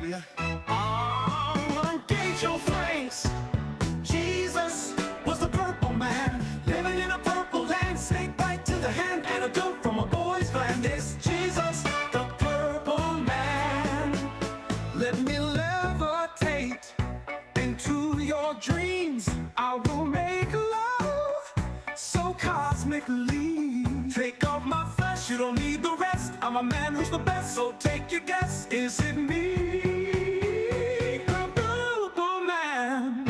baby. Engage your flames. Jesus was the purple man, living in a purple land. Snake bite to the hand, antidote from a boy's gland. It's Jesus, the purple man. Let me levitate into your dreams. I will make love so cosmically. Take off my flesh, you don't need the rest. I'm a man who's the best, so take your guess. Is it me, the purple man?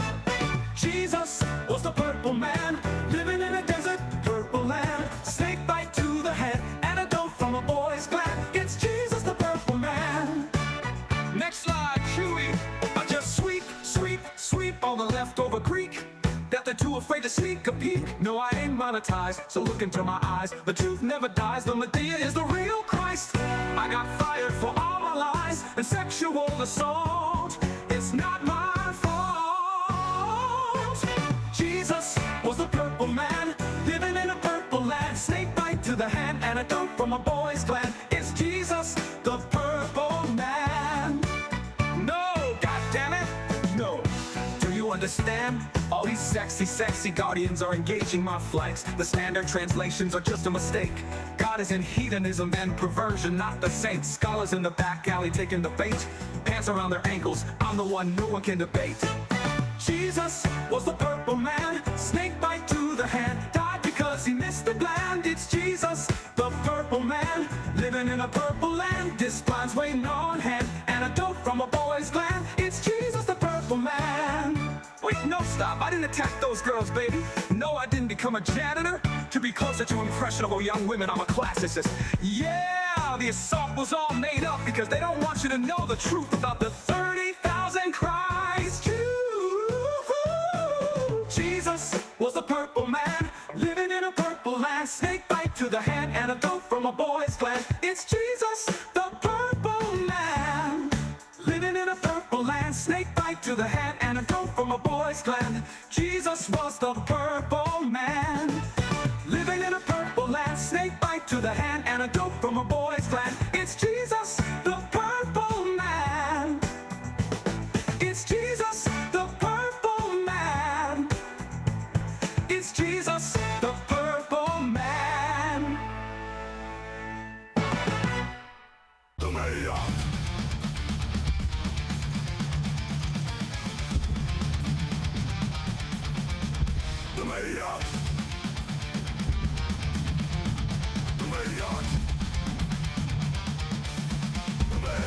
Jesus was the purple man, living in a desert, purple land. Snake bite to the head, antidote from a boy's gland. It's Jesus, the purple man. Next slide, Chewy. I just sweep, sweep, sweep all the leftover Greek that they're too afraid to sneak a peek. No, I ain't monetized, so look into my eyes. The truth never dies, the Medea is the real Christ. I got fired for all my lies and sexual assault. It's not my fault. Jesus was the purple man, living in a purple land. Snake bite to the hand, antidote from a boy's gland. It's Jesus, the purple man. No, goddammit, no. Do you understand? All these sexy, sexy guardians are engaging my flights. The standard translations are just a mistake. God is in hedonism and perversion, not the saints. Scholars in the back alley taking the bait. Pants around their ankles, I'm the one no one can debate. Jesus was the purple man, snake bite to the hand. Died because he missed the bland. It's Jesus, the purple man, living in a purple land. This blind's waiting on hand, antidote from a boy's gland. It's Jesus, the purple man. Wait, no, stop, I didn't attack those girls, baby. No, I didn't become a janitor to be closer to impressionable young women. I'm a classicist. Yeah, the assault was all made up because they don't want you to know the truth about the 30,000 Christ Jews. Jesus was the purple man, living in a purple land. Snake bite to the hand, antidote from a boy's gland. It's Jesus, the purple man, living in a purple land. Snake bite to the hand, antidote from a boy's gland. Jesus was the purple man, living in a purple land. Snake bite to the hand, antidote from a boy's gland. It's Jesus, the purple man. It's Jesus, the purple man. It's Jesus, the purple man. The mayor. The mayor. The mayor. The mayor.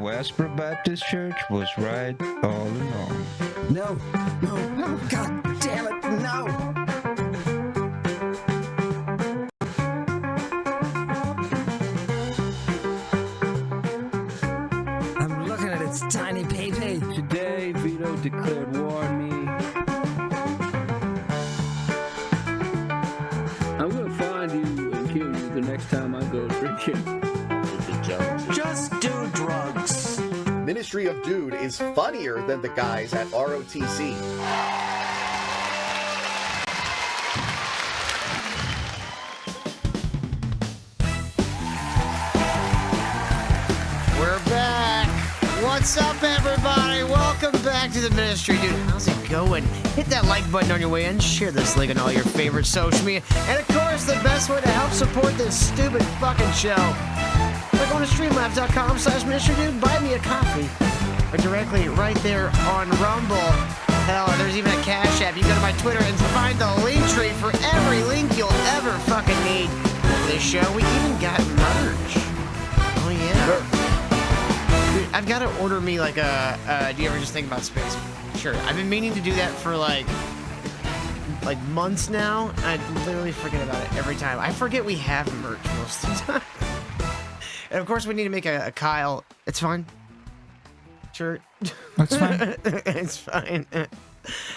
Westboro Baptist Church was right all along. No, no, no, God damn it, no! I'm looking at its tiny peepee. Today, Vito declared war on me. I'm gonna find you and kill you the next time I go drinking. Just do drugs. Ministry of Dude is funnier than the guys at ROTC. We're back. What's up, everybody? Welcome back to the Ministry, dude. How's it going? Hit that like button on your way in. Share this link on all your favorite social media. And of course, the best way to help support this stupid fucking show, by going to streamlabs.com/ministrydude, buy me a coffee. Or directly right there on Rumble. Hell, there's even a Cash App. You go to my Twitter and find the link tree for every link you'll ever fucking need for this show. We even got merch. Oh, yeah. Dude, I've got to order me like a, do you ever just think about space? Sure. I've been meaning to do that for like months now. I literally forget about it every time. I forget we have merch most of the time. And of course we need to make a Kyle. It's fine. Sure. That's fine. It's fine.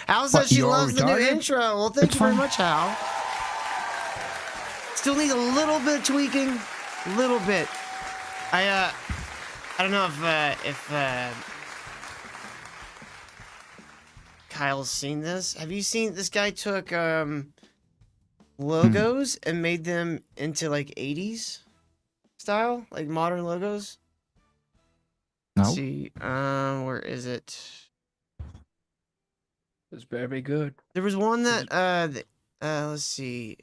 Hal says What, she you're loves the new retarded? intro. Well, thank It's you very fine. much, Hal. Still need a little bit of tweaking. A little bit. I don't know if Kyle's seen this. Have you seen this guy took logos and made them into like 80s style, like modern logos? No. Let's see, where is it? It's very good. There was one that let's see.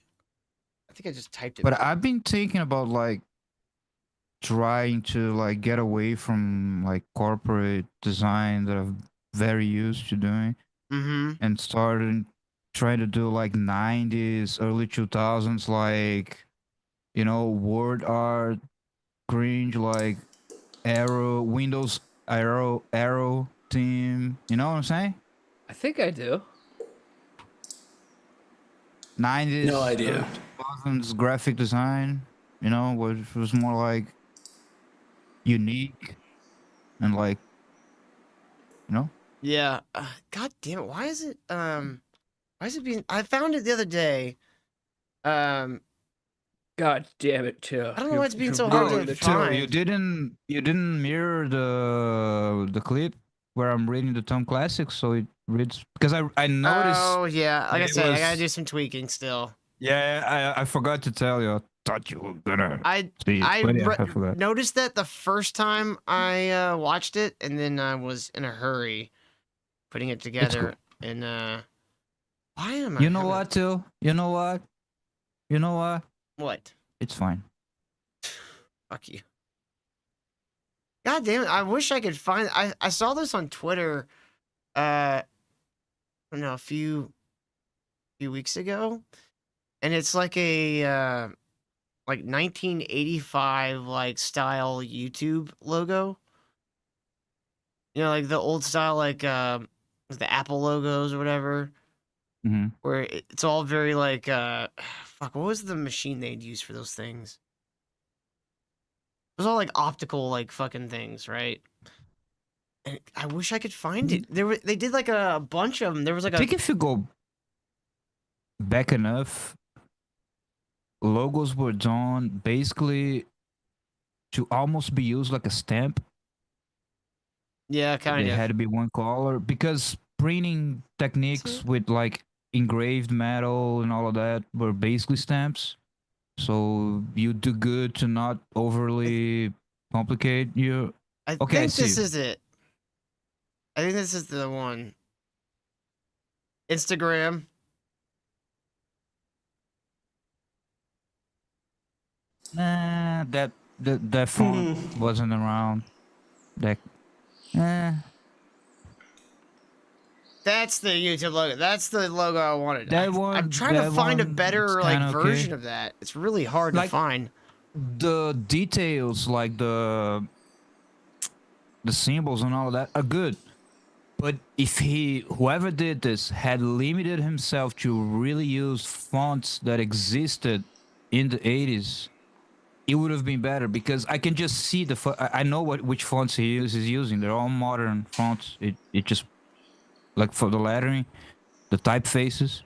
I think I just typed it. But I've been thinking about like trying to like get away from like corporate design that I'm very used to doing and started trying to do like 90s, early 2000s, like, you know, word art, cringe, like Windows Arrow theme. You know what I'm saying? I think I do. 90s, No idea. 2000s graphic design, you know, which was more like unique and like, you know. Yeah. God damn it! Why is it being? I found it the other day. God damn it, Chill. I don't know why it's being so hard to find. You didn't mirror the clip where I'm reading the Tom Classics, so it reads because I noticed. Oh yeah, like I it said, I was- gotta do some tweaking still. Yeah, I forgot to tell you. I thought you were gonna. I see it, but yeah, I forgot. noticed that the first time I watched it, and then I was in a hurry putting it together. And why am I? You know having- what, too? You know what? You know what? What? It's fine. Fuck you. God damn it! I wish I could find. I saw this on Twitter. I don't know, a few weeks ago, and it's like a like 1985 like style YouTube logo. You know, like the old style, like the Apple logos or whatever, Mm-hmm. where it's all very like fuck. What was the machine they'd use for those things? It was all like optical, like fucking things, right? And I wish I could find it. They did like a bunch of them. There was like I think if you go back enough, logos were done basically to almost be used like a stamp. yeah, kind It of. had to be one color because printing techniques with like engraved metal and all of that were basically stamps. So you do good to not overly complicate your. I Okay, I think this see. is it. I think this is the one. Instagram. Nah, that font wasn't around. That. That's the YouTube logo. That's the logo I wanted. That I'm one- trying to that find a one, better it's like kinda version okay. of that. It's really hard to Like- find. The details, like the symbols and all of that, are good. But if whoever did this had limited himself to really use fonts that existed in the 80s, it would have been better because I can just see I know which fonts he is using. They're all modern fonts. It just like for the lettering, the typefaces.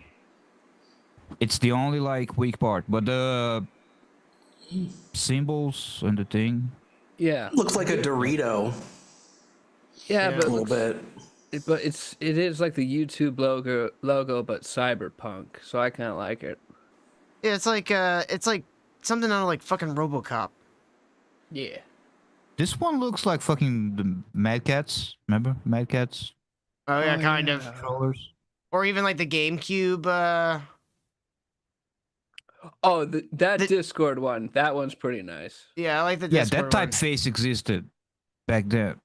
It's the only like weak part, but the symbols and the thing. Yeah. Looks like a Dorito Yeah, Yeah. but a little bit. but it is like the YouTube logo but cyberpunk. So I kind of like it. Yeah, it's like something out of like fucking RoboCop. Yeah. This one looks like fucking the Mad Cats. Remember Mad Cats Oh yeah, Oh, kind yeah. of. controllers? Or even like the GameCube. Oh, that Discord one. That one's pretty nice. Yeah, I like the Yeah, Discord that one. typeface existed back then,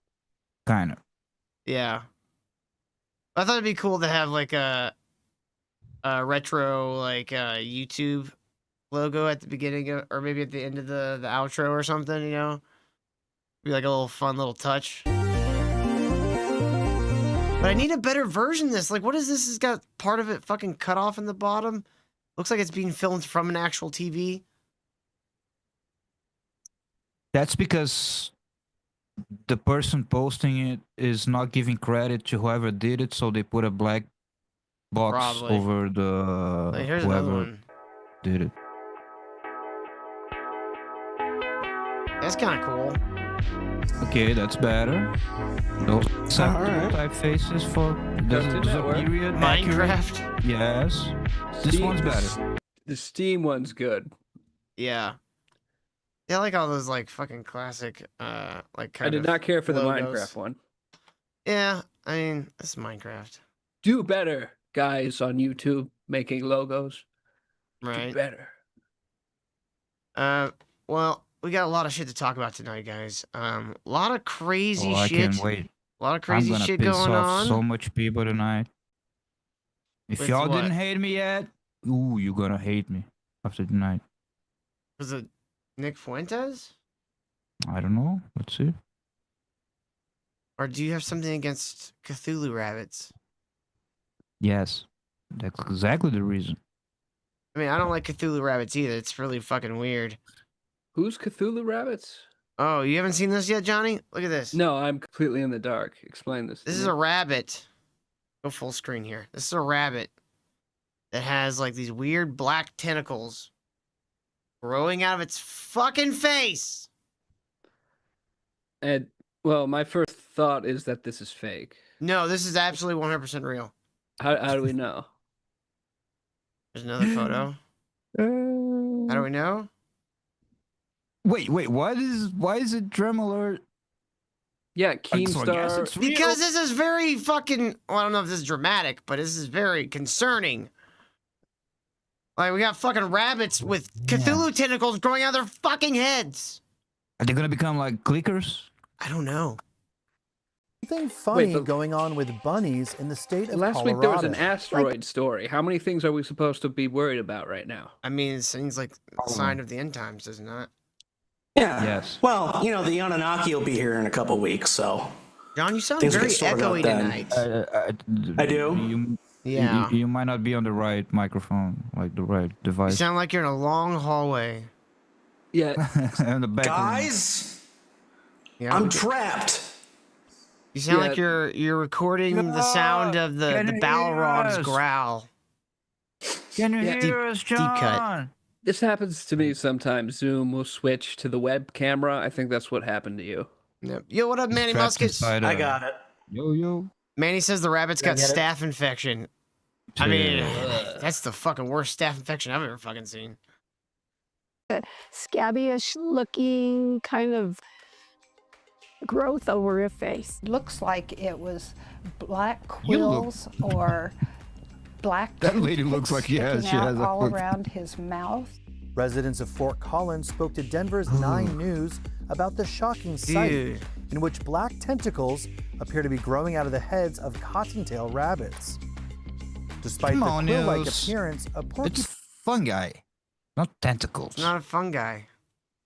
kind of. Yeah. I thought it'd be cool to have like a retro like YouTube logo at the beginning of, or maybe at the end of the outro or something, you know? Be like a little fun little touch. But I need a better version of this. Like, what is this? It's got part of it fucking cut off in the bottom. Looks like it's being filmed from an actual TV. That's because the person posting it is not giving credit to whoever did it, so they put a black box Probably. over the Wait, here's another whoever one. did it. That's kind of cool. Okay, that's better. Those acceptable Alright. typefaces for Cartoon there's a Network. period. accurate. Minecraft. Yes. This Steam- one's better. The Steam one's good. Yeah. Yeah, I like all those like fucking classic like kind I did of not care for the logos. Minecraft one. Yeah, I mean, it's Minecraft. Do better, guys on YouTube making logos. Do Right. better. Well, we got a lot of shit to talk about tonight, guys. A lot of crazy Oh, I shit. can't wait. A lot of I'm crazy gonna shit piss going off on. so much people tonight. If With y'all what? didn't hate me yet, ooh, you're gonna hate me after tonight. Was it Nick Fuentes? I don't know. Let's see. Or do you have something against Cthulhu rabbits? Yes, that's exactly the reason. I mean, I don't like Cthulhu rabbits either. It's really fucking weird. Who's Cthulhu Rabbits? Oh, you haven't seen this yet, Johnny? Look at this. No, I'm completely in the dark. Explain this. to This is me. a rabbit. Go full screen here. This is a rabbit that has like these weird black tentacles growing out of its fucking face. And well, my first thought is that this is fake. No, this is absolutely 100% real. How do we know? There's another photo. How do we know? Wait, why is it Dremel Yeah, So I guess Keemstar. it's real. Because this is very fucking. Well, I don't know if this is dramatic, but this is very concerning. Like, we got fucking rabbits with Cthulhu tentacles growing out of their fucking heads. Are they gonna become like clickers? I don't know. Something funny but- going on with bunnies in the state of Last Colorado. week there was an asteroid story. How many things are we supposed to be worried about right now? I mean, it seems like a sign of the end times, does it not? Yeah. Yes. Well, you know, the Anunnaki will be here in a couple weeks, so John, you sound Things very get sorted out echoey then. tonight. I do? You, Yeah. You might not be on the right microphone, like the right You device. sound like you're in a long hallway. Yeah, in the back. guys, Yeah. I'm trapped. You sound Yeah. like you're recording the sound of the Can you Balrog's hear us? growl. Can you Yeah. hear us, deep cut. John? this happens to me sometimes. Zoom will switch to the web camera. I think that's what happened to you. Yep. Yo, what up, Manny Trapped Muskets? inside I a- got it. Yo. Manny says the rabbit's got staph infection. I mean, Yeah. that's the fucking worst staph infection I've ever fucking seen. Scabbyish looking kind of growth over her face. Looks like it was black You look- quills or black. That lady looks like, yeah, sticking she out has a all look. around his mouth. Residents of Fort Collins spoke to Denver's 9 News about the shocking sight Dude. in which black tentacles appear to be growing out of the heads of cottontail rabbits. Despite Come the on, quill-like News. appearance, a porcupine It's fungi, not tentacles. It's not a fungi.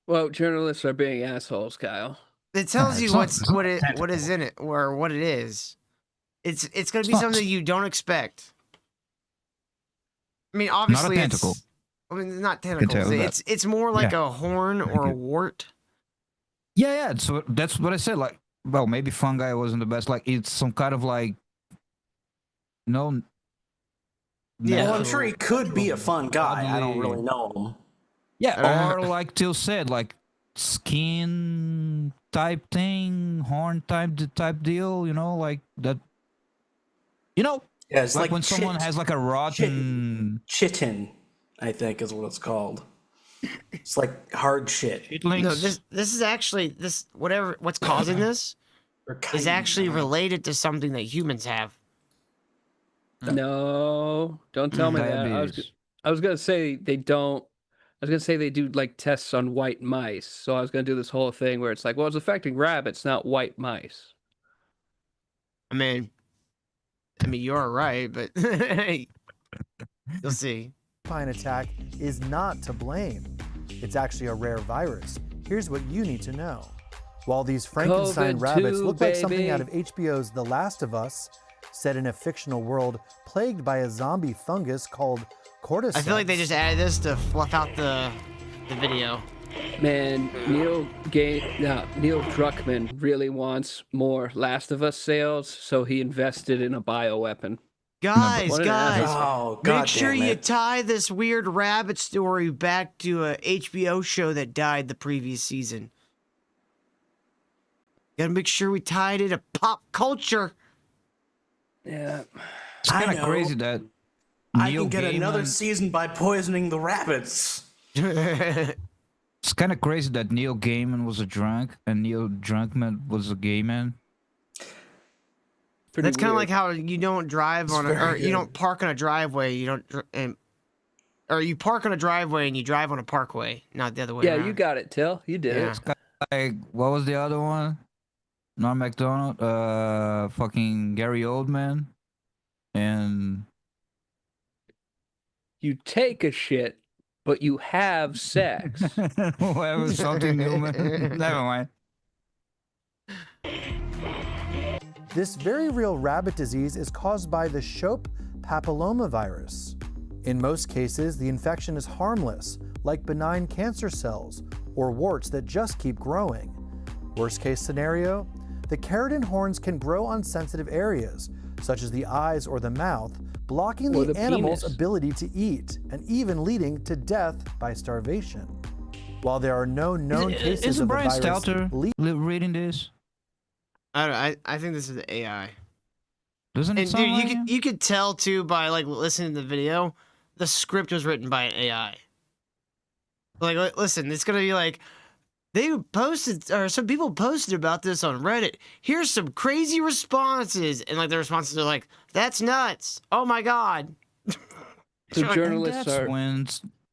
Well, journalists are being assholes, Kyle. It tells It's you not- what's it's not what is in it or what it is. It's gonna be not- something you don't expect. I mean, obviously tentacle. it's. I mean, it's not tentacles. tell that. It's more like Yeah. a horn or a wart. Yeah. So that's what I said. Like, well, maybe fungi wasn't the best. Like, it's some kind of like, no. Yeah. Well, I'm sure he could be a fun guy. I don't really know him. Yeah, or like Till said, like skin type thing, horn type deal. You know, like that. You know, Yeah, it's like when someone has like a rotten chitin, I think is what it's called. It's like hard shit. chitlings. No, this is actually what's causing this Or is chitin. actually related to something that humans have. No, don't tell me that. Diabetes. I was gonna say they don't. I was gonna say they do like tests on white mice. So I was gonna do this whole thing where it's like, well, it's affecting rabbits, not white mice. I mean, you're right, but you'll see. attack is not to blame. It's actually a rare virus. Here's what you need to know. While these Frankenstein COVID-2, rabbits look like something baby. out of HBO's The Last of Us, set in a fictional world plagued by a zombie fungus called cordyceps. I feel like they just added this to fluff out the video. Man, Neil Druckmann really wants more Last of Us sales, so he invested in a bioweapon. Guys, What an guys, Oh, make God sure damn you it. tie this weird rabbit story back to a HBO show that died the previous season. Gotta make sure we tied it to pop culture. Yeah. It's I kind of know. crazy that I Neil can get another Gaiman. season by poisoning the rabbits. It's kind of crazy that Neil Gaiman was a drunk and Neil Drunkman was a gay man. Pretty That's kind of weird. like how you don't drive on a, very or you good. don't park on a driveway. You don't, or you park on a driveway and you drive on a parkway, not the other way Yeah, around. you got it, Till. You did Yeah. it. Like, what was the other one? Not McDonald. Fucking Gary Oldman, and You take a shit, but you have sex. whoever something Newman. Never mind. This very real rabbit disease is caused by the Shope papillomavirus. In most cases, the infection is harmless, like benign cancer cells or warts that just keep growing. Worst case scenario, the keratin horns can grow on sensitive areas, such as the eyes or the mouth, blocking Or the the animal's penis. ability to eat and even leading to death by starvation. While there are no known cases Isn't of the Brian virus Stelter reading this? I don't know, I think this is the AI. Doesn't it And sound dude, like him? you could tell too by like listening to the video, the script was written by an AI. Like, listen, it's gonna be like they posted, or some people posted about this on Reddit. Here's some crazy responses, and like the responses are like, "That's nuts! Oh my god!" So Like, journalists are.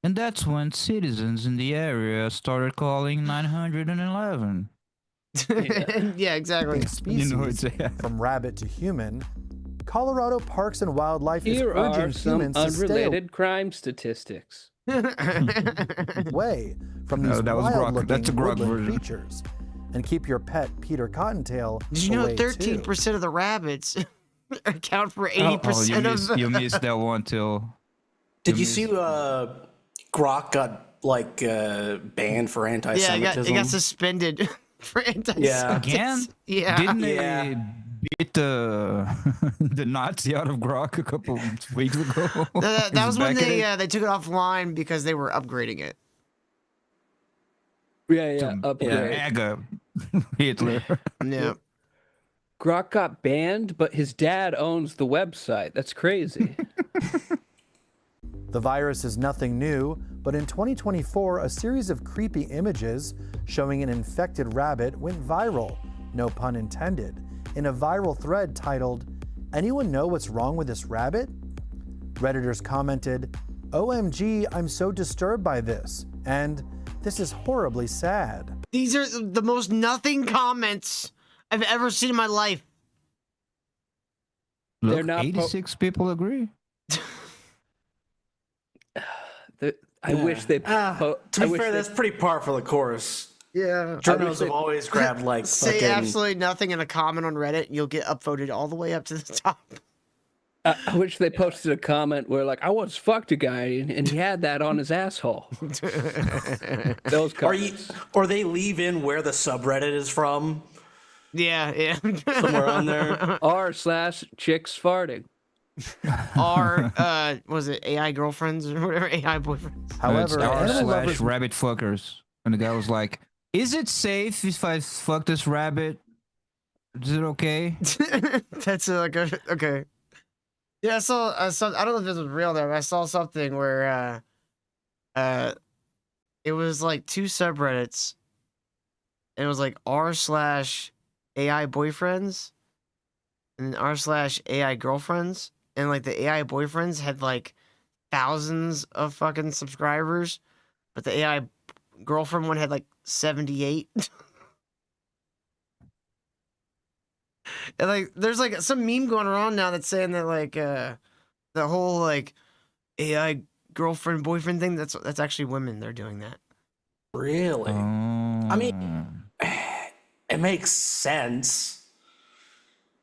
And that's when citizens in the area started calling 911. yeah, exactly. species You know it's AI. from rabbit to human, Colorado Parks and Wildlife Here is urging are some humans to stay unrelated crime statistics. away from No, these that was Grok. wild-looking That's a Grok woodland version. creatures, and keep your pet Peter Cottontail Did you know away too. 13% of the rabbits account for Oh, 80% of? you missed that one, Till. Did you see Grok got like banned for Yeah, anti-Semitism? it got suspended for anti. Yeah. Again? Yeah. Didn't Yeah. they beat the the Nazi out of Grok a couple weeks ago? That He's was when back at it? they took it offline because they were upgrading it. Yeah, upgrade. MAGA Hitler. Yeah. Grok got banned, but his dad owns the website. That's crazy. The virus is nothing new, but in 2024, a series of creepy images showing an infected rabbit went viral, no pun intended, in a viral thread titled, "Anyone know what's wrong with this rabbit?" Redditors commented, "OMG, I'm so disturbed by this," and "This is horribly sad." These are the most nothing comments I've ever seen in my life. They're Look, not 86 people agree. I wish they. To I be wish fair, they- that's pretty par for the course. Yeah. Journalists have always grabbed like Say fucking. absolutely nothing in a comment on Reddit, and you'll get upvoted all the way up to the top. I wish they posted a comment where like I once fucked a guy and he had that on his asshole. Those comments. Or they leave in where the subreddit is from, Yeah. somewhere on there. r/chicks farting. Or was it AI girlfriends or whatever, AI boyfriends? However, animal lovers /rabbit fuckers. And the guy was like, "Is it safe if I fuck this rabbit? Is it okay?" That's okay. Yeah, I saw. I don't know if this was real though. But I saw something where it was like two subreddits. And it was like r/AI boyfriends and r/AI girlfriends, and like the AI boyfriends had like thousands of fucking subscribers, but the AI girlfriend one had like 78. And like there's like some meme going around now that's saying that like the whole like AI girlfriend boyfriend thing, that's actually women. They're doing that. Really? I mean, Oh. it makes sense.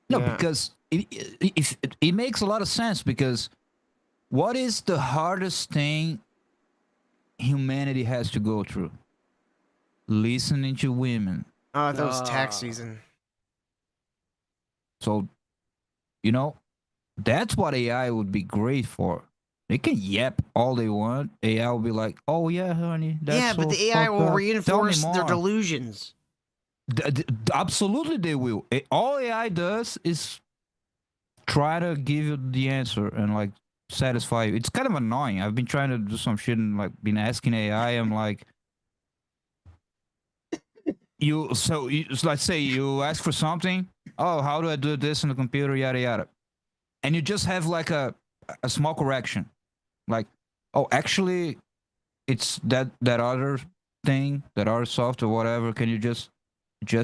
No, Yeah. because it makes a lot of sense, because what is the hardest thing humanity has to go through? listening to women. Oh, I thought it was tax Ah. season. So, that's what AI would be great for. They can yap all they want. AI will be like, "Oh yeah, honey, that's Yeah, but so the AI fucked will up. Tell me reinforce their more." delusions. Absolutely, they will. All AI does is try to give you the answer and like satisfy you. It's kind of annoying. I've been trying to do some shit and like been asking AI. I'm like, so let's say you ask for something. Oh, how do I do this in the computer? Yada yada, and you just have like a small correction, like, oh, actually, it's that other thing, that other software, whatever. Can you just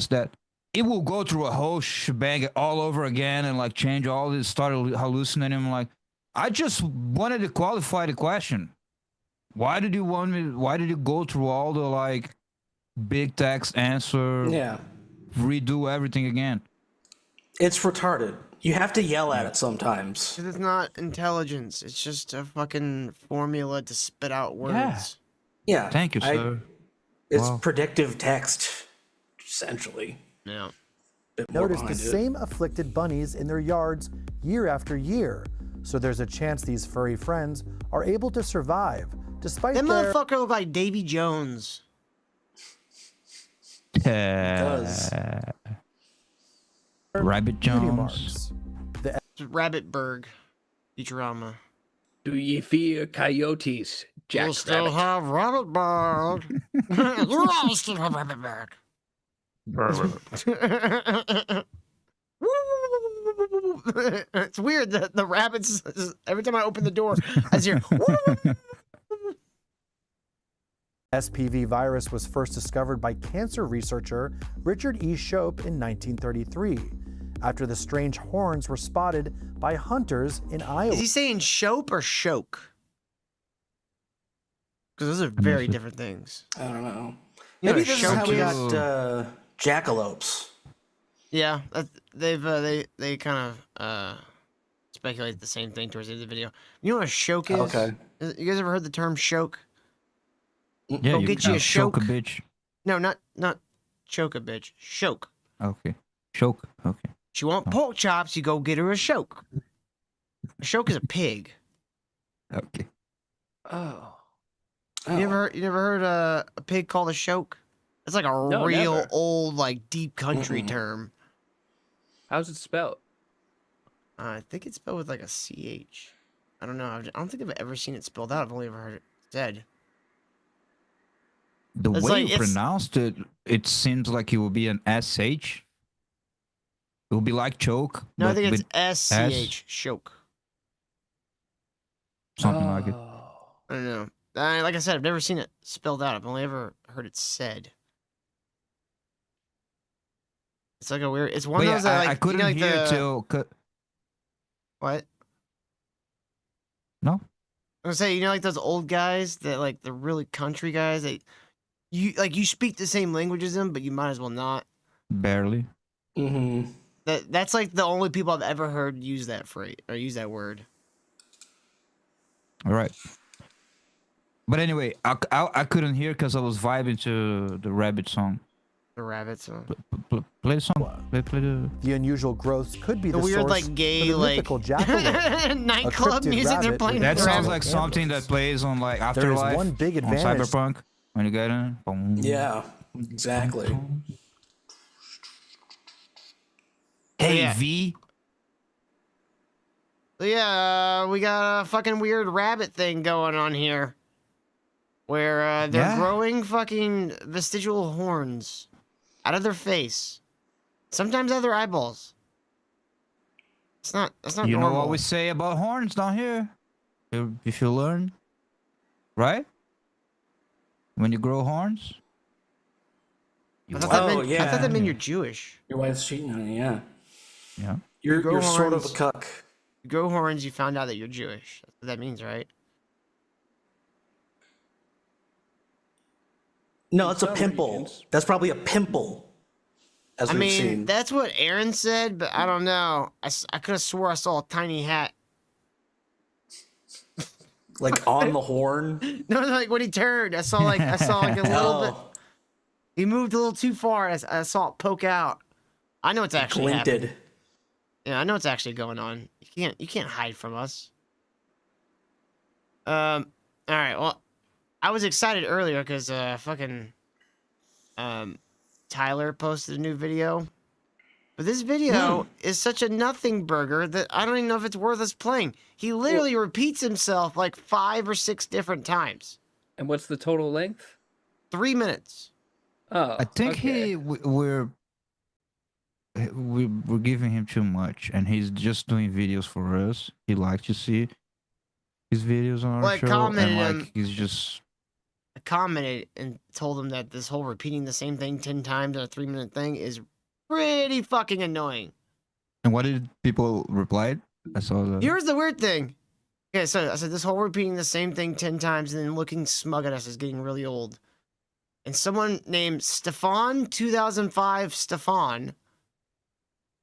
that? It will go through a whole shebang all over again and like change all this, start hallucinating. I'm like, I just wanted to qualify the question. Why did you want me? Why did you go through all the like big text answer, Yeah. redo everything again? It's retarded. You have to yell at it sometimes. 'Cause it's not intelligence. It's just a fucking formula to spit out words. Yeah. Thank you, sir. It's Wow. predictive text, essentially. Yeah. Bit more Notice the behind it. same afflicted bunnies in their yards year after year, so there's a chance these furry friends are able to survive despite That their motherfucker look like Davy Jones. does. Rabbit beauty Jones. marks. The Rabbitburg. Futurama. Do ye fear coyotes, Jack We'll still Rabbit? have Rabbitburg. You always still have Rabbitburg. It's weird that the rabbits, every time I open the door, I just hear. SPV virus was first discovered by cancer researcher Richard E. Shope in 1933, after the strange horns were spotted by hunters in Iowa. Is he saying shope or shoke? Because those are very different things. I don't know. You know Maybe what a this is how shoke we is? got jackalopes. Yeah, they kind of speculate the same thing towards the end of the video. You know what a shoke is? Okay. You guys ever heard the term shoke? Yeah, Go get you a choke a shoke. bitch. No, not choke a bitch. Shoke. Okay, choke. Okay. She want pork chops, you go get her a shoke. A shoke is a pig. Okay. Oh. You never heard a pig called a shoke? It's like a No, real never. old like deep country term. How's it spelled? I think it's spelled with like a CH. I don't know. I don't think I've ever seen it spelled out. I've only ever heard it said. The It's way like- you it's- pronounced it, it seems like it will be an SH. It will be like choke. No, I but think it's with SCH. Shoke. something like it. Oh. I don't know. Like I said, I've never seen it spelled out. I've only ever heard it said. It's like a weird. It's one But of yeah, those that like I couldn't like hear the, till. What? No. I'm gonna say, like those old guys that like the really country guys that you speak the same language as them, but you might as well not. Barely. Mm-hmm. That's like the only people I've ever heard use that phrase or use that word. All right. But anyway, I couldn't hear because I was vibing to the rabbit song. The rabbits. Play the song. Play the. The unusual growths could be The the weird, source like, gay, for the like, mythical jackalope. nightclub cryptid music they're rabbit playing. with That for sounds rabbits. like something that plays on like There is Afterlife. one big on advantage. Cyberpunk when you get in. Boom. Yeah, exactly. Hey Yeah. V. So yeah, we got a fucking weird rabbit thing going on here. Where they're Yeah. growing fucking vestigial horns out of their face. Sometimes out of their eyeballs. That's not You know normal. what we say about horns down here? If you learn, right? When you grow horns. I thought, that Oh, meant, I thought that yeah. meant you're Jewish. Your wife's cheating on you, yeah. Yeah. You're grow sort of a horns. cuck. You grow horns, you found out that you're Jewish. That's what that means, right? No, it's a Some pimple. regions. That's probably a pimple. As I we've mean, seen. that's what Aaron said, but I don't know. I could have swore I saw a tiny hat. Like on the horn. No, like when he turned, I saw like a little bit. Oh, He moved a little too far. I saw it poke out. I know what's actually happening. Glinted. Yeah, I know what's actually going on. You can't hide from us. All right. Well, I was excited earlier because fucking Tyler posted a new video. But this video is such a nothing burger that I don't even know if it's worth us playing. He literally repeats himself like 5 or 6 different times. And what's the total length? 3 minutes. Oh, I think okay. we're giving him too much, and he's just doing videos for us. He likes to see his videos on our show, commented and him. he's just. I commented and told him that this whole repeating the same thing 10 times in a 3-minute thing is pretty fucking annoying. And what did people reply? I saw that. Here's the weird thing. Okay, so I said this whole repeating the same thing 10 times and then looking smug at us is getting really old. And someone named Stefan2005 Stefan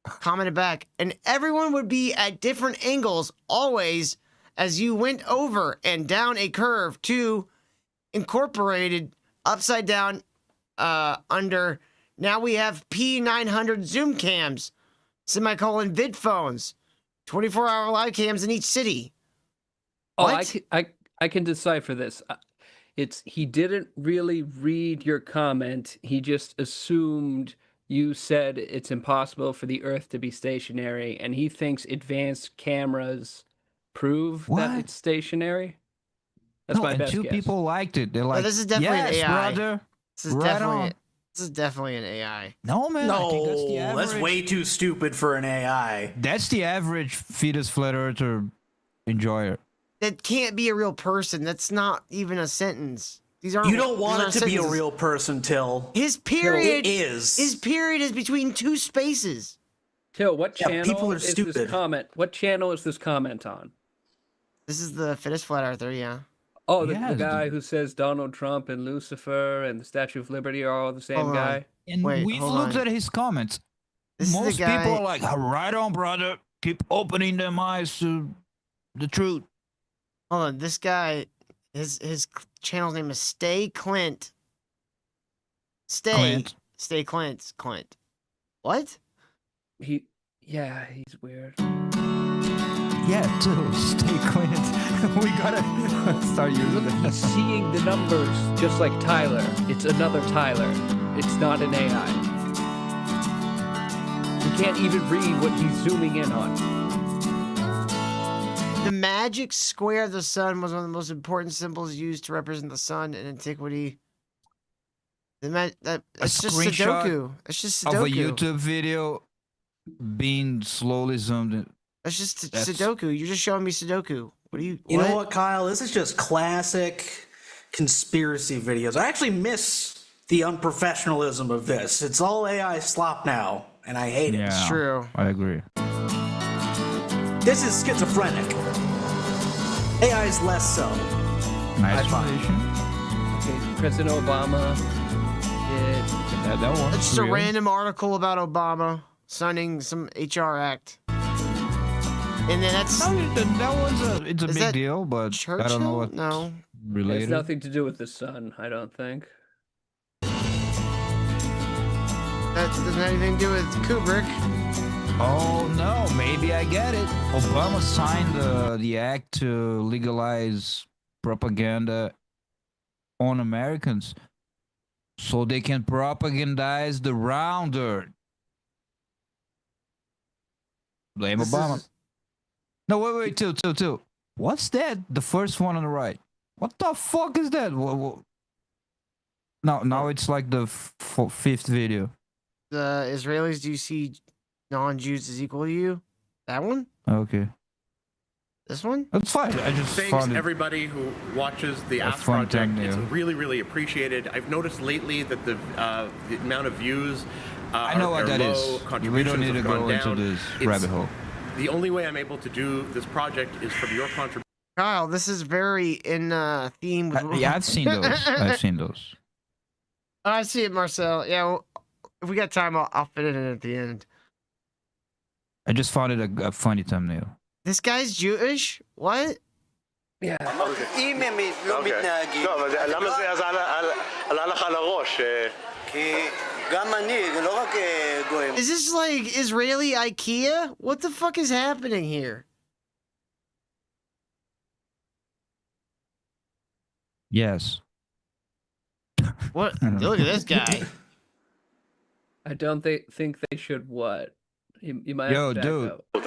commented back, and everyone would be at different angles always as you went over and down a curve to incorporated upside down under. Now we have P900 zoom cams, semicolon vid phones, 24-hour live cams in each city. Oh, What? I can decipher this. It's he didn't really read your comment. He just assumed you said it's impossible for the Earth to be stationary, and he thinks advanced cameras prove What? that it's stationary. That's No, my and best 2 guess. people liked it. They're like, this is definitely an yes, AI. brother. This is Right definitely on. this is definitely an AI. No, man. I think that's the No, average. that's way too stupid for an AI. That's the average fetus flat earther enjoyer. That can't be a real person. That's not even a sentence. These aren't. You don't want it these to aren't be a sentences. real person, Till. His period It is. His period is between 2 spaces. Till, what Yeah, channel people are is this stupid. comment? What channel is this comment on? This is the fittest flat earther, yeah. Oh, the Yes, guy dude. who says Donald Trump and Lucifer and the Statue of Liberty are all the same Hold on. guy. And Wait, we've hold looked on. at his comments. This is the Most guy- people are like, right on, brother. Keep opening them eyes to the truth. Hold on, this guy, his channel's name is Stay Clint. Stay Clint. What? Yeah, he's weird. Yeah, too. Stay clean. We gotta start using Look, that. he's seeing the numbers just like Tyler. It's another Tyler. It's not an AI. He can't even read what he's zooming in on. The magic square of the sun was one of the most important symbols used to represent the sun in antiquity. It's just screenshot Sudoku. It's just Of a Sudoku. YouTube video being slowly zoomed in. It's just That's- Sudoku. You're just showing me Sudoku. What do you? You know what, Kyle? This is just classic conspiracy videos. I actually miss the unprofessionalism of this. It's all AI slop now, and I hate it. Yeah, It's true. I agree. This is schizophrenic. AI is less so. Nice High five. transition. Okay, President Obama did. That one. It's just a random article about Obama signing some HR act. And then that's No, that one's it's a Is big that deal, but Churchill? I don't know what No. It has related. nothing to do with the sun, I don't think. That doesn't have anything to do with Kubrick. Oh no, maybe I get it. Obama signed the act to legalize propaganda on Americans, so they can propagandize the round earth. Blame This Obama. is- No, wait, two. What's that? The first one on the right. What the fuck is that? No, now it's like the 5th video. The Israelis do you see non-Jews as equal to you? That one? Okay, This one? that's fine. I just Thanks found it. everybody who watches the a Ask fun Project. It's thumbnail. really, really appreciated. I've noticed lately that the amount of views I know are what that low. is. We Contributions don't need to have go gone into down. this It's- rabbit hole. The only way I'm able to do this project is from your contribution. Kyle, this is very in theme with. Yeah, I've seen those. I've seen those. I see it, Marcel. Yeah, well, if we got time, I'll fit it in at the end. I just found it a funny thumbnail. This guy's Jewish? What? Yeah. אם הם לא מתנהגים, למה זה עלה לך על הראש? Is this like Israeli IKEA? What the fuck is happening here? Yes. What? Look at this guy. I don't think they should what? You might Yo, have to back dude. up. The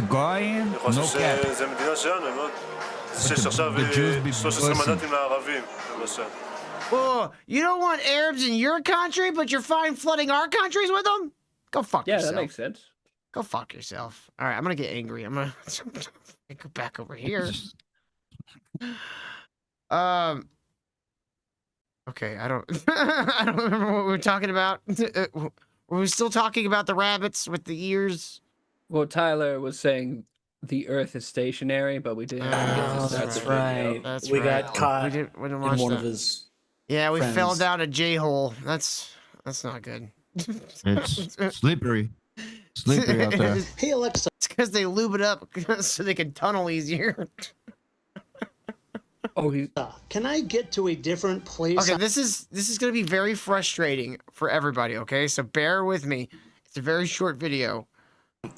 guy, no cap. The Jews be busting. Whoa, you don't want Arabs in your country, but you're fine flooding our countries with them? Go fuck Yeah, yourself. that makes sense. Go fuck yourself. All right, I'm gonna get angry. I'm gonna go back over here. Okay, I don't I don't remember what we were talking about. Were we still talking about the rabbits with the ears? Well, Tyler was saying the Earth is stationary, but we didn't get to start That's the video. right. That's we right. got caught We didn't in watch one that. of his. Yeah, we friends. fell down a J-hole. That's not good. It's slippery. Slippery out there. Hey Alexa, It's because they lube it up so they can tunnel easier. Oh, he's can I get to a different place? Okay, this is gonna be very frustrating for everybody. Okay, so bear with me. It's a very short video.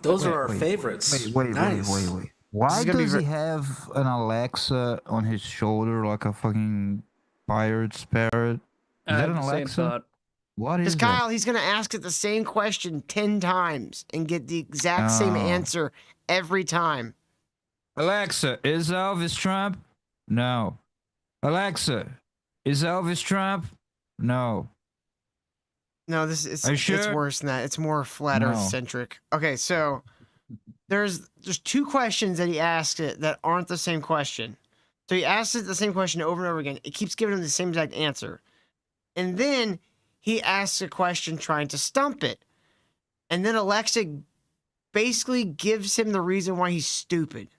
Those are our favorites. Wait. This Why is gonna be does he have an Alexa on his shoulder like a fucking pirate's parrot? Is I that have an the same Alexa? thought. What Because is Kyle, he's gonna ask it the same question 10 times and get the exact same Oh. answer every time. that? Alexa, is Elvis Trump? No. Alexa, is Elvis Trump? No. No, this is Are you it's sure? worse than that. It's more flat Earth No. centric. Okay, so there's two questions that he asked it that aren't the same question. So he asks it the same question over and over again. It keeps giving him the same exact answer. And then he asks a question trying to stump it. And then Alexa basically gives him the reason why he's stupid.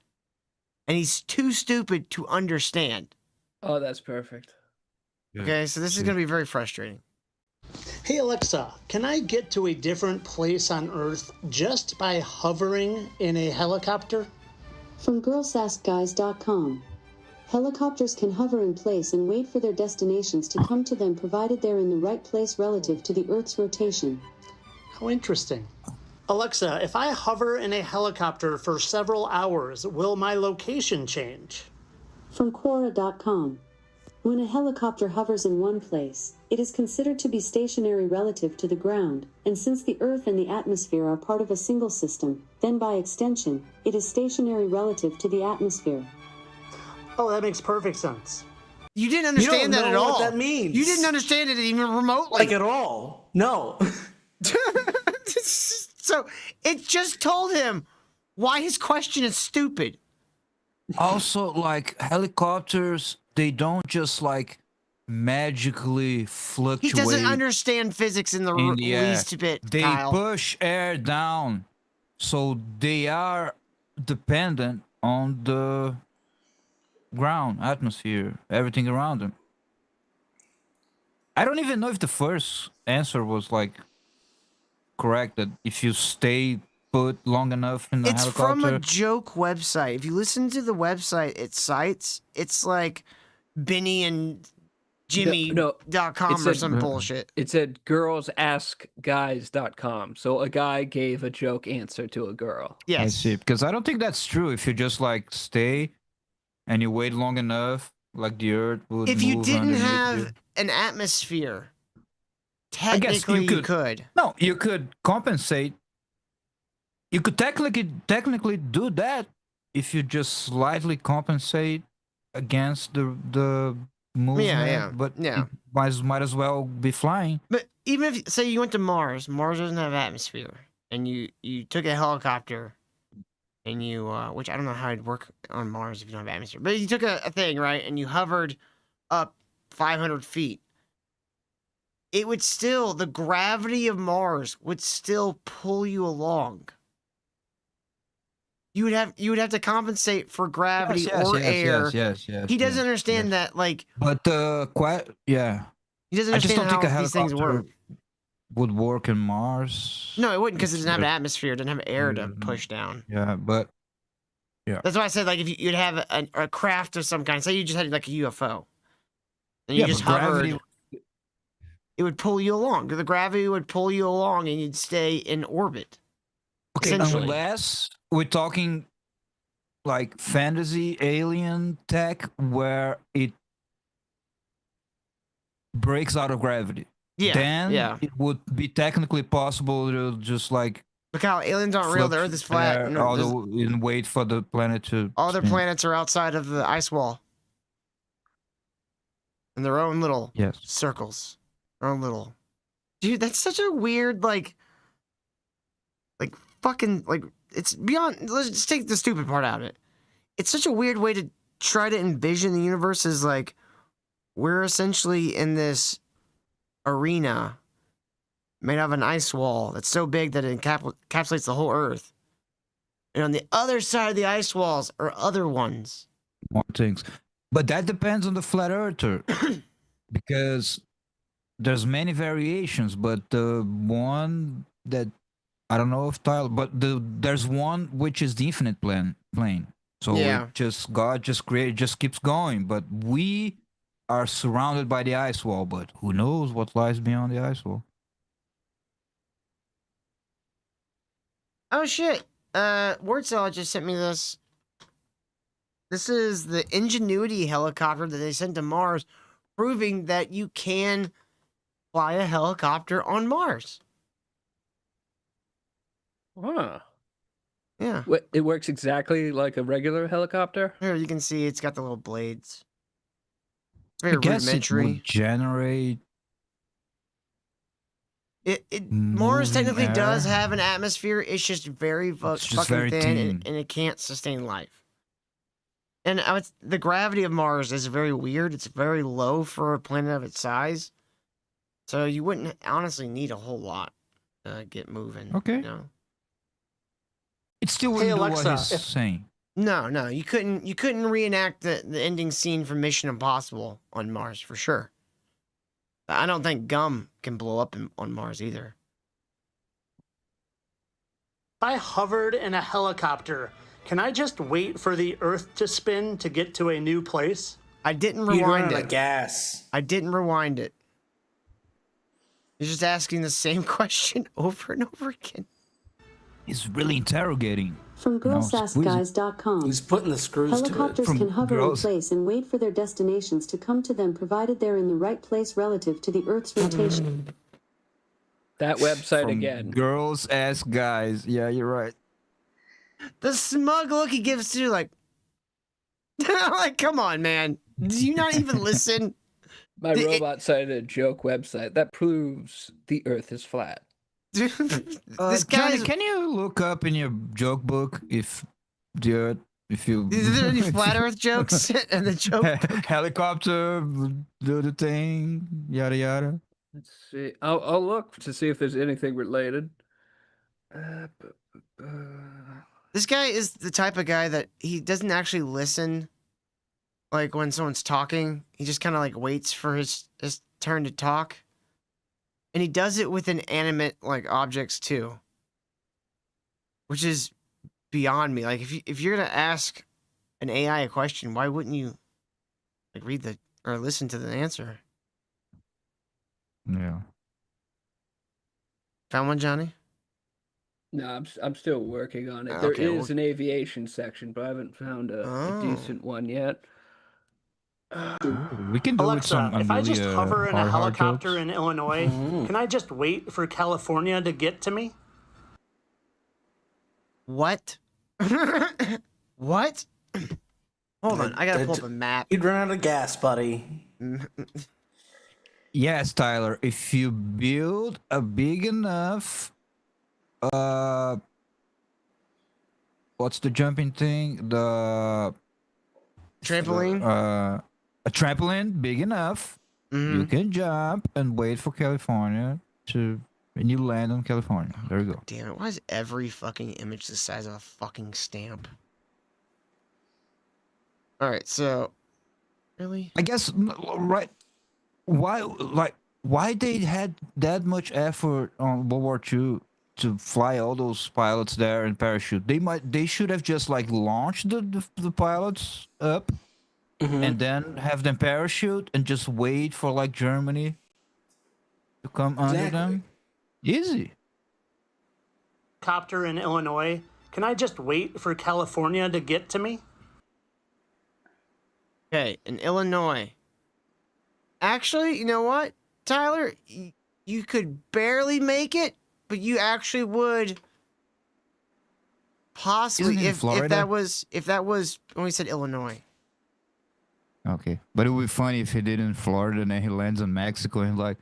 And he's too stupid to understand. Oh, that's perfect. Okay, so this is going to be very frustrating. Hey Alexa, can I get to a different place on Earth just by hovering in a helicopter? From girlsaskguys.com. Helicopters can hover in place and wait for their destinations to come to them provided they're in the right place relative to the Earth's rotation. How interesting. Alexa, if I hover in a helicopter for several hours, will my location change? From Quora.com. When a helicopter hovers in one place, it is considered to be stationary relative to the ground, and since the Earth and the atmosphere are part of a single system, then by extension, it is stationary relative to the atmosphere. Oh, that makes perft sense. You didn't understand that at all. What that means. You didn't understand it even remotely. Like at all. No. So it just told him why his question is stupid. Also, like helicopters, they don't just like magically He fluctuate. doesn't understand physics in the in the air. least bit, They Kyle. push air down, so they are dependent on the ground, atmosphere, everything around them. I don't even know if the first answer was like correct. That if you stay put long enough in the It's helicopter, from a joke website. If you listen to the website it cites, it's like Benny and Jimmy.com or some bullshit. It said girlsaskguys.com. So a guy gave a joke answer to a girl. I Yes. see. Because I don't think that's true. If you just like stay and you wait long enough, like the Earth would. If you move didn't underneath have you. an atmosphere, I guess technically you could. No, you could compensate. You could technically do that if you just slightly compensate against the movement. yeah, But yeah. it might as well be flying. But even if, say, you went to Mars doesn't have atmosphere, and you took a helicopter, and you, which I don't know how it'd work on Mars if you don't have atmosphere, but you took a thing, right, and you hovered up 500 feet, it would still, the gravity of Mars would still pull you along. You would have to compensate for gravity or air. Yes. He doesn't understand that, like, But yeah. he doesn't I just understand don't think a how these things work. helicopter would work in Mars. No, it wouldn't, because it doesn't have an It's- atmosphere. It doesn't have air to push down. Yeah, but That's why I said, like, if you'd have a craft of some kind. Say you just had like a UFO, and you yeah, just but hovered. gravity. it would pull you along. The gravity would pull you along, and you'd stay in orbit. Okay, Essentially. unless we're talking like fantasy alien tech where it breaks out of gravity. Yeah, Then yeah. it would be technically possible to just like Look how aliens aren't real. The float Earth is flat. there, and wait for the planet to All their spin. planets are outside of the ice wall. In their own little Yes. circles. Their own little. Dude, that's such a weird, like fucking, like, it's beyond. Let's just take the stupid part out of it. It's such a weird way to try to envision the universe as, like, we're essentially in this arena made out of an ice wall that's so big that it encapsulates the whole Earth. And on the other side of the ice walls are other ones. More things, but that depends on the flat earther because there's many variations. But the one that I don't know if Tyler, but there's one which is the infinite plane. So Yeah. God just created, just keeps going. But we are surrounded by the ice wall. But who knows what lies beyond the ice wall? Oh shit. Wordcell just sent me this. This is the Ingenuity helicopter that they sent to Mars, proving that you can fly a helicopter on Mars. Huh. Yeah. It works exactly like a regular helicopter? Here you can see it's got the little blades. Very I guess it rudimentary. would generate. Mars moving technically does air. have an atmosphere. It's just very It's just fucking very thin, thin. and it can't sustain life. And the gravity of Mars is very weird. It's very low for a planet of its size, so you wouldn't honestly need a whole lot to get moving. Okay. You know? It still Hey, wouldn't do what Alexa, he's saying. No, you couldn't reenact the ending scene from Mission Impossible on Mars for sure. I don't think gum can blow up on Mars either. If I hovered in a helicopter, can I just wait for the Earth to spin to get to a new place? I didn't You'd run rewind out it. of gas. I didn't rewind it. You're just asking the same question over and over again. He's really interrogating. From squeezing. girlsaskguys.com. He's putting the screws to it. Helicopters From can hover in girls- place and wait for their destinations to come to them provided they're in the right place relative to the Earth's rotation. That website From again. Girls ask guys. Yeah, you're right. The smug look he gives to, like, like, come on, man. Do you not even listen? My robot cited a joke website that proves the Earth is flat. Dude, this Johnny, guy's. can you look up in your joke book if you Is there any flat Earth jokes in the joke? helicopter do the thing, yada yada. Let's see. I'll look to see if there's anything related. This guy is the type of guy that he doesn't actually listen. Like when someone's talking, he just kind of like waits for his turn to talk. And he does it with inanimate like objects too. Which is beyond me. Like if you're gonna ask an AI a question, why wouldn't you like read the or listen to the answer? Yeah. Found one, Johnny? No, I'm still working on it. Okay, There is an aviation section, but I haven't found a decent one yet. We can do with Alexa, some if I just really, hover in a hard helicopter jokes. in Illinois, can I just wait for California to get to me? What? What? Hold on, I gotta pull up a map. You'd run out of gas, buddy. Yes, Tyler. If you build a big enough, what's the jumping thing? The Trampoline? A trampoline big enough, you can jump and wait for California and you land on California. There you go. Damn it, why is every fucking image the size of a fucking stamp? Alright, so really? I guess right. Why they had that much effort on World War II to fly all those pilots there in parachute? They should have just like launched the pilots up and then have them parachute and just wait for like Germany to come under Exactly. them. Easy. Copter in Illinois. Can I just wait for California to get to me? Okay, in Illinois. Actually, you know what, Tyler? You could barely make it, but you actually would possibly Isn't it in if Florida? if that was when we said Illinois. Okay, but it would be funny if he did in Florida and then he lands in Mexico and like,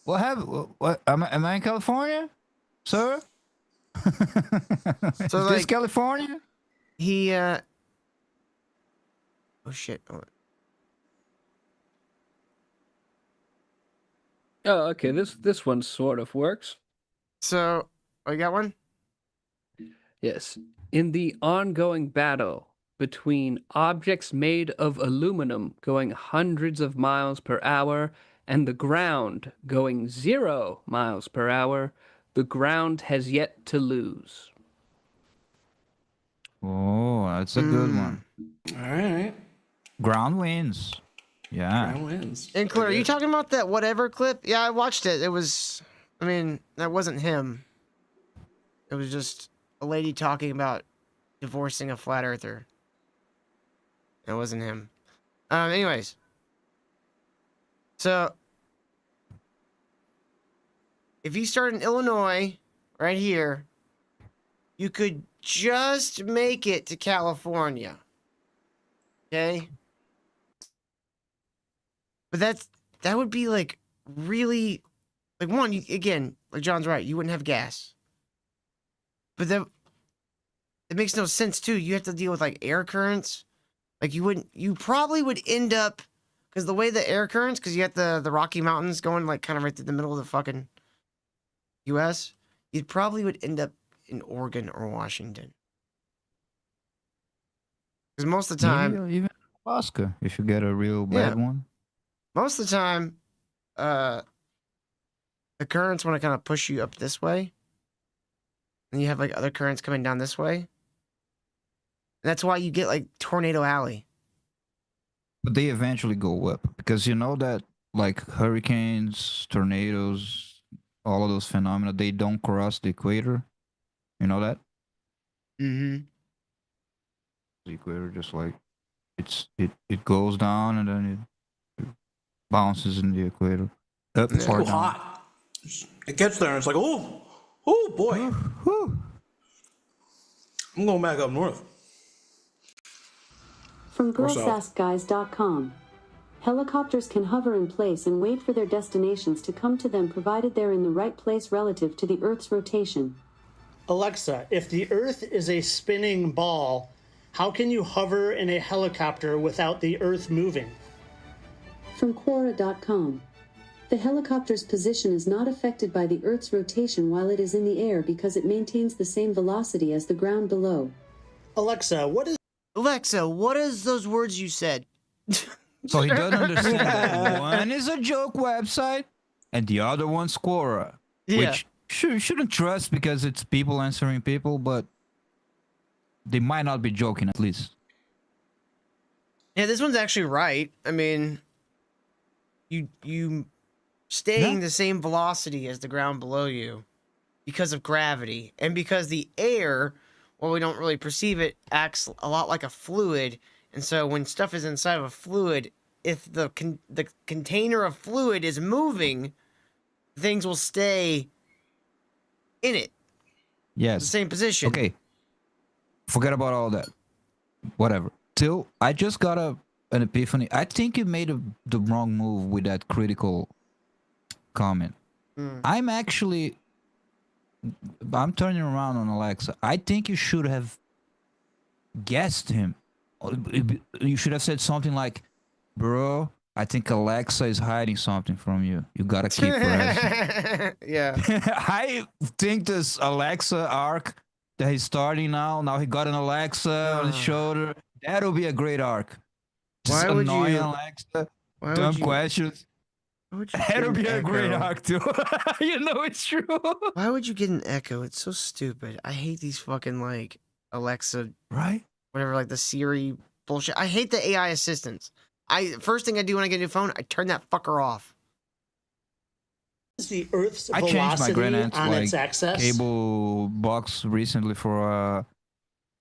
what happened? What am I in California, sir? Is this like- California? He oh shit. Oh, okay. This one sort of works. So, you got one? Yes. In the ongoing battle between objects made of aluminum going hundreds of miles per hour and the ground going 0 miles per hour, the ground has yet to lose. Oh, that's a good one. All right. Ground wins. Yeah. Ground wins. And Claire, are you talking about that whatever clip? Yeah, I watched it. It was, I mean, that wasn't him. It was just a lady talking about divorcing a flat earther. It wasn't him. Anyways. So, if you start in Illinois, right here, you could just make it to California. Okay? But that would be like really, like one, again, like John's right, you wouldn't have gas. But that it makes no sense too. You have to deal with like air currents. Like you probably would end up, because the way the air currents, because you got the Rocky Mountains going like kind of right through the middle of the fucking US, you probably would end up in Oregon or Washington. Because most of the time, Maybe even Alaska if you get a real bad one. most of the time, the currents want to kind of push you up this way. And you have like other currents coming down this way. And that's why you get like Tornado Alley. But they eventually go up because you know that like hurricanes, tornadoes, all of those phenomena, they don't cross the equator. You know that? Mm-hmm. The equator just like it goes down and then it bounces in the equator. Up It's or so down. hot. It gets there and it's like, oh boy. Whew. I'm going back up north. From Course off. girlsaskguys.com. Helicopters can hover in place and wait for their destinations to come to them provided they're in the right place relative to the Earth's rotation. Alexa, if the Earth is a spinning ball, how can you hover in a helicopter without the Earth moving? From Quora.com. The helicopter's position is not affected by the Earth's rotation while it is in the air because it maintains the same velocity as the ground below. Alexa, what is those words you said? So he doesn't understand that one is a joke website and the other one's Quora. Yeah. Which shouldn't trust because it's people answering people, but they might not be joking at least. Yeah, this one's actually right. I mean, you staying the same velocity as the ground below you because of gravity and because the air, while we don't really perceive it, acts a lot like a fluid. And so when stuff is inside of a fluid, if the container of fluid is moving, things will stay in it. Yes. The same position. Okay. Forget about all that. Whatever. Till I just got an epiphany. I think you made the wrong move with that critical comment. I'm turning around on Alexa. I think you should have guessed him. You should have said something like, bro, I think Alexa is hiding something from you. You gotta keep pressing. Yeah. I think this Alexa arc that he's starting now he got an Alexa on his shoulder. That'll be a great arc. Just Why would annoying you- Alexa, Why dumb would you- questions. Why would you That'll get an be a great echo? arc too. You know it's true. Why would you get an echo? It's so stupid. I hate these fucking like Alexa, Right? whatever, like the Siri bullshit. I hate the AI assistants. First thing I do when I get a new phone, I turn that fucker off. Is the Earth's I changed my velocity granddad's on like its axis? cable box recently for a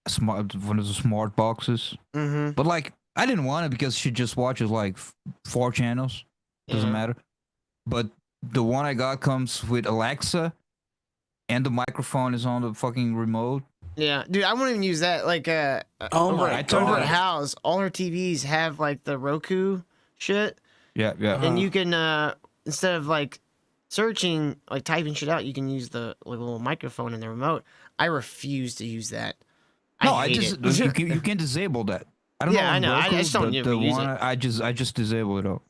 smart one of the smart boxes. Mm-hmm. But like I didn't want it because she just watches like 4 channels. Doesn't Yeah. matter. But the one I got comes with Alexa, and the microphone is on the fucking remote. Yeah, dude, I won't even use that. Like, Oh over, my over at God. house, all her TVs have like the Roku shit, Yeah, yeah. and you can instead of like searching, like typing shit out, you can use the like, little microphone in the remote. I refuse to use that. No, I hate just it. you can disable that. I don't Yeah, I know. know. On I Roku, just don't but ever the use one it. I just disable it all.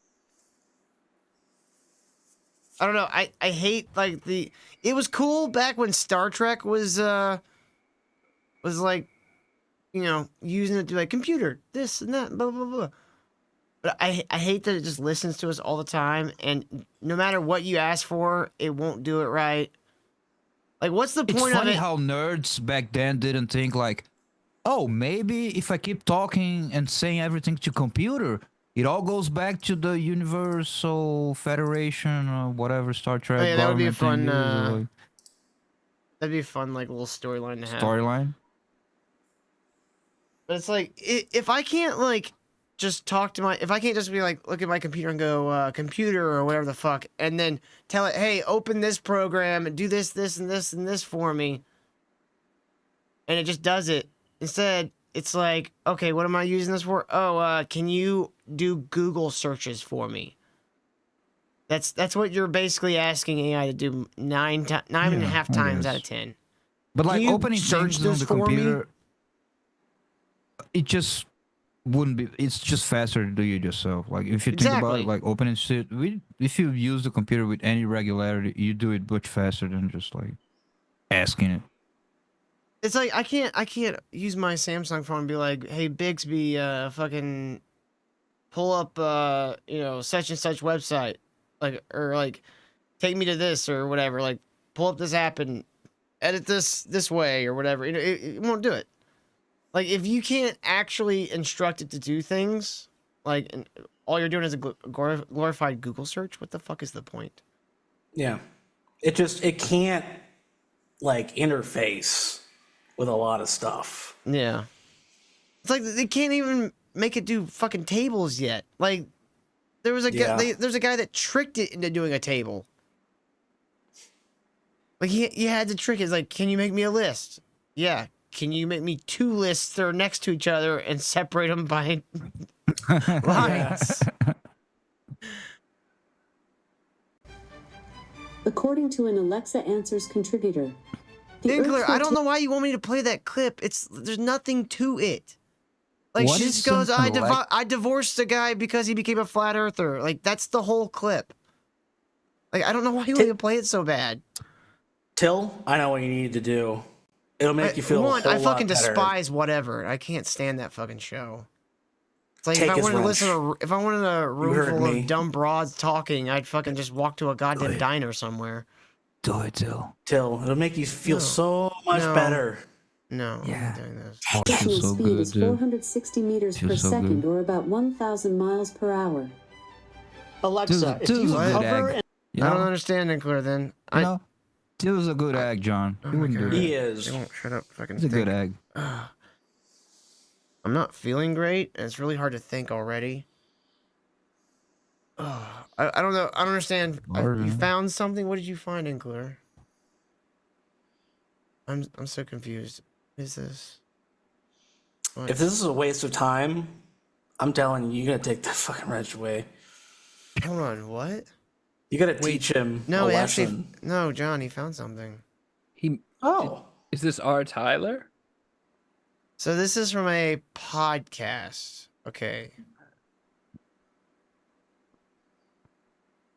I don't know. I hate like it was cool back when Star Trek was like, you know, using it to like computer, this and that, blah blah blah. But I hate that it just listens to us all the time, and no matter what you ask for, it won't do it right. Like, what's the It's point of funny it? how nerds back then didn't think like, oh, maybe if I keep talking and saying everything to computer, it all goes back to the Universal Federation or whatever Star Trek Oh, yeah, that would be a government thing fun. is, or, like, That'd be a fun like little storyline to have. storyline. But it's like if I can't like just talk to if I can't just be like look at my computer and go computer or whatever the fuck, and then tell it, hey, open this program and do this, this, and this, and this for me, and it just does it. Instead, it's like, okay, what am I using this for? Oh, can you do Google searches for me? That's what you're basically asking AI to do nine and a half I times guess. out of 10. But like Can you opening search things on this the for me? computer, it just wouldn't be. It's just faster to do it yourself. Like if you think about Exactly. it, like opening shit, if you use the computer with any regularity, you do it much faster than just like asking it. It's like I can't use my Samsung phone and be like, hey Bixby, fucking pull up you know, such and such website. Like or like take me to this or whatever. Like pull up this app and edit this way or whatever. You know, it won't do it. Like if you can't actually instruct it to do things, like and all you're doing is a glorified Google search, what the fuck is the point? Yeah. It can't like interface with a lot of stuff. Yeah. It's like they can't even make it do fucking tables yet. Like there was a guy, there's a guy that tricked it into doing a table. Like he had to trick it. It's like, can you make me a list? Yeah. Can you make me 2 lists that are next to each other and separate them by lines? According to an Alexa Answers contributor, the Dinkler, Earth's I don't know why you want me to play that clip. There's nothing to it. Like What she is just goes, something like- I divorced a guy because he became a flat earther. Like that's the whole clip. Like I don't know why you want me to play it so bad. Till, I know what you need to do. It'll make you feel a whole I lot fucking better. despise whatever. I can't stand that fucking show. It's like Take if I his wanted to wrench. listen to if I wanted a room heard full me. of dumb broads talking, I'd fucking just walk to a goddamn diner somewhere. Do it, Till. Till, it'll make you feel No. so much No. better. No, I'm Yeah. not doing this. Oh, it feels visual so speed good, is dude. 460 meters per Feels so second, good. or about 1,000 miles per hour. Alexa, if Till's you a good hover egg. and You I don't know? understand it, Claire. Then You know? Till's a good egg, John. Oh He my wouldn't do God. that. he is. They won't shut up. Fucking He's a good think. egg. I'm not feeling great, and it's really hard to think already. I don't know. I don't understand. You found something? What did you find, Inkler? I'm so confused. What is this? What? If this is a waste of time, I'm telling you, you gotta take that fucking wrench away. Hold on, what? You gotta teach him No, a he lesson. actually. No, John, he found something. Oh. Is this R. Tyler? So this is from a podcast. Okay.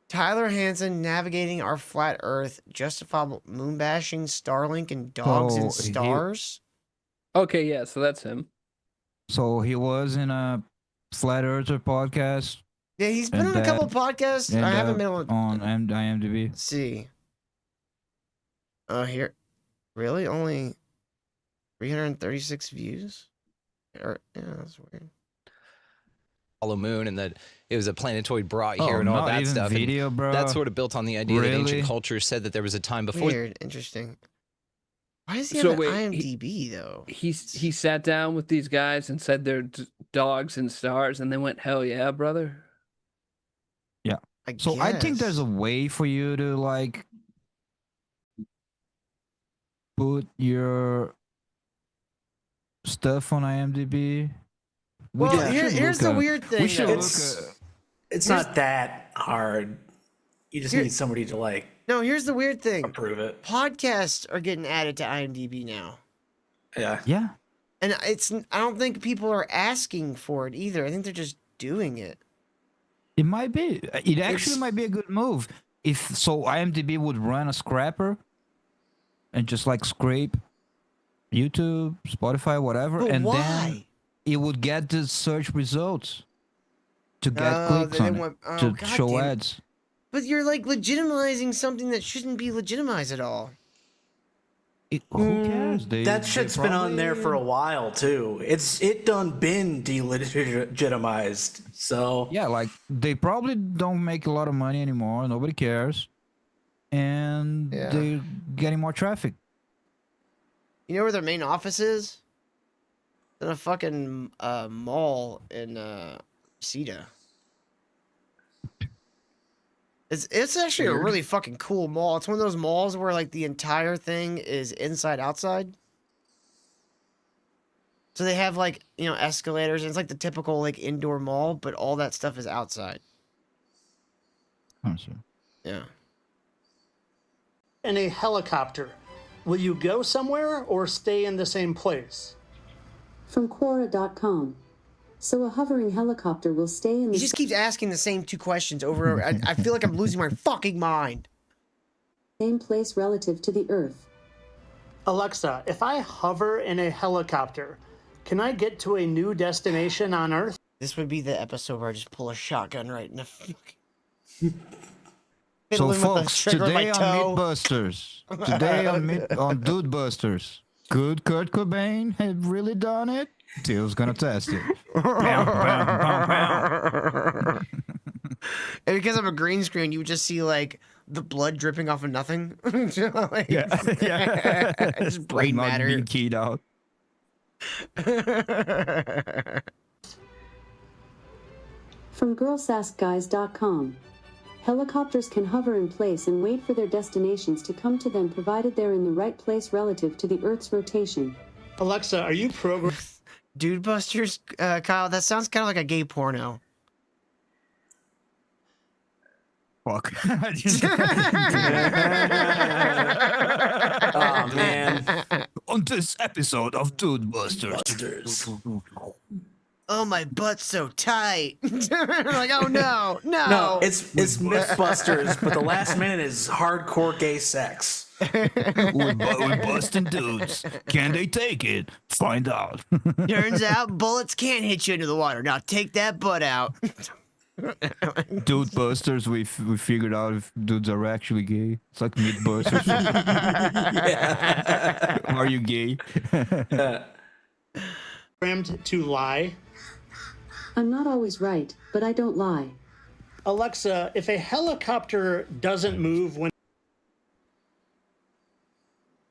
Tyler Hansen navigating our flat Earth, justifiable moon bashing, Starlink, and dogs and So he- stars. Okay, yeah, so that's him. So he was in a Flat Earther podcast. Yeah, he's been And on a couple podcasts. and, I haven't been on IMDb. Let's see. Here. Really? Only 336 views? Yeah, that's weird. hollow moon and that it was a planetoid brought Oh, here and all not that even stuff. video, and bro. that's sort of built on the idea that Really? ancient culture said that there was a time before. Weird, interesting. Why does he So have an wait, IMDb though? He sat down with these guys and said they're dogs and stars, and they went, "Hell yeah, brother." Yeah. So I think there's a way for you to like put your stuff on IMDb. We Well, should here's look the at- weird thing. We should though. look It's not that hard. You just need somebody to like No, here's the weird thing. approve it. Podcasts are getting added to IMDb now. Yeah. Yeah. And I don't think people are asking for it either. I think they're just doing it. It might be. It actually might be a good move. If so, IMDb would run a scrapper and just like scrape YouTube, Spotify, whatever, But and then why? it would get the search results to get clicks they on want- it, to God show damn it. ads. But you're like legitimizing something that shouldn't be legitimized at all. Who cares? That shit's been on there for a while too. It done been delegitimized. So yeah, like they probably don't make a lot of money anymore. Nobody cares, and they're getting more traffic. You know where their main office is? In a fucking mall in Cedar. It's actually a really fucking cool mall. It's one of those malls where like the entire thing is inside outside. So they have like, you know, escalators and it's like the typical like indoor mall, but all that stuff is outside. Oh, sure. Yeah. In a helicopter, will you go somewhere or stay in the same place? From Quora.com. So a hovering helicopter will stay in the He just keeps asking the same two questions over and over. I feel like I'm losing my fucking mind. same place relative to the Earth. Alexa, if I hover in a helicopter, can I get to a new destination on Earth? This would be the episode where I just pull a shotgun right in the fucking... So, Fiddling with the folks, trigger of my today on toe. Mythbusters, today on Dude Busters, could Kurt Cobain have really done it? Till's gonna test it. Pow, pow, pow, And because of a green screen, you would just see like the blood dripping off of nothing. Like, yeah. just brain Not matter. being keyed out. From girlsaskguys.com. Helicopters can hover in place and wait for their destinations to come to them provided they're in the right place relative to the Earth's rotation. Alexa, are you programmed? Dude Busters, Kyle, that sounds kind of like a gay porno. Fuck. oh man. On this episode of Dude Busters. Oh, my butt's so tight. Like, oh no, no. No, it's Mythbusters, but the last minute is hardcore gay sex. We're busting dudes. Can they take it? Find out. Turns out bullets can't hit you into the water. Now take that butt out. Dude Busters, we figured out if dudes are actually gay. It's like Mythbusters. Are you gay? Programmed to lie? I'm not always right, but I don't lie. Alexa, if a helicopter doesn't move when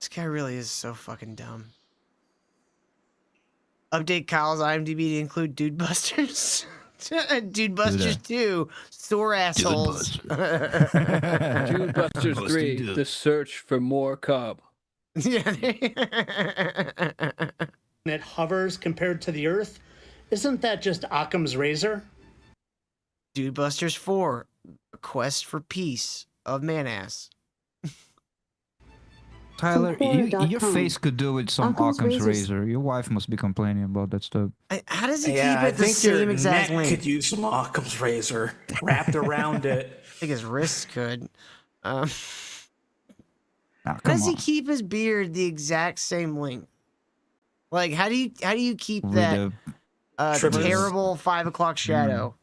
This guy really is so fucking dumb. Update Kyle's IMDb to include Dude Busters. Dude Busters 2. Sore assholes. Dude Busters 3, dude. The Search for More Cobb. Yeah. it hovers compared to the Earth, isn't that just Occam's razor? Dude Busters 4. A Quest for Peace of Man-Ass. Tyler, Quora.com. your face could do with some Occam's Occam's razors. razor. Your wife must be complaining about that stuff. How does he Yeah, keep I it the think your same exact neck length? could use some Occam's razor wrapped around it. I think his wrists could. Now, How come does he on. keep his beard the exact same length? Like, how do you keep With that the Trimmers. terrible 5 o'clock shadow?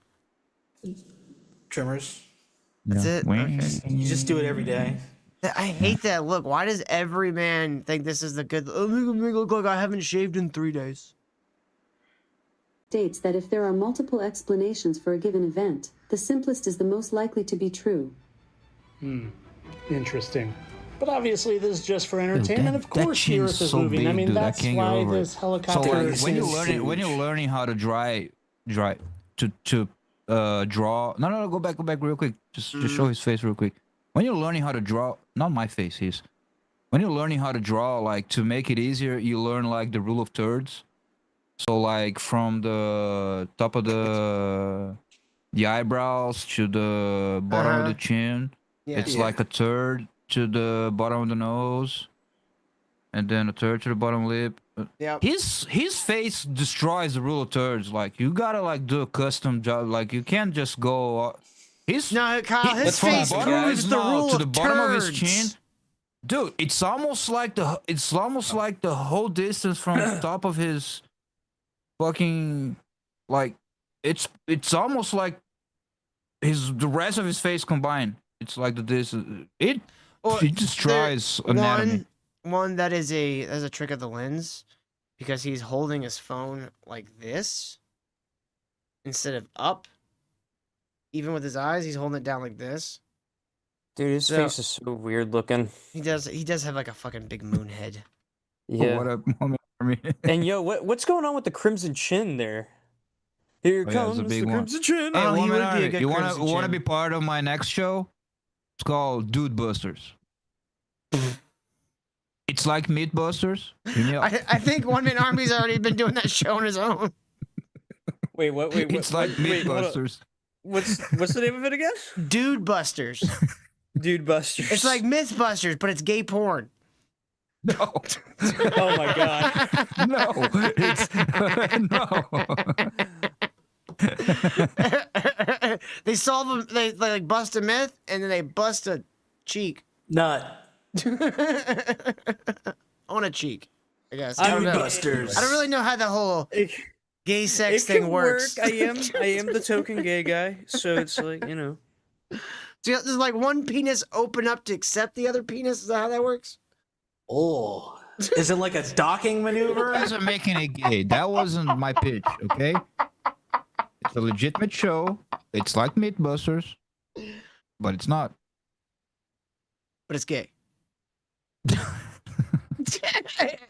Trimmers. That's it? Okay. You just do it every day. I hate that look. Why does every man think this is the good? Oh, make me look like I haven't shaved in 3 days. states that if there are multiple explanations for a given event, the simplest is the most likely to be true. Interesting. But obviously, this is just for entertainment. Of that course, the chain's Earth is so moving. I big, mean, dude, I that's can't get why over it. this So helicopter like, is when you're huge. learning how to draw. No, go back real quick. Just show his face real quick. When you're learning how to draw, not my face, his. When you're learning how to draw, like to make it easier, you learn like the rule of thirds. So like from the top of the eyebrows to the bottom of the chin, it's like a third to the bottom of the nose, and then a third to the bottom lip. Yep. His face destroys the rule of thirds. Like you gotta like do a custom job. Like you can't just go. No, Kyle, his face proves the rule to of the bottom of his turds. chin. Dude, it's almost like the whole distance from the top of his fucking like it's almost like the rest of his face combined. It's like it destroys anatomy. One that is a trick of the lens, because he's holding his phone like this instead of up. Even with his eyes, he's holding it down like this. Dude, his face is so weird looking. He does have like a fucking big moon head. Yeah. What up, Mommy Army? And yo, what's going on with the crimson chin there? Here comes it's a big the one. crimson chin. Hey, Oh, he Woman would be a Army, good you Crimson wanna Chin. be part of my next show? It's called Dude Busters. It's like Meatbusters. I think One Man Army's already been doing that show on his own. Wait, what? It's like Meatbusters. What's the name of it again? Dude Busters. Dude Busters. It's like Mythbusters, but it's gay porn. No. Oh my god. No. It's no. They solve them. They like bust a myth, and then they bust a cheek. Nut. On a cheek, I guess. I I don't mean, know. Busters. I don't really know how the whole gay sex It thing can works. work. I am the token gay guy, so it's like, you know. So does like one penis open up to accept the other penis? Is that how that works? Oh. Is it like a docking maneuver? You guys are making it gay. That wasn't my pitch, okay? It's a legitimate show. It's like Mythbusters, but it's not. But it's gay.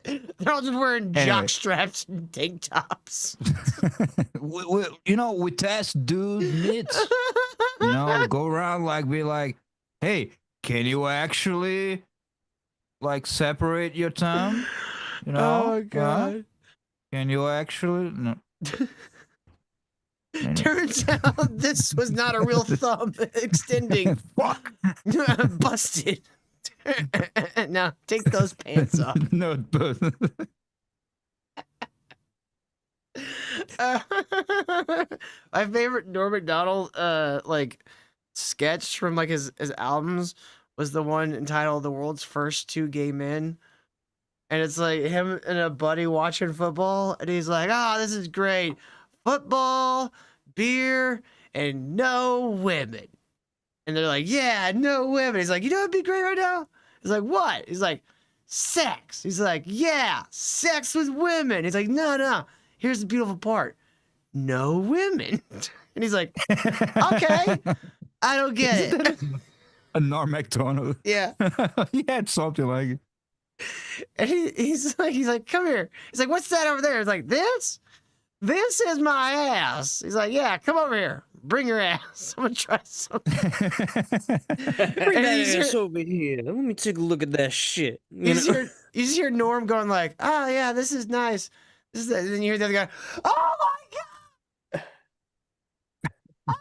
They're all just wearing Anyway. jock straps and tank tops. we test dude myths. Go around be like, hey, can you actually like separate your tongue? Oh god. Can you actually? No. Turns out this was not a real thumb extending. Fuck. Busted. Now take those pants off. No, but my favorite Norm Macdonald like sketch from like his albums was the one entitled "The World's First Two Gay Men," and it's like him and a buddy watching football, and he's like, "Ah, this is great, football, beer, and no women." And they're like, "Yeah, no women." He's like, "You know what'd be great right now?" He's like, "What?" He's like, "Sex." He's like, "Yeah, sex with women." He's like, "No. Here's the beautiful part. No women." And he's like, "Okay, I don't get it." a Norm Macdonald. Yeah. He had something like it. And he's like, "Come here." He's like, "What's that over there?" He's like, "This is my ass." He's like, "Yeah, come over here. Bring your ass. I'm gonna try something." Bring that ass over here. Let me take a look at that shit. You just hear Norm going like, "Oh yeah, this is nice." And then you hear the other guy, "Oh my god! My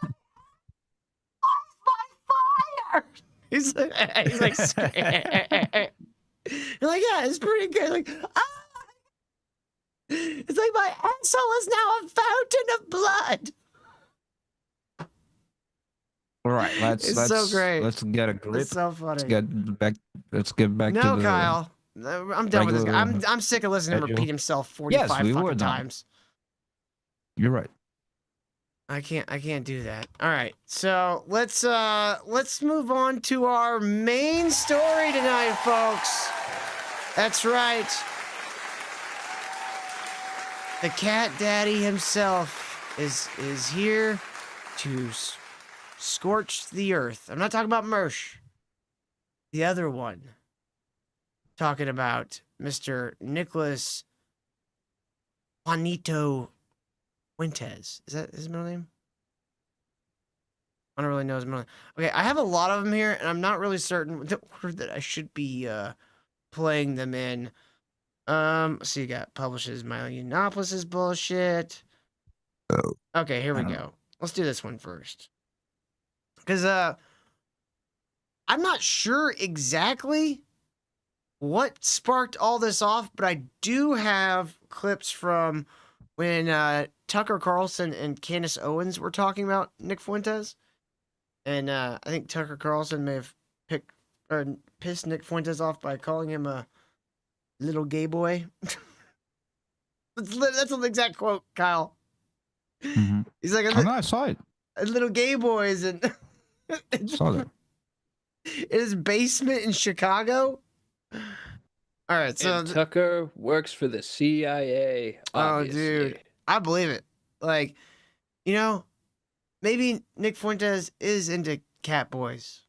fire!" He's like, you're like, "Yeah, it's pretty good." Like, "Ah!" It's like my asshole is now a fountain of blood. All right, let's so great. Let's get a grip. It's so funny. Let's get back to No, the Kyle. I'm done with this guy. regular I'm sick of listening to him schedule. repeat himself 45 Yes, we were fucking done. times. You're right. I can't do that. All right. So let's move on to our main story tonight, folks. That's right. the cat daddy himself is here to scorch the earth. I'm not talking about Mersh. The other one. Talking about Mr. Nicholas Juanito Fuentes. Is that his middle name? I don't really know his middle name. Okay, I have a lot of them here, and I'm not really certain the order that I should be playing them in. So you got publishes Milo Yiannopoulos' bullshit. Okay, here we go. Let's do this one first. Because I'm not sure exactly what sparked all this off, but I do have clips from when Tucker Carlson and Candace Owens were talking about Nick Fuentes. And I think Tucker Carlson may have pissed Nick Fuentes off by calling him a little gay boy. That's an exact quote, Kyle. Mm-hmm. He's like, I saw it. Little gay boys and Saw that. in his basement in Chicago. All right, so And Tucker works for the CIA. Obviously. Oh, dude, I believe it. Like, you know, maybe Nick Fuentes is into cat boys.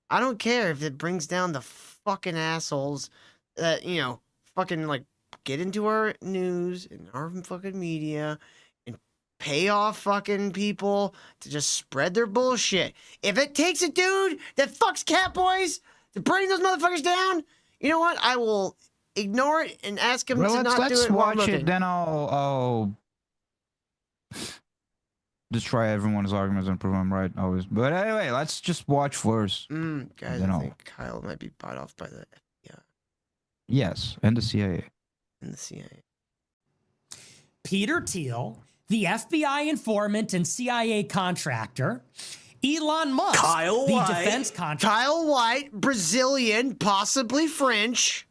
I don't care if it brings down the fucking assholes that, you know, fucking like get into our news and our fucking media and pay off fucking people to just spread their bullshit. If it takes a dude that fucks cat boys to bring those motherfuckers down, you know what? I will ignore it and ask him to not do let's it while I'm watch looking. it, then I'll destroy everyone's arguments and prove I'm right always. But anyway, let's just watch first. Guys, then I I'll- think Kyle might be bought off by the FBI Yes, and the CIA. and the CIA. Peter Thiel, the FBI informant and CIA contractor, Elon Musk, Kyle the White. defense contractor. Kyle White, Brazilian, possibly French.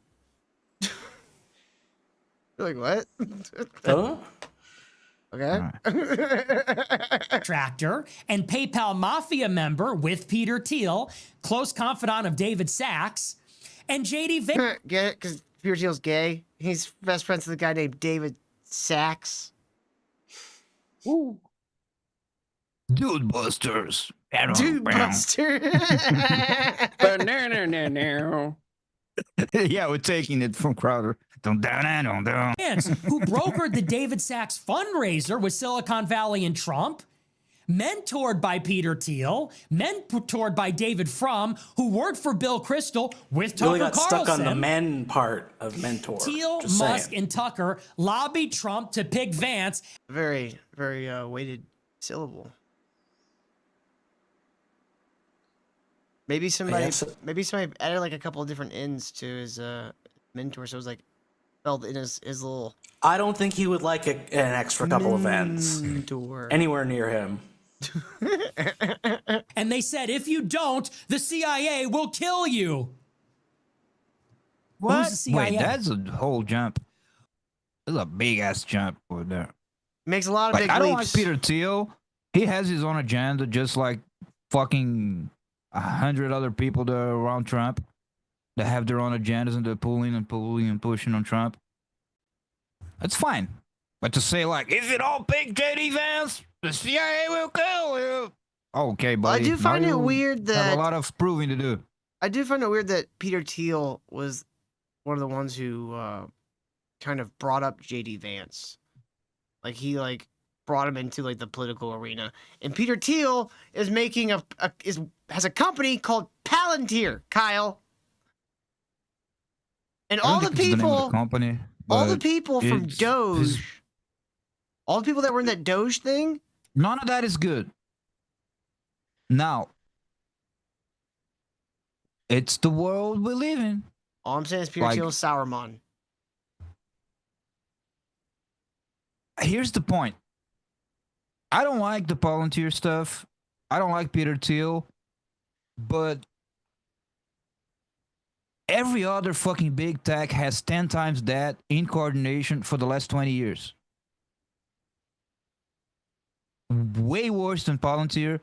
You're like, what? Huh? Okay. Contractor and PayPal mafia member with Peter Thiel, close confidant of David Sachs, and JD Vance. Get it? Because Peter Thiel's gay. He's best friends with a guy named David Sachs. Ooh. Dude Busters. Dude Buster. Yeah, we're taking it from Crowder. Don't down. Vance, who brokered the David Sachs fundraiser with Silicon Valley and Trump, mentored by Peter Thiel, mentored by David Frum, who worked for Bill Kristol with Tucker Really got Carlson. stuck on the men part of mentor. Thiel, Just Musk, saying. and Tucker lobbied Trump to pick Vance. Very, very weighted syllable. Maybe somebody added like a couple of different ends to his mentor, so it was like spelled in his little. I don't think he would like an extra couple of ends mentor anywhere near him. And they said, if you don't, the CIA will kill you. What? Who's the CIA? Wait, that's a whole jump. That's a big ass jump over there. Makes a lot of Like, big I don't like leaps. Peter Thiel. He has his own agenda, just like fucking 100 other people that are around Trump that have their own agendas and they're pulling and pushing on Trump. That's fine. But to say like, if you don't pick JD Vance, the CIA will kill you. Okay, buddy. I do find Now it you weird have that a lot of proving to do. I do find it weird that Peter Thiel was one of the ones who kind of brought up JD Vance. Like he brought him into like the political arena. And Peter Thiel is making has a company called Palantir, Kyle. And I don't all the think it's the name of people, the company, all the but people from it's- Doge, all the people that were in that Doge thing. None of that is good. Now, it's the world we live in. All I'm saying is Peter Like- Thiel is Sauron. Here's the point. I don't like the Palantir stuff. I don't like Peter Thiel. But every other fucking big tech has 10 times that in coordination for the last 20 years. Way worse than Palantir.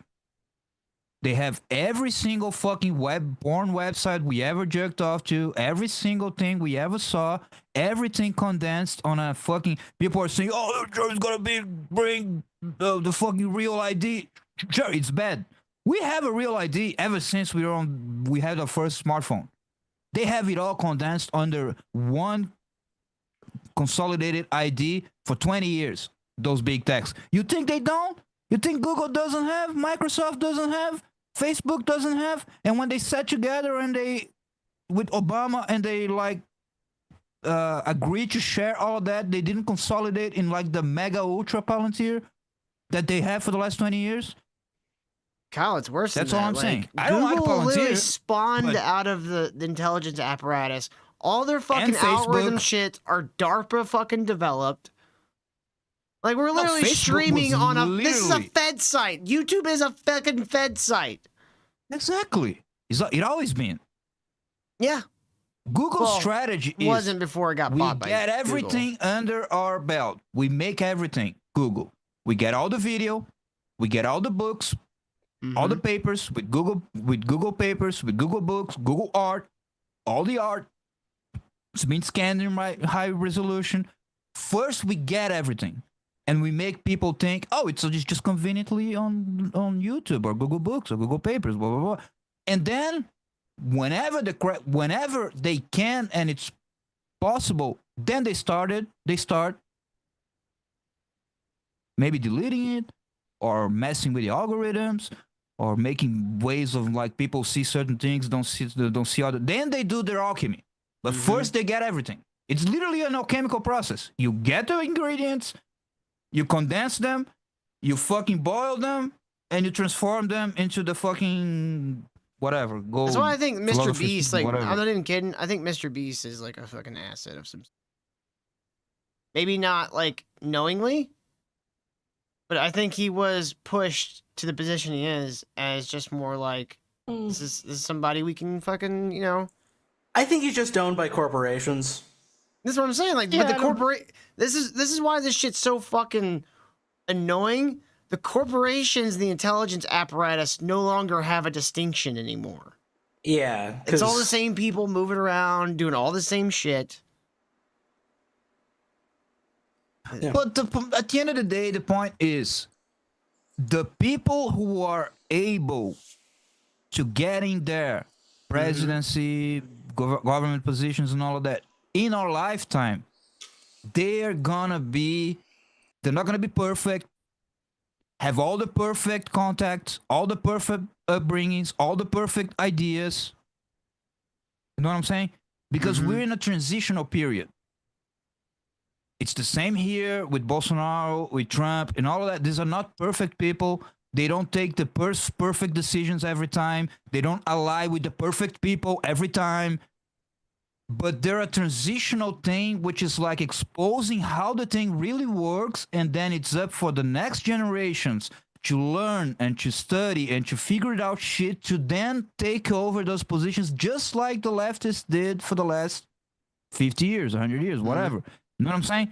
They have every single fucking porn website we ever jerked off to, every single thing we ever saw, everything condensed on a fucking. People are saying, "Oh, it's gonna bring the fucking real ID." Sure, it's bad. We have a real ID ever since we had our first smartphone. They have it all condensed under one consolidated ID for 20 years. Those big techs. You think they don't? You think Google doesn't have? Microsoft doesn't have? Facebook doesn't have? And when they sat together and they, with Obama, and they like agreed to share all of that, they didn't consolidate in like the mega ultra Palantir that they have for the last 20 years? Kyle, it's worse That's than all that. I'm saying. Like, I don't like Google literally Palantir, spawned but- out of the intelligence apparatus. All their fucking Facebook. algorithm shit are DARPA fucking developed. Like, we're literally Facebook streaming was on a. This is a literally- Fed site. YouTube is a fucking Fed site. Exactly. It always been. Yeah. Google's Well, strategy is wasn't before it got we bought by get Google. everything under our belt. We make everything Google. We get all the video, we get all the books, all the papers with Google Papers, with Google Books, Google Art, all the art. It's been scanned in high resolution. First, we get everything, and we make people think, oh, it's just conveniently on YouTube or Google Books or Google Papers, blah blah blah. And then, whenever they can and it's possible, then they start maybe deleting it or messing with the algorithms or making ways of like people see certain things, don't see other. Then they do their alchemy. But first they get everything. It's literally an alchemical process. You get the ingredients, you condense them, you fucking boil them, and you transform them into the fucking whatever. Gold. That's why I think Mr. philosophy, Beast, like, whatever. I'm not even kidding. I think Mr. Beast is like a fucking asset of some. Maybe not like knowingly, but I think he was pushed to the position he is as just more like this is somebody we can fucking, you know. I think he's just owned by corporations. This is what I'm saying. Like, but the corporate. This is why this shit's so fucking annoying. The corporations, the intelligence apparatus, no longer have a distinction anymore. Yeah, It's all the same people moving around, doing all the same shit. But at the end of the day, the point is the people who are able to get in there, presidency, government positions, and all of that in our lifetime, they're not gonna be perfect, have all the perfect contacts, all the perfect upbringings, all the perfect ideas. You know what I'm saying? Because we're in a transitional period. It's the same here with Bolsonaro, with Trump, and all of that. These are not perfect people. They don't take the perfect decisions every time. They don't ally with the perfect people every time. But they're a transitional thing, which is like exposing how the thing really works, and then it's up for the next generations to learn and to study and to figure it out shit to then take over those positions, just like the leftists did for the last 50 years, 100 years, whatever. You know what I'm saying?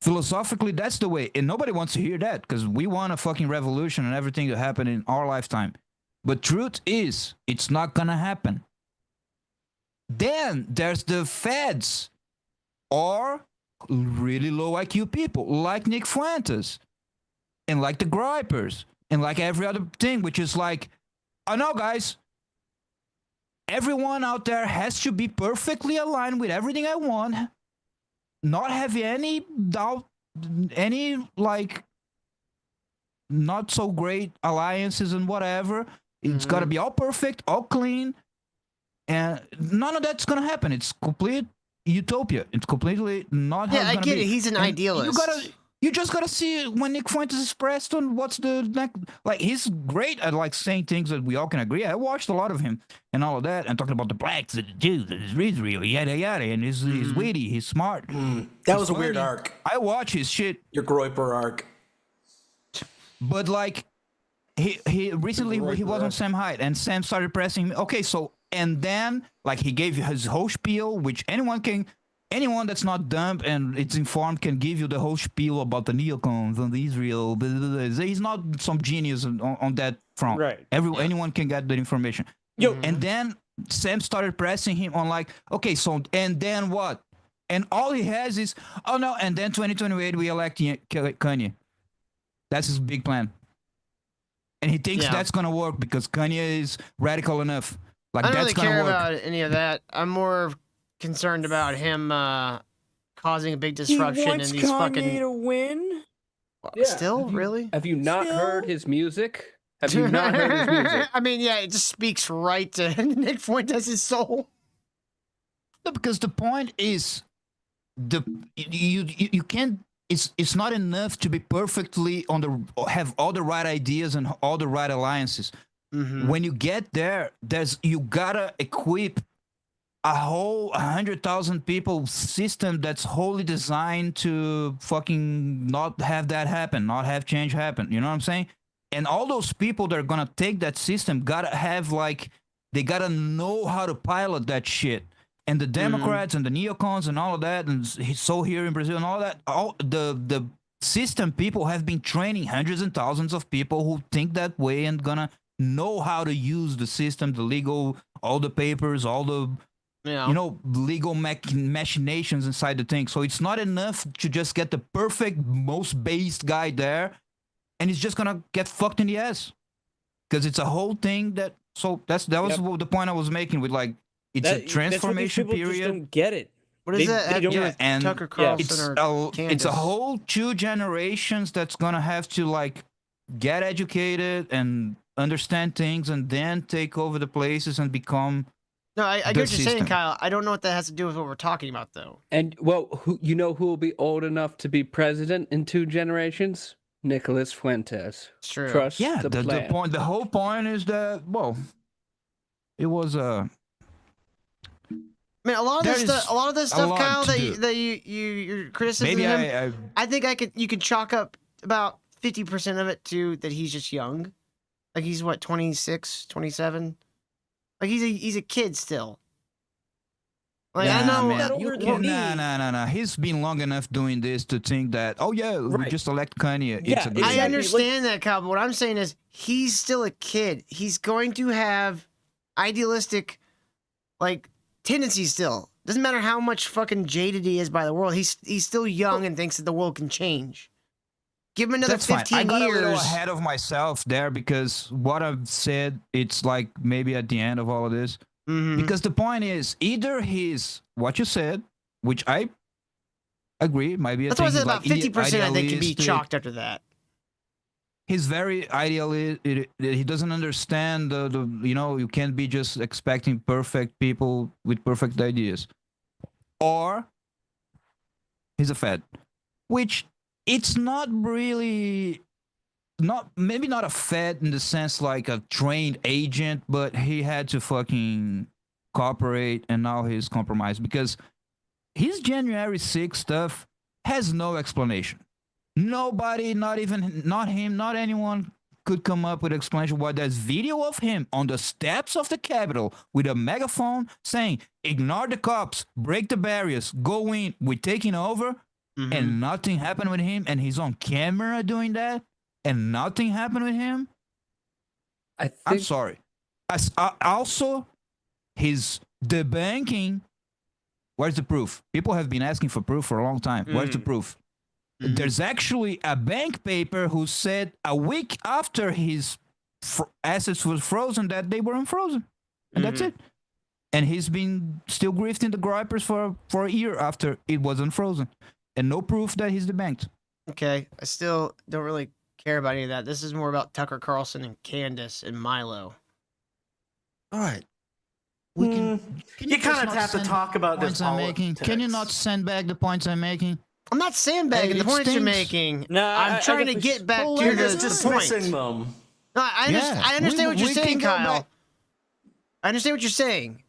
Philosophically, that's the way. And nobody wants to hear that because we want a fucking revolution and everything to happen in our lifetime. But truth is, it's not going to happen. Then there's the feds or really low IQ people like Nick Fuentes and like the gripers and like every other thing, which is like, I know, guys, everyone out there has to be perfectly aligned with everything I want, not have any doubt, any like not so great alliances and whatever. It's got to be all perfect, all clean. And none of that's gonna happen. It's complete utopia. It's completely not. Yeah, how it's I gonna get be. it. He's an And idealist. You just gotta see when Nick Fuentes is pressed on what's the next. Like he's great at like saying things that we all can agree. I watched a lot of him and all of that, and talking about the blacks, the Jews, the Israel, yada yada, and he's witty, he's smart. That was a weird arc. I watch his shit. Your Groiper arc. But like he recently he was on Sam Hyde, and Sam started pressing him. Okay, so and then like he gave his whole spiel, which anyone can anyone that's not dumb and it's informed can give you the whole spiel about the neocons and the Israel. Blah, blah, blah. He's not some genius on that front. Right. Anyone can get that information. And then Sam started pressing him on like, okay, so and then what? And all he has is, oh no, and then 2028 we elect Kanye. That's his big plan. And he thinks that's gonna work because Kanye is radical enough. Like I don't that's really care gonna work. about any of that. I'm more concerned about him causing a big disruption in these fucking. to win. Still, really? Have you not heard his music? Have you not heard his music? I mean, yeah, it just speaks right to Nick Fuentes' soul. No, because the point is, you can't. It's not enough to be perfectly have all the right ideas and all the right alliances. When you get there, you gotta equip a whole 100,000 people system that's wholly designed to fucking not have that happen, not have change happen. You know what I'm saying? And all those people that are gonna take that system gotta have they gotta know how to pilot that shit. And the Democrats and the neocons and all of that, and so here in Brazil and all that, all the system people have been training hundreds and thousands of people who think that way and gonna know how to use the system, the legal, all the papers, all the legal machinations inside the thing. So it's not enough to just get the perfect, most based guy there, and he's just gonna get fucked in the ass because it's a whole thing that. So that was the point I was making with like. It's a transformation period. Just don't get it. What does that have to do with Tucker Carlson or Candace? It's a whole 2 generations that's gonna have to like get educated and understand things and then take over the places and become. No, I get what you're saying, Kyle. I don't know what that has to do with what we're talking about, though. And well, who will be old enough to be president in 2 generations? Nicholas Fuentes. It's true. Trust the plan. point. The whole point is that it was a. I mean, a lot of this stuff, Kyle, that your criticism Maybe of him, I think you could chalk up about 50% of it to that he's just young. Like he's what, 26, 27? Like he's a kid still. Like I know No. He's been long enough doing this to think that we just elect Kanye. Yeah, I understand that, Kyle, but what I'm saying is he's still a kid. He's going to have idealistic tendencies still. Doesn't matter how much fucking jaded he is by the world. He's still young and thinks that the world can change. Give him another 15 years. I got a little ahead of myself there because what I've said, it's like maybe at the end of all of this. Because the point is, either he's what you said, which I agree, might be a thing. That's why I said about 50% I think can be chalked after that. He's very idealistic. He doesn't understand you can't be just expecting perfect people with perfect ideas. Or he's a fed, which it's not really, maybe not a fed in the sense like a trained agent, but he had to fucking cooperate and now he's compromised because his January 6th stuff has no explanation. Nobody, not him, not anyone could come up with an explanation why there's video of him on the steps of the Capitol with a megaphone saying, ignore the cops, break the barriers, go in, we're taking over, and nothing happened with him, and he's on camera doing that, and nothing happened with him. I'm sorry. Also, his debunking, where's the proof? People have been asking for proof for a long time. Where's the proof? There's actually a bank paper who said a week after his assets was frozen that they were unfrozen. And that's it. And he's been still grifting the gripers for a year after it was unfrozen. And no proof that he's debanked. Okay, I still don't really care about any of that. This is more about Tucker Carlson and Candace and Milo. All right. We can you kind of have to talk about this. Can you not send back the points I'm making? I'm not sandbagging the points you're making. No, I'm trying to get back to the point. No, I understand what you're saying, Kyle. I understand what you're saying.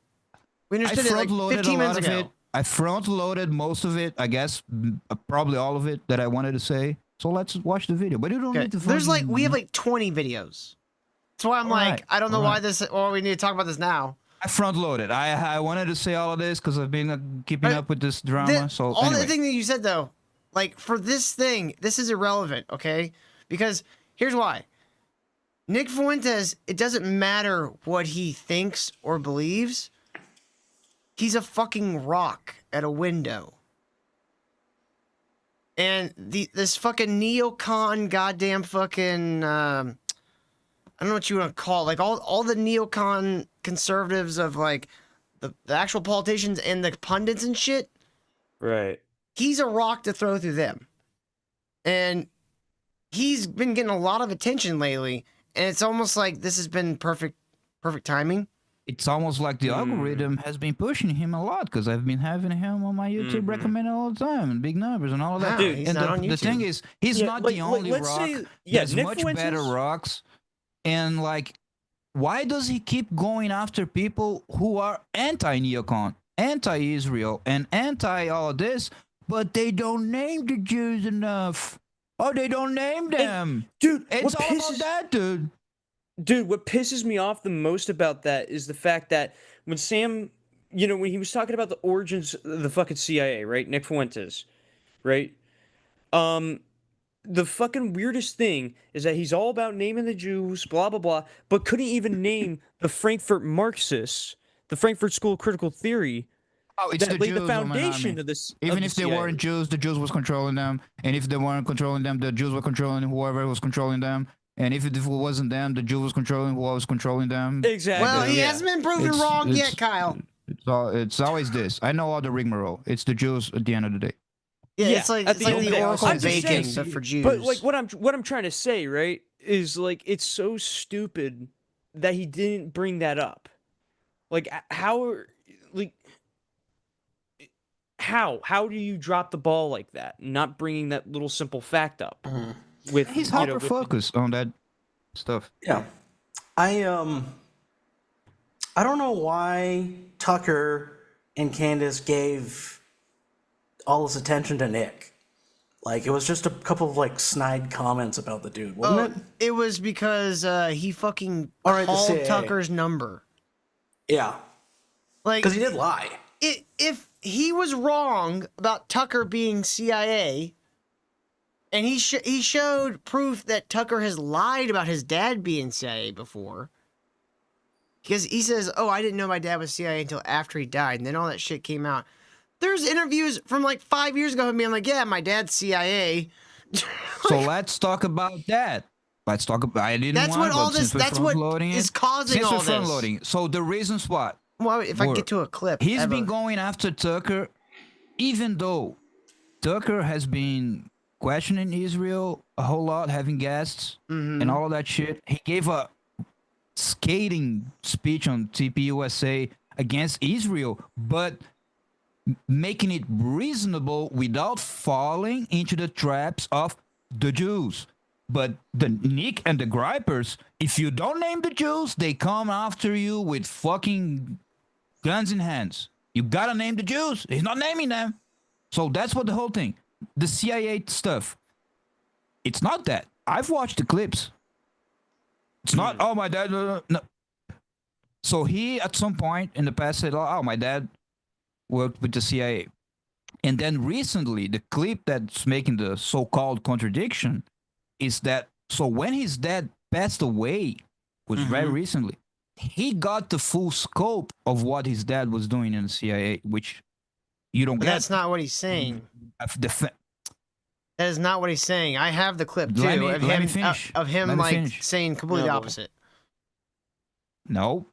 We understood it like 15 minutes ago. I front-loaded most of it, I guess, probably all of it that I wanted to say. So let's watch the video. But you don't need to. We have 20 videos. That's why I'm I don't know why we need to talk about this now. I front loaded. I wanted to say all of this because I've been keeping up with this drama. So all anyway. the thing that you said though, like for this thing, this is irrelevant, okay? Because here's why. Nick Fuentes, it doesn't matter what he thinks or believes. He's a fucking rock at a window. And this fucking neocon goddamn fucking I don't know what you want to call it. Like all the neocon conservatives of like the actual politicians and the pundits and shit. Right. He's a rock to throw through them. And he's been getting a lot of attention lately. And it's almost like this has been perfect timing. It's almost like the algorithm has been pushing him a lot because I've been having him on my YouTube recommended all the time and big numbers and all of that. Dude, he's and not on the YouTube. thing is, he's not the only let's rock. say- There's Nick much Fuentes- better rocks. And like, why does he keep going after people who are anti-neocon, anti-Israel, and anti all of this, but they don't name the Jews enough? Oh, they don't name them. Dude, It's all about that, dude. Dude, what pisses me off the most about that is the fact that when Sam, when he was talking about the origins of the fucking CIA, right? Nick Fuentes, right? The fucking weirdest thing is that he's all about naming the Jews, blah, blah, blah, but couldn't even name the Frankfurt Marxists, the Frankfurt School of Critical Theory, Oh, it's that the laid Jews, the foundation Manami. of this. Even of if the they CIA. weren't Jews, the Jews was controlling them. And if they weren't controlling them, the Jews were controlling whoever was controlling them. And if it wasn't them, the Jews was controlling who was controlling them. Exactly. Well, he hasn't been proven wrong yet, Kyle. It's always this. I know all the rigmarole. It's the Jews at the end of the day. Yeah, it's like at the end of the day, Oracle I'm just bacon, saying, but for Jews. But like what I'm trying to say, right, is like it's so stupid that he didn't bring that up. Like how do you drop the ball like that, not bringing that little simple fact up? With He's hyper focused on that stuff. Yeah. I don't know why Tucker and Candace gave all this attention to Nick. Like, it was just a couple of, like, snide comments about the dude, wasn't it? It was because he fucking All right, the called CIA. Tucker's number. Yeah. Like, Because he did lie. If he was wrong about Tucker being CIA, and he showed proof that Tucker has lied about his dad being CIA before, because he says, "Oh, I didn't know my dad was CIA until after he died," and then all that shit came out. There's interviews from like 5 years ago of him being like, "Yeah, my dad's CIA." So let's talk about that. Let's talk about. I didn't. That's want what all but this. since we're That's what front-loading is it- causing since all we're this. front-loading. So the reasons what? Well, if I get to a clip, He's been going after Tucker, even though Tucker has been questioning Israel a whole lot, having guests and all of that shit. He gave a scathing speech on TPUSA against Israel, but making it reasonable without falling into the traps of the Jews. But the Nick and the Gripers, if you don't name the Jews, they come after you with fucking guns in hands. You gotta name the Jews. He's not naming them. So that's what the whole thing. The CIA stuff. It's not that. I've watched the clips. It's not, oh, my dad. No. So he, at some point in the past, said, oh, my dad worked with the CIA. And then recently, the clip that's making the so-called contradiction is that, so when his dad passed away, was very recently, he got the full scope of what his dad was doing in the CIA, which you don't But get. that's not what he's saying. The That is not what he's saying. I have the clip too Let me of him finish. of him Let me like finish. saying completely No, boy. opposite. No.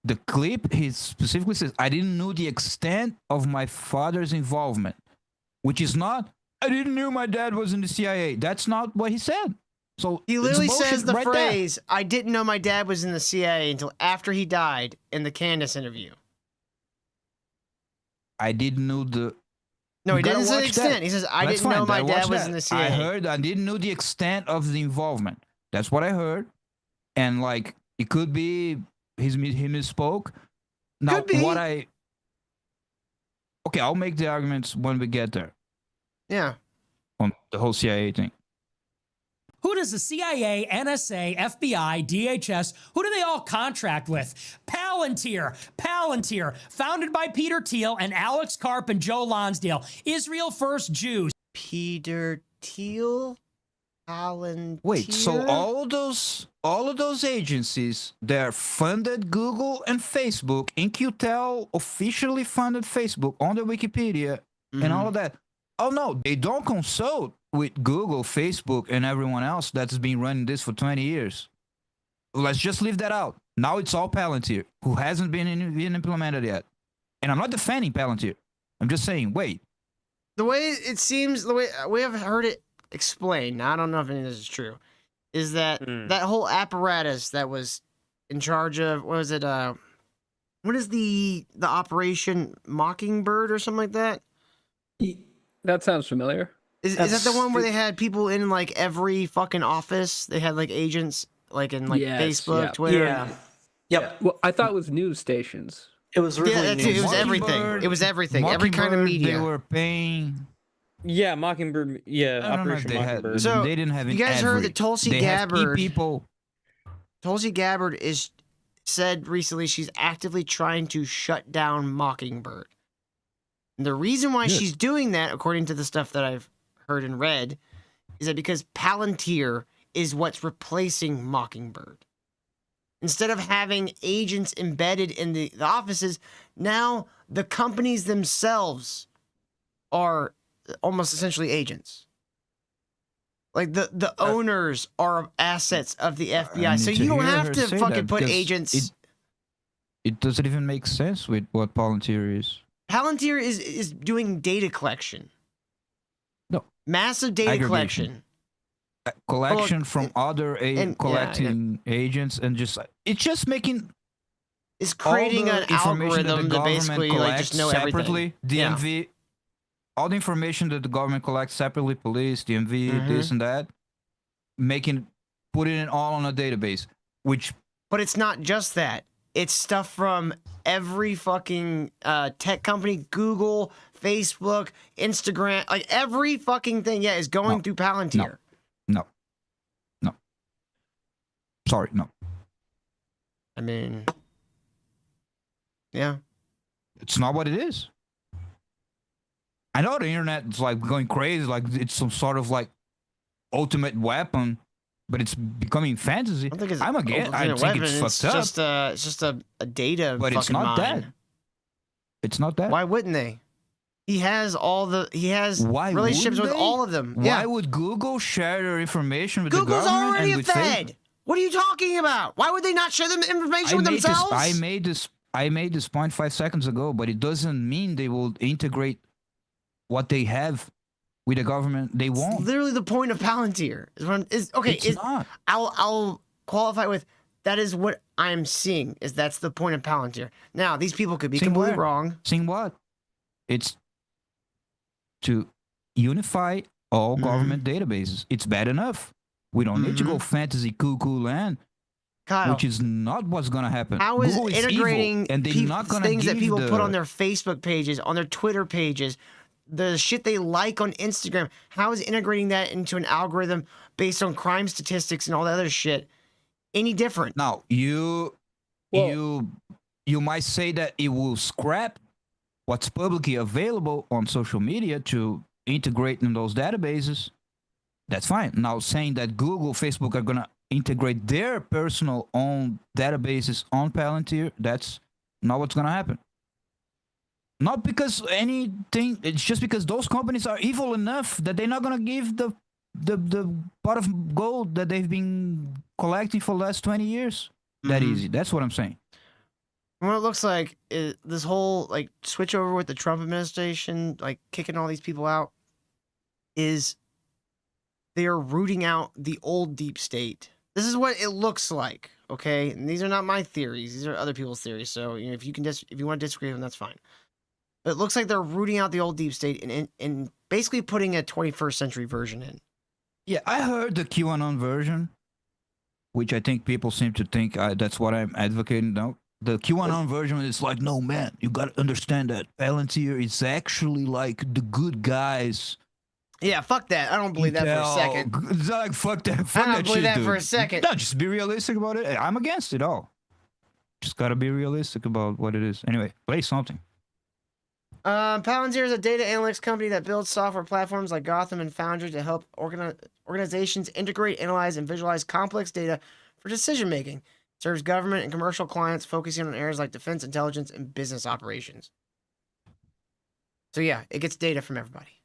The clip, he specifically says, I didn't know the extent of my father's involvement, which is not, I didn't know my dad was in the CIA. That's not what he said. So He it's literally bullshit says the right there. phrase, "I didn't know my dad was in the CIA until after he died" in the Candace interview. I didn't know the. No, You he gotta doesn't say watch extent. that. He says, "I That's didn't know fine. my I dad watched was that. in the CIA." I heard, I didn't know the extent of the involvement. That's what I heard. And like, it could be he misspoke. Now, Could be. what I. Okay, I'll make the arguments when we get there Yeah. on the whole CIA thing. Who does the CIA, NSA, FBI, DHS, who do they all contract with? Pal, Palantir. Palantir, founded by Peter Thiel and Alex Karp and Joe Lonsdale. Israel First Jews. Peter Thiel? Palantir? Wait, so all of those agencies that funded Google and Facebook, In-Q-Tel officially funded Facebook on the Wikipedia and all of that. Oh no, they don't consult with Google, Facebook, and everyone else that's been running this for 20 years. Let's just leave that out. Now it's all Palantir, who hasn't been implemented yet. And I'm not defending Palantir. I'm just saying, wait. The way it seems, the way we have heard it explained, now I don't know if any of this is true, is that that whole apparatus that was in charge of, what was it, what is the Operation Mockingbird or something like that? That sounds familiar. Is that the one where they had people in like every fucking office? They had like agents like in like Facebook, Twitter. Yeah. Yep. Well, I thought it was news stations. It was really it was everything. It was everything. Every kind of media. They were paying. Yeah, Mockingbird. Yeah, I don't know if Operation they Mockingbird. had. So, they didn't have. you guys heard that Tulsi Gabbard? People. Tulsi Gabbard is said recently she's actively trying to shut down Mockingbird. And the reason why she's doing that, according to the stuff that I've heard and read, is that because Palantir is what's replacing Mockingbird. Instead of having agents embedded in the offices, now the companies themselves are almost essentially agents. Like the owners are assets of the FBI. So you don't have to fucking put agents. It doesn't even make sense with what Palantir is. Palantir is doing data collection. No. Massive data collection. Collection from other collecting agents and just it's just making it's creating an algorithm to basically like just know separately, everything. DMV, all the information that the government collects separately, police, DMV, this and that, putting it all on a database. But it's not just that. It's stuff from every fucking tech company, Google, Facebook, Instagram, like every fucking thing. Yeah, is going through Palantir. No. Sorry, no. I mean, yeah. It's not what it is. I know the internet is like going crazy, like it's some sort of like ultimate weapon, but it's becoming fantasy. I'm against. I think it's fucked up. It's just a data. But it's not that. It's not that. Why wouldn't they? He has relationships with all of them. Why would Google share their information with Google's the government? already and with Fed. Facebook? What are you talking about? Why would they not share the information with themselves? I made this point 5 seconds ago, but it doesn't mean they will integrate what they have with the government. They won't. It's literally the point of Palantir. It's not. I'll qualify with that is what I'm seeing. That's the point of Palantir. Now these people could be completely wrong. Seeing what? It's to unify all government databases. It's bad enough. We don't need to go fantasy cuckoo land, Kyle, which is not what's going to happen. How is Google integrating and they're not gonna things that give people put on their Facebook pages, on their Twitter pages, the shit they like on Instagram, how is integrating that into an algorithm based on crime statistics and all that other shit any different? Now, you might say that it will scrap what's publicly available on social media to integrate in those databases. That's fine. Now, saying that Google, Facebook are going to integrate their personal own databases on Palantir, that's not what's going to happen. Not because anything, it's just because those companies are evil enough that they're not going to give the pot of gold that they've been collecting for the last 20 years that easy. That's what I'm saying. What it looks like is this whole like switch over with the Trump administration, like kicking all these people out, is they are rooting out the old deep state. This is what it looks like, okay? And these are not my theories; these are other people's theories. So you know, if you want to disagree with them, that's fine. But it looks like they're rooting out the old deep state and basically putting a 21st century version in. Yeah, I heard the QAnon version, which I think people seem to think that's what I'm advocating now. The QAnon version is like, no, man, you got to understand that Palantir is actually like the good guys. Yeah, fuck that. I don't believe that for a second. It's like, fuck that. Fuck I don't that believe shit, that dude. for a second. No, just be realistic about it. I'm against it all. Just gotta be realistic about what it is. Anyway, play something. Palantir is a data analytics company that builds software platforms like Gotham and Foundry to help organizations integrate, analyze, and visualize complex data for decision making. Serves government and commercial clients, focusing on areas like defense, intelligence, and business operations. So yeah, it gets data from everybody.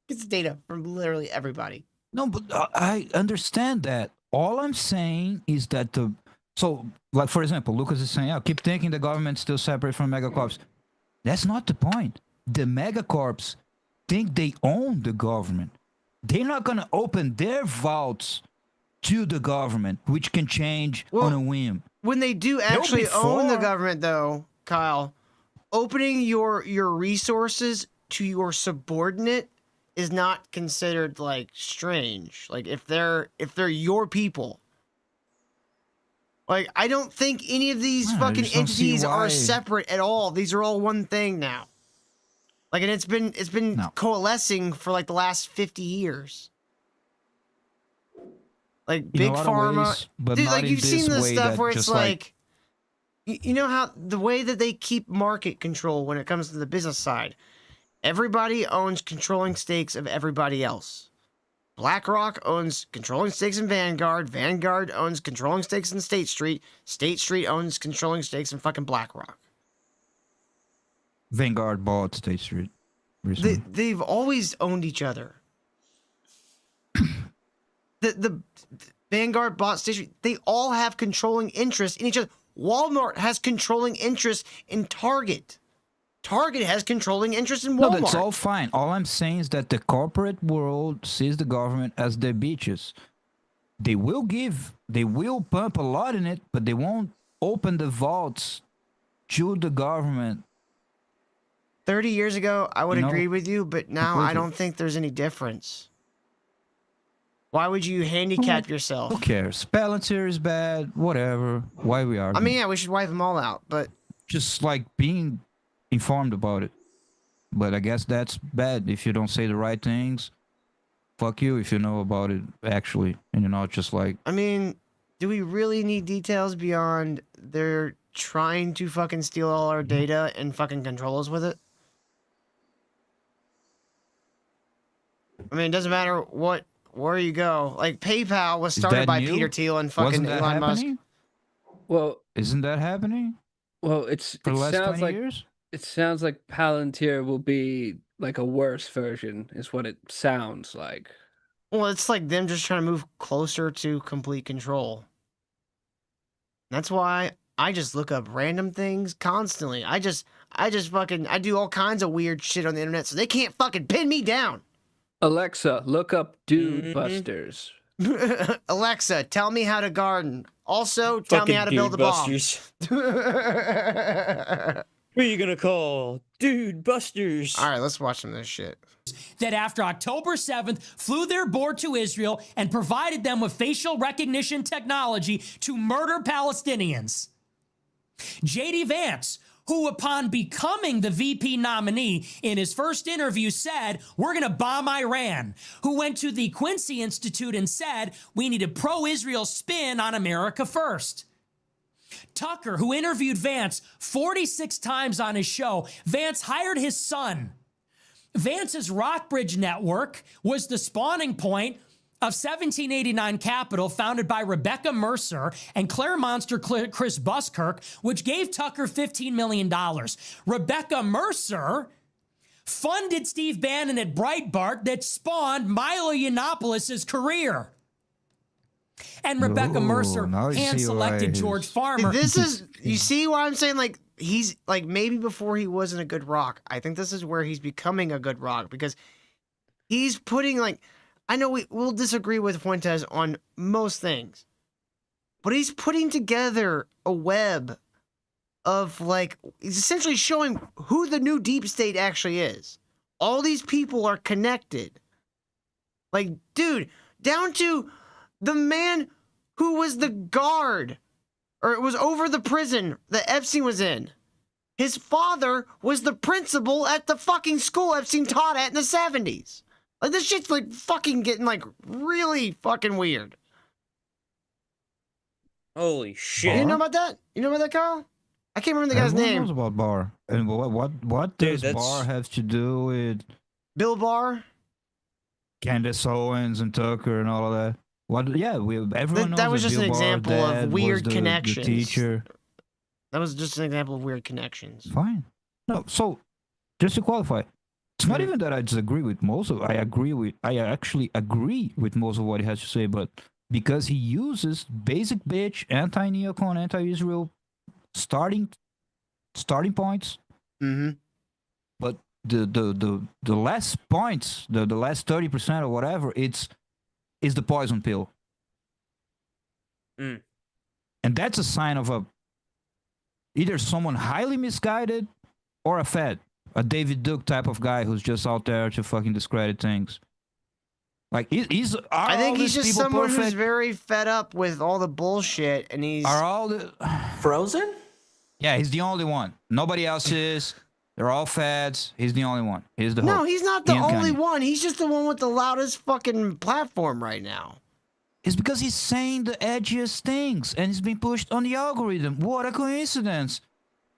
It gets data from literally everybody. No, but I understand that. All I'm saying is that like for example, Lucas is saying, "I keep thinking the government's still separate from megacorps." That's not the point. The megacorps think they own the government. They're not gonna open their vaults to the government, which can change on a whim. When they do actually own the government, though, Kyle, opening your resources to your subordinate is not considered like strange. Like if they're your people. Like I don't think any of these fucking entities are separate at all. These are all one thing now. Like, and it's been coalescing for like the last 50 years. Like big pharma, dude. Like you've seen the stuff where it's like, you know how the way that they keep market control when it comes to the business side. Everybody owns controlling stakes of everybody else. BlackRock owns controlling stakes in Vanguard. Vanguard owns controlling stakes in State Street. State Street owns controlling stakes in fucking BlackRock. Vanguard bought State Street recently. They've always owned each other. the Vanguard bought State Street. They all have controlling interest in each other. Walmart has controlling interest in Target. Target has controlling interest in Walmart. No, that's all fine. All I'm saying is that the corporate world sees the government as their bitches. They will pump a lot in it, but they won't open the vaults to the government. 30 years ago, I would agree with you, but now I don't think there's any difference. Why would you handicap yourself? Who cares? Palantir is bad, whatever. Why we are? I mean, yeah, we should wipe them all out, but... Just like being informed about it. But I guess that's bad if you don't say the right things. Fuck you if you know about it, actually. And you're not just like... I mean, do we really need details beyond they're trying to fucking steal all our data and fucking control us with it? I mean, it doesn't matter where you go. Like, PayPal was started by Peter Thiel and fucking Elon Musk. Well, isn't that happening? Well, it sounds like years? It sounds like Palantir will be like a worse version, is what it sounds like. Well, it's like them just trying to move closer to complete control. That's why I just look up random things constantly. I do all kinds of weird shit on the internet so they can't fucking pin me down. Alexa, look up Dude Busters. Alexa, tell me how to garden. Also, tell me how to build a bomb. Who are you gonna call? Dude Busters. All right, let's watch some of this shit. That after October 7th, flew their board to Israel and provided them with facial recognition technology to murder Palestinians. J.D. Vance, who upon becoming the VP nominee in his first interview said, "We're going to bomb Iran," who went to the Quincy Institute and said, "We need a pro-Israel spin on America first." Tucker, who interviewed Vance 46 times on his show, Vance hired his son. Vance's Rockbridge Network was the spawning point of 1789 Capital, founded by Rebecca Mercer and Claire Monster Chris Buskirk, which gave Tucker $15 million. Rebecca Mercer funded Steve Bannon at Breitbart that spawned Milo Yiannopoulos' career. And Rebecca Mercer hand-selected George Farmer. You see why I'm saying, like, he's, like, maybe before he wasn't a good rock. I think this is where he's becoming a good rock, because he's putting, like, I know we'll disagree with Fuentes on most things, but he's putting together a web of, like, he's essentially showing who the new deep state actually is. All these people are connected. Like, dude, down to the man who was the guard, or it was over the prison that Epstein was in. His father was the principal at the fucking school Epstein taught at in the 70s. Like, this shit's, like, fucking getting, like, really fucking weird. Holy shit! You know about that? You know about that, Kyle? I can't remember the guy's Everyone name. knows about Barr. And what Dude, does Barr have to do with Bill Barr? Candace Owens and Tucker and all of that? What? Yeah, everyone knows That was just Bill an Barr's example dad of was weird the connections. teacher. That was just an example of weird connections. Fine. No, so just to qualify, it's not even that I disagree with most of. I actually agree with most of what he has to say, but because he uses basic bitch, anti-neocon, anti-Israel starting points, but the last points, the last 30% or whatever, is the poison pill, and that's a sign of either someone highly misguided or a fed, a David Duke type of guy who's just out there to fucking discredit things. Like I think he's just someone perfect? who's very fed up with all the bullshit, and he's Are all the Frozen? Yeah, he's the only one. Nobody else is. They're all fads. He's the only one. He's the No, hope. he's not the Ian only Kanye. one. He's just the one with the loudest fucking platform right now. It's because he's saying the edgiest things and he's being pushed on the algorithm. What a coincidence.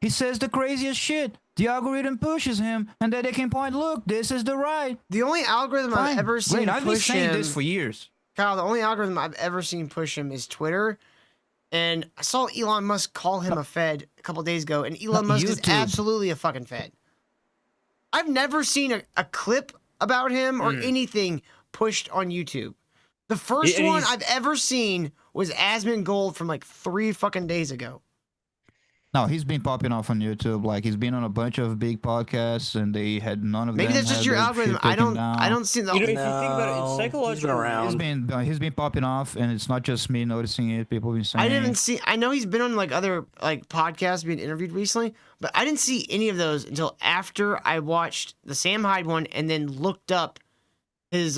He says the craziest shit. The algorithm pushes him and then they can point, look, this is the right. The only algorithm I've ever seen Great, I've been push saying him, this for years. Kyle, the only algorithm I've ever seen push him is Twitter. And I saw Elon Musk call him a fed a couple days ago, and Elon Musk is YouTube. absolutely a fucking fed. I've never seen a clip about him or anything pushed on YouTube. The first And one he's- I've ever seen was Asmongold from like 3 fucking days ago. No, he's been popping off on YouTube. Like he's been on a bunch of big podcasts, and they had none of Maybe them. that's just had your their algorithm. shit I taken don't down. see the You know, if you think about it, it's psychological. He's been popping off, and it's not just me noticing it. People have been saying. I didn't see. I know he's been on like other like podcasts being interviewed recently, but I didn't see any of those until after I watched the Sam Hyde one and then looked up his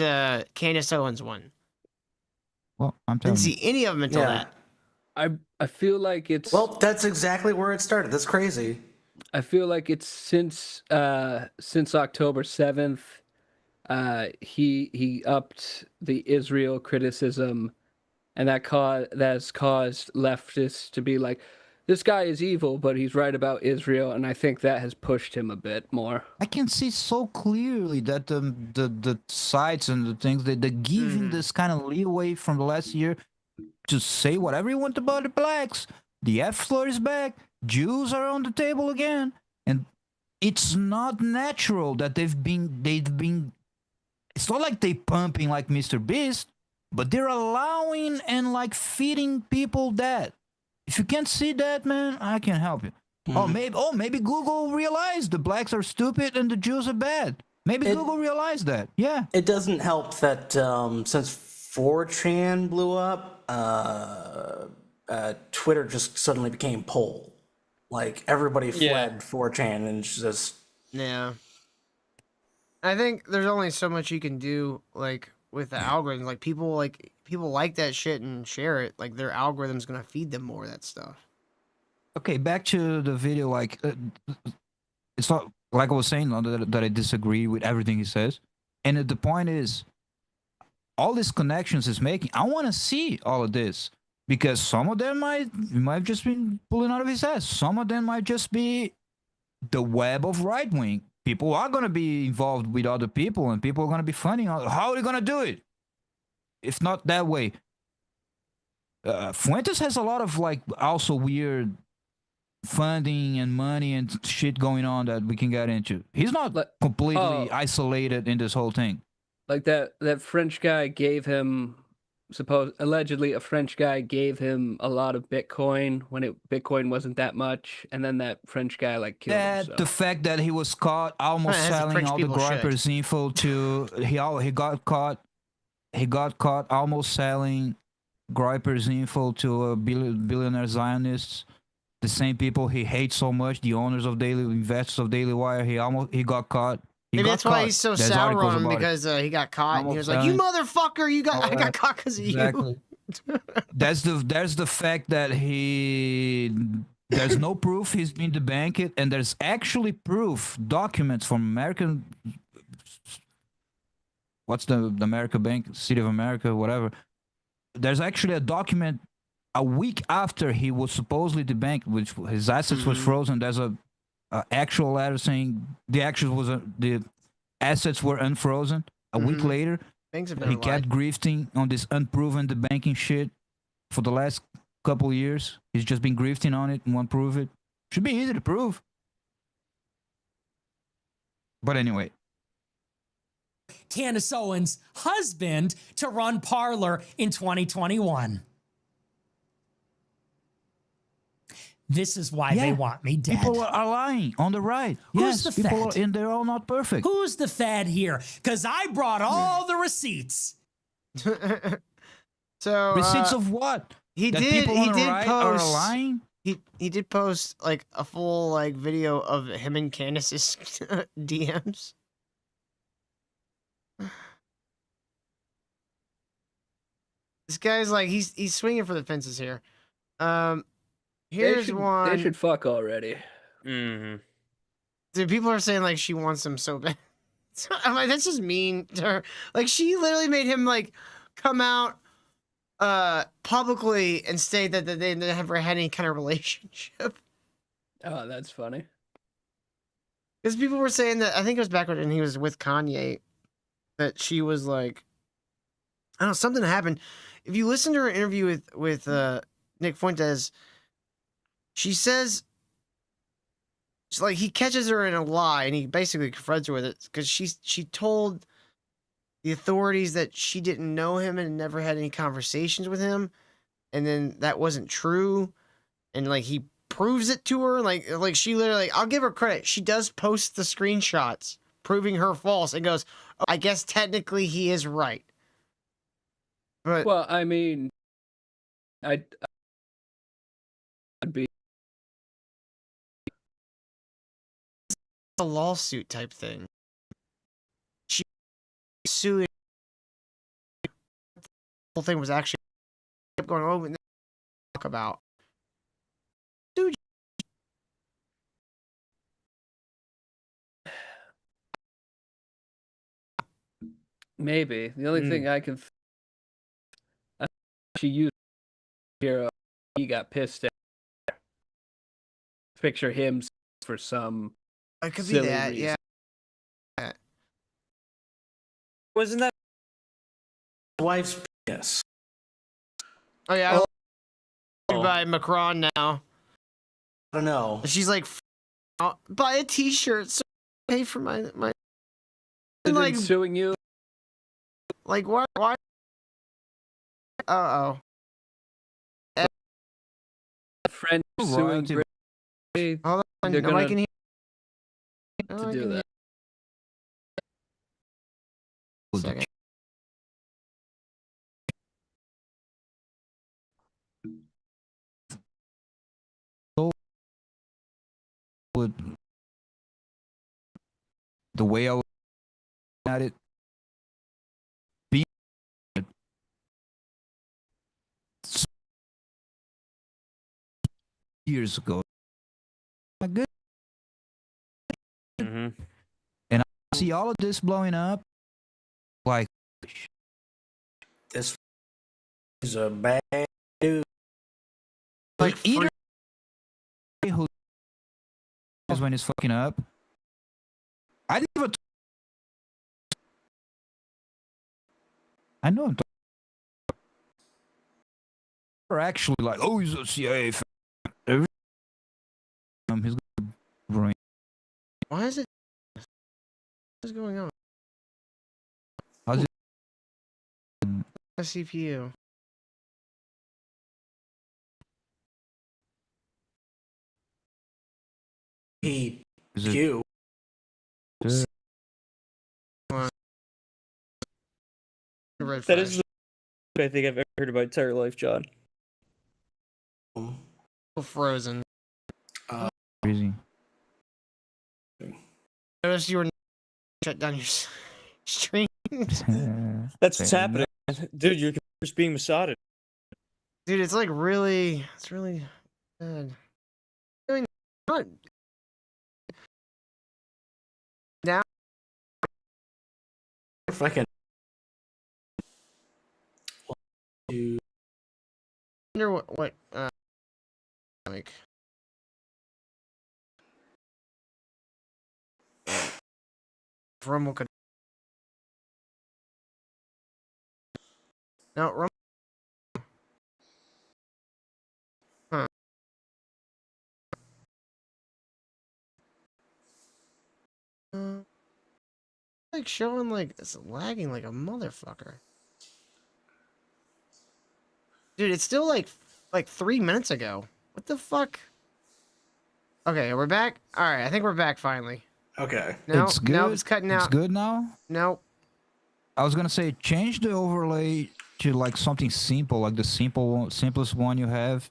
Candace Owens one. Well, I'm telling Didn't you. see any of them until that. I feel like it's Well, that's exactly where it started. That's crazy. I feel like it's since October 7th, he upped the Israel criticism, and that has caused leftists to be like, this guy is evil, but he's right about Israel, and I think that has pushed him a bit more. I can see so clearly that the sites and the things that they're giving this kind of leeway from the last year to say whatever you want about the blacks. The F slur is back. Jews are on the table again, and it's not natural that they've been. It's not like they pumping like Mr. Beast, but they're allowing and like feeding people that. If you can't see that, man, I can help you. Maybe Google realized the blacks are stupid and the Jews are bad. Maybe Google realized that. Yeah. It doesn't help that since 4chan blew up, Twitter just suddenly became poll. Like everybody fled 4chan and it's just Yeah. I think there's only so much you can do like with the algorithm. Like people like that shit and share it. Like their algorithm's gonna feed them more of that stuff. Okay, back to the video. Like, it's not like I was saying that I disagree with everything he says. And the point is, all these connections he's making, I want to see all of this because some of them might just be pulling out of his ass. Some of them might just be the web of right wing. People are going to be involved with other people, and people are going to be funding. How are they going to do it? If not that way. Fuentes has a lot of like also weird funding and money and shit going on that we can get into. He's not completely isolated in this whole thing. Like that French guy gave him allegedly a French guy gave him a lot of Bitcoin when Bitcoin wasn't that much, and then that French guy like killed himself. The fact that he was caught almost As selling French all the people Groyper's info to he got caught almost selling Groyper's info to billionaire Zionists, the same people he hates so much, the owners of investors of Daily Wire. He got caught. Maybe that's why he's so There's sour articles on him about it. because he got caught and he was like, Almost "You motherfucker! I got caught because of Exactly. you." There's the fact that there's no proof he's been debanked, and there's actually proof, documents from American, what's the America Bank, City of America, whatever. There's actually a document a week after he was supposedly debanked, which his assets was frozen. There's a actual letter saying the the assets were unfrozen. A week later, Things have he never kept grifting on this unproven debanking shit for the last couple of years. He's just been grifting on it and won't prove it. Should be easy to prove. But anyway. Candace Owens' husband to run Parler in 2021. This is why they want me dead. People are lying on the right. Who's Yes, the people Fed? and they're all not perfect. Who's the Fed here? Because I brought all the receipts. So Receipts of what? He That did. people He on the did right are post. lying? He did post like a full like video of him and Candace's DMs. This guy's like he's swinging for the fences here. Here's one. They should fuck already. Mm-hmm. Dude, people are saying like she wants him so bad. I'm like, that's just mean to her. Like she literally made him like come out publicly and state that they never had any kind of relationship. Oh, that's funny. Because people were saying that I think it was back when he was with Kanye, that she was like, I don't know, something happened. If you listen to her interview with Nick Fuentes, she says, it's like he catches her in a lie and he basically confronts her with it because she told the authorities that she didn't know him and never had any conversations with him, and then that wasn't true, and like he proves it to her, like she literally, I'll give her credit, she does post the screenshots proving her false and goes, oh, I guess technically he is right. But well, I mean, I'd be a lawsuit type thing. She suing. The whole thing was actually kept going over and talk about. Dude, maybe the only thing I can. She used hero. He got pissed at. Picture him for some. it could be silly that, reason. yeah. Wasn't that wife's penis? Oh yeah, by Macron now. I don't know. She's like, buy a T-shirt, so pay for my. And like suing you. Like what? Why? Uh oh. Friend suing. Britney. Hold on, They're nobody gonna can hear. to Nobody do can that. Second. Would the way I was at it being years ago. Good. Mm-hmm. And I see all of this blowing up. Like This is a bad dude. like either who is when it's fucking up. I never. I know I'm talking. Or actually like, oh, he's a CIA fan. He's brain. Why is it? What is going on? How's it? A CPU. He Is it- you. Red That is the I think I've ever heard about my entire life, John. Frozen. Crazy. Notice you were shut down your stream. That's what's happening. Dude, your computer's being massaged. Dude, it's like really, it's really bad. Doing not now. If I can. wonder what like. Rumble could. No, Rumble. Huh. Like showing like it's lagging like a motherfucker. Dude, it's still like 3 minutes ago. What the fuck? Okay, we're back. All right, I think we're back finally. Okay. No, It's good. no, it's cutting out. It's good now. Nope. I was gonna say change the overlay to like something simple, like the simplest one you have.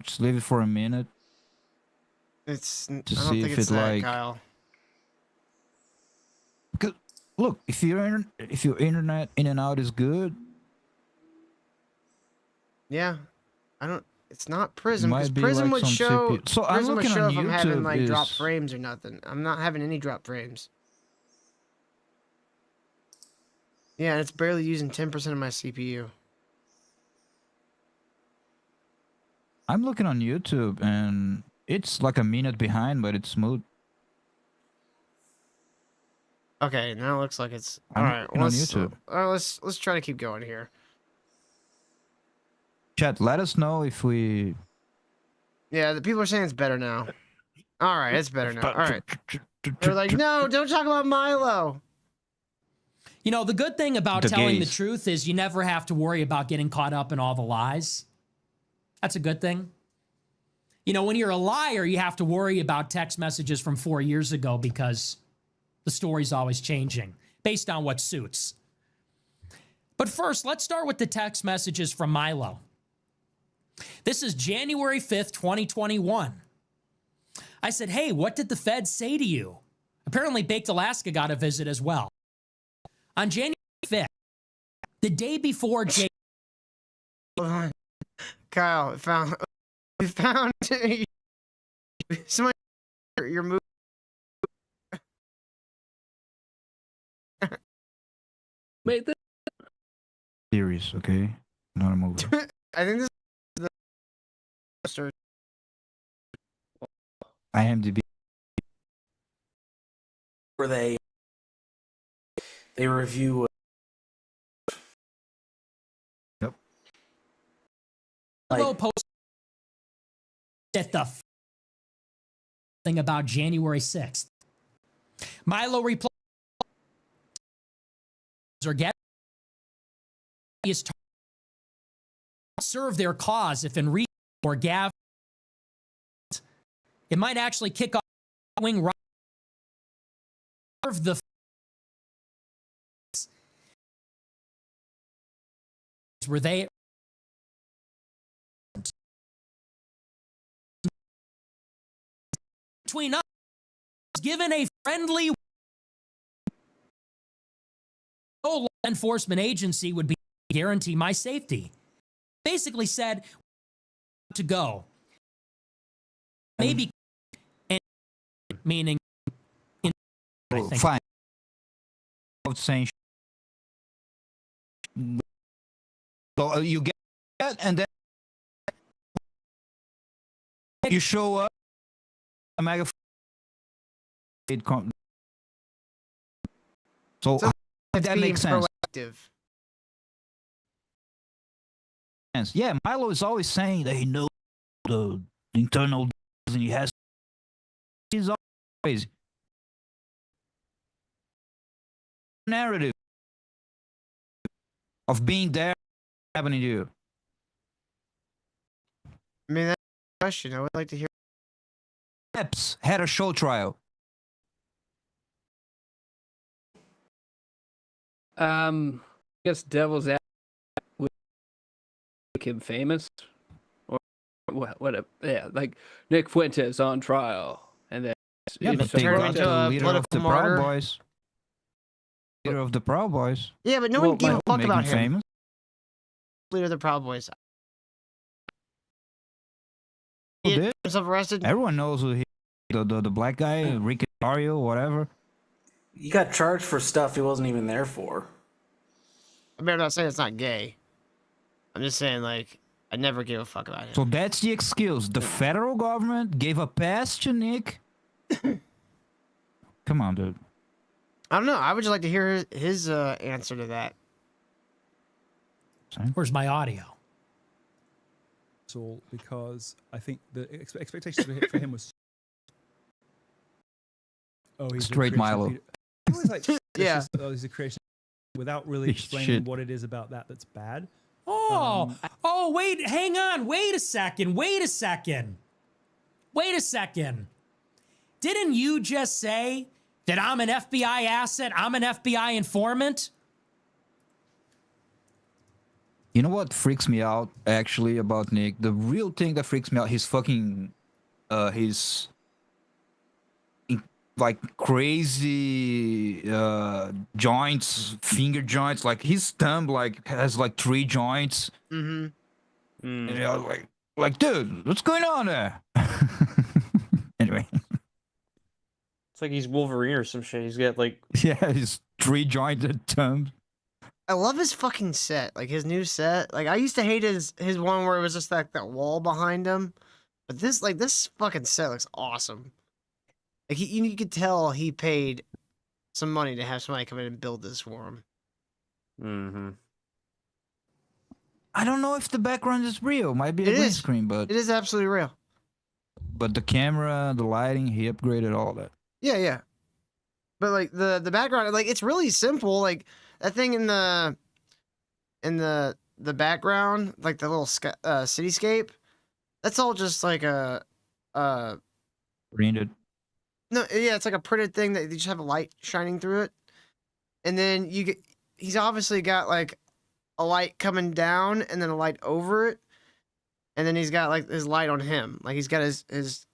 Just leave it for a minute. It's. I don't see think if it's it, that, like- Kyle. Because, look, if your internet in and out is good, Yeah, I don't. It's not Prism might because be Prism like would some show. CPU. So I'm Prism would looking show on if I'm having YouTube like drop is- frames or nothing. I'm not having any drop frames. Yeah, and it's barely using 10% of my CPU. I'm looking on YouTube and it's like a minute behind, but it's smooth. Okay, now it looks like it's I'm all right. looking on YouTube. Let's try to keep going here. Chat, let us know if we. Yeah, the people are saying it's better now. All right, it's better now. All right. They're like, no, don't talk about Milo. You know, the good thing about The telling the gays. truth is you never have to worry about getting caught up in all the lies. That's a good thing. You know, when you're a liar, you have to worry about text messages from 4 years ago because the story's always changing based on what suits. But first, let's start with the text messages from Milo. This is January 5th, 2021. I said, hey, what did the feds say to you? Apparently, Baked Alaska got a visit as well. On January 5th, the day before Hold on. Kyle, we found somebody your move. Mate, this Series, okay? Not a movie. I think this is the story. IMDb. Where they review. Yep. Milo posted at the thing about January 6th. Milo replied, or get is serve their cause if Enrique or Gav. It might actually kick off wing right of the were they between us given a friendly no law enforcement agency would be guarantee my safety. Basically said to go. Maybe meaning in I think. Fine. I was saying. So you get it, and then you show up. A mega. So that makes sense. Proactive. Yeah, Milo is always saying that he knows the internal and he has. He's always narrative of being there happening to you. I mean, that's a question. I would like to hear. Epps had a show trial. I guess Devil's Advocate would make him famous, or what? Yeah, like Nick Fuentes on trial, and then Yeah, but they Turn got into the a leader of the political martyr. Proud Boys. Leader of the Proud Boys. Yeah, but no one gave a fuck Make about him him. famous. Leader of the Proud Boys. Who He did? had himself arrested. Everyone knows who he, the black guy, Ricky Dario, whatever. He got charged for stuff he wasn't even there for. I mean, I'm not saying it's not gay. I'm just saying, like, I never gave a fuck about him. So that's the excuse. The federal government gave a pass to Nick. Come on, dude. I don't know. I would just like to hear his answer to that. Where's my audio? Because I think the expectations for him was he's straight Milo. He was like, yeah, he's a creation without really explaining Shit. what it is about that's bad. Oh, wait, hang on. Wait a second. Didn't you just say that I'm an FBI asset? I'm an FBI informant? You know what freaks me out actually about Nick? The real thing that freaks me out, his fucking, his like crazy joints, finger joints. Like his thumb like has like 3 joints. Mm-hmm. And I was like, dude, what's going on there? Anyway. It's like he's Wolverine or some shit. He's got like Yeah, his 3 jointed thumb. I love his fucking set, like his new set. Like I used to hate his one where it was just like that wall behind him, but this fucking set looks awesome. Like you could tell he paid some money to have somebody come in and build this for him. Mm-hmm. I don't know if the background is real. Might be a green screen, but it is absolutely real. But the camera, the lighting, he upgraded all that. Yeah. But like the background, like it's really simple. Like that thing in the background, like the little cityscape, that's all just like a printed. No, yeah, it's like a printed thing that you just have a light shining through it, and then he's obviously got like a light coming down and then a light over it, and then he's got like his light on him, like he's got his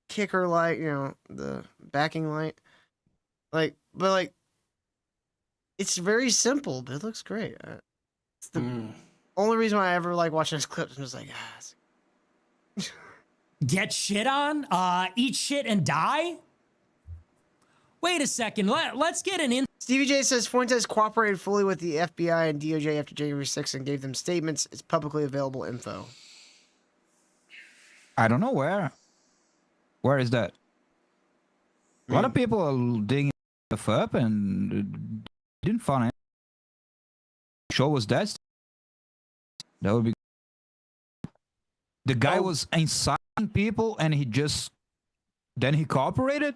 kicker light, you know, the backing light, but it's very simple, but it looks great. It's the only reason why I ever like watching his clips. I'm just like, Get shit on? Eat shit and die? Wait a second. Let's get an in. Stevie J says Fuentes cooperated fully with the FBI and DOJ after January 6th and gave them statements. It's publicly available info. I don't know where. Where is that? A lot of people are digging stuff up and didn't find it. Show us that. That would be. The guy was inciting people, and then he cooperated.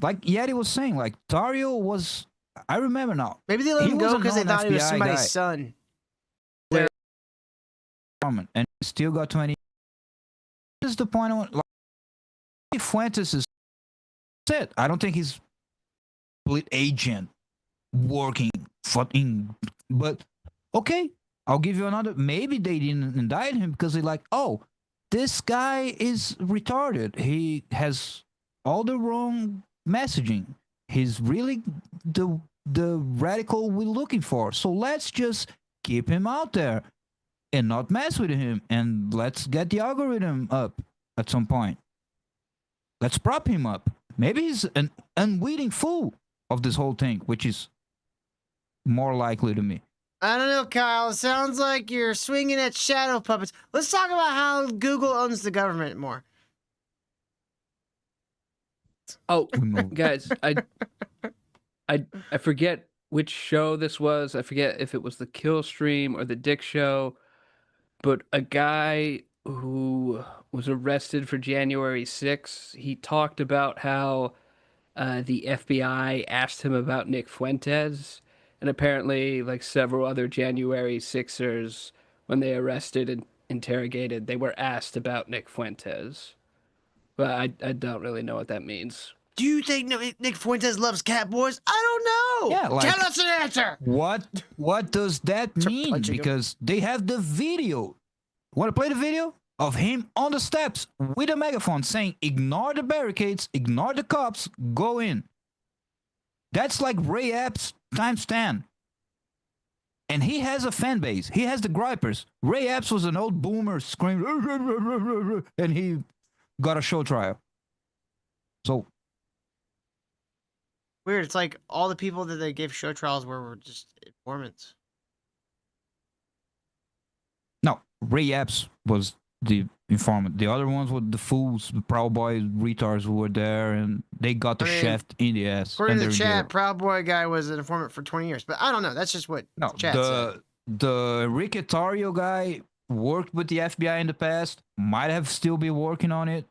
Like Yeti was saying, like Dario was. I remember now. Maybe they let him go because they thought he was somebody's son. And he still got 20. This is the point. Like, Fuentes is it. I don't think he's split agent working fucking. But okay, I'll give you another. Maybe they didn't indict him because they're like, oh, this guy is retarded. He has all the wrong messaging. He's really the radical we're looking for. So let's just keep him out there and not mess with him. And let's get the algorithm up at some point. Let's prop him up. Maybe he's an unwitting fool of this whole thing, which is more likely to me. I don't know, Kyle. It sounds like you're swinging at shadow puppets. Let's talk about how Google owns the government more. Oh, guys, I forget which show this was. I forget if it was the Kill Stream or the Dick Show, but a guy who was arrested for January 6th, he talked about how the FBI asked him about Nick Fuentes, and apparently like several other January 6ers, when they arrested and interrogated, they were asked about Nick Fuentes. But I don't really know what that means. Do you think Nick Fuentes loves cat boys? I don't know. Yeah, like, tell us an answer. What does that mean? Because they have the video. Want to play the video of him on the steps with a megaphone saying, "Ignore the barricades, ignore the cops, go in." That's like Ray Epps times 10. And he has a fan base. He has the gripers. Ray Epps was an old boomer screaming, and he got a show trial. So weird. It's like all the people that they gave show trials were just informants. no, Ray Epps was the informant. The other ones were the fools, the Proud Boy retards who were there, and they got the shaft in the ass. According and to the they're in jail. chat, Proud Boy guy was an informant for 20 years. But I don't know. That's just what No, the chat said. the Enrique Tarrio guy worked with the FBI in the past, might have still been working on it,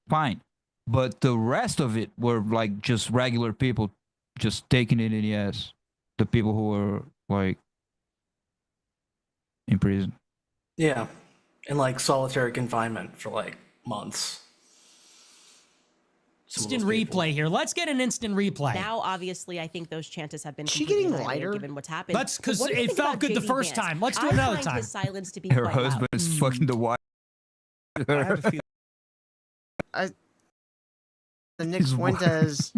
fine. But the rest of it were like just regular people just taking it in the ass. The people who were like in prison. Yeah. In like solitary confinement for like months. Instant replay here. Let's get an instant replay. Now, obviously, I think those chances have been she completely getting annihilated lighter? given what's happened. Let's, because What do you it think felt about good the J.D. first Vance? time. Let's do I another find time. his silence to be Her quite husband loud. is fucking the wife. The Nick Fuentes,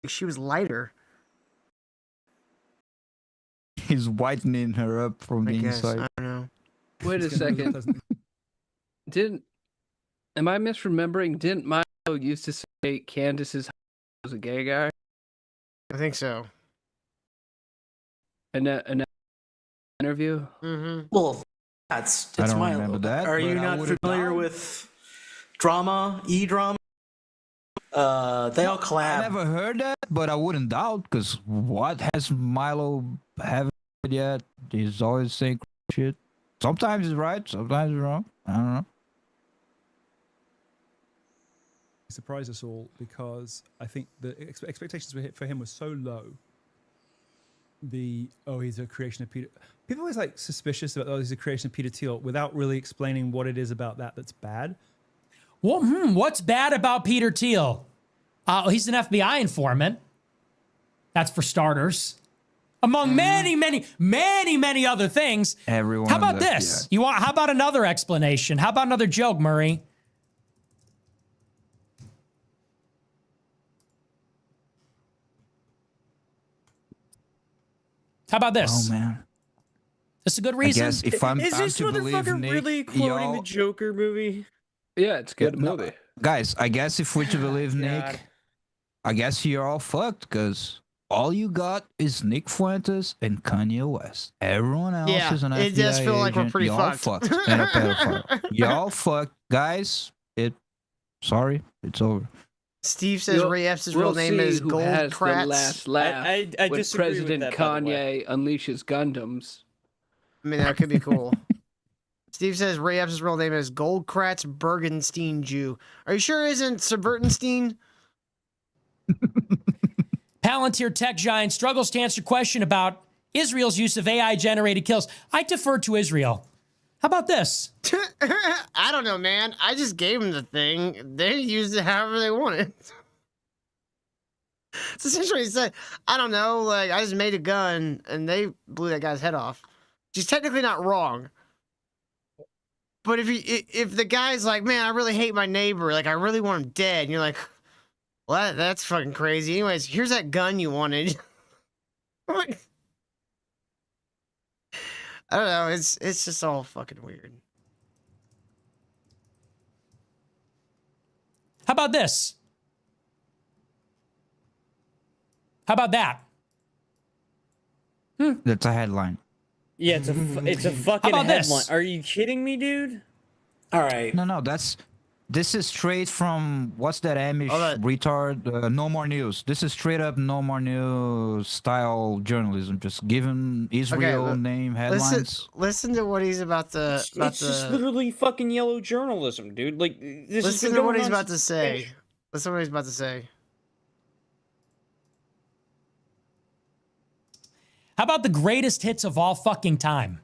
she was lighter. He's whitening her up from the inside. I don't know. Wait a second. Am I misremembering? Didn't Milo used to say Candace's was a gay guy? I think so. In an interview? Mm-hmm. Well, it's I don't Milo. remember that, Are but you I not would've familiar known. with drama, E-drama? They all collab. I never heard that, but I wouldn't doubt, because what has Milo haven't heard yet? He's always saying shit. Sometimes he's right, sometimes he's wrong. I don't know. Surprised us all because I think the expectations for him were so low. He's a creation of Peter. People always like suspicious about he's a creation of Peter Thiel without really explaining what it is about that's bad. Well, what's bad about Peter Thiel? He's an FBI informant. That's for starters. Among many, many, many, many other things. Everyone. How about this? How about another explanation? How about another joke, Murray? How about this? Oh man. This is a good reason. I guess if I'm Is this to believe motherfucker Nick, really quoting y'all, the Joker movie? Yeah, it's a good no, movie. guys, I guess if we're to believe Nick, I guess you're all fucked, because all you got is Nick Fuentes and Kanye West. Everyone else Yeah, is an FBI it does feel like we're agent. pretty Y'all fucked. and a pedophile. Y'all fucked. Guys, sorry, it's over. Steve says Ray Epps' real name is who has the Goldkratz. last laugh I when disagree with President that, by the way. Kanye unleashes Gundams. I mean, that could be cool. Steve says Ray Epps' real name is Goldkratz Bergenstein Jew. Are you sure it isn't Subvertenstein? Palantir tech giant struggles to answer question about Israel's use of AI-generated kills. I defer to Israel. How about this? I don't know, man. I just gave them the thing. They used it however they wanted. It's essentially he said, I don't know, like, I just made a gun, and they blew that guy's head off. She's technically not wrong. But if the guy's like, man, I really hate my neighbor, like, I really want him dead, and you're like, well, that's fucking crazy. Anyways, here's that gun you wanted. I don't know. It's just all fucking weird. How about this? How about that? That's a headline. Yeah, it's a fucking about headline. this? Are you kidding me, dude? All right. No, this is straight from, what's that Amish retard? No More News. This is straight up No More News style journalism. Just giving Israel name headlines. Listen to what he's about to. It's just literally fucking yellow journalism, dude. Like, this Listen to what he's about to say. Listen to what he's about to say. How about the greatest hits of all fucking time?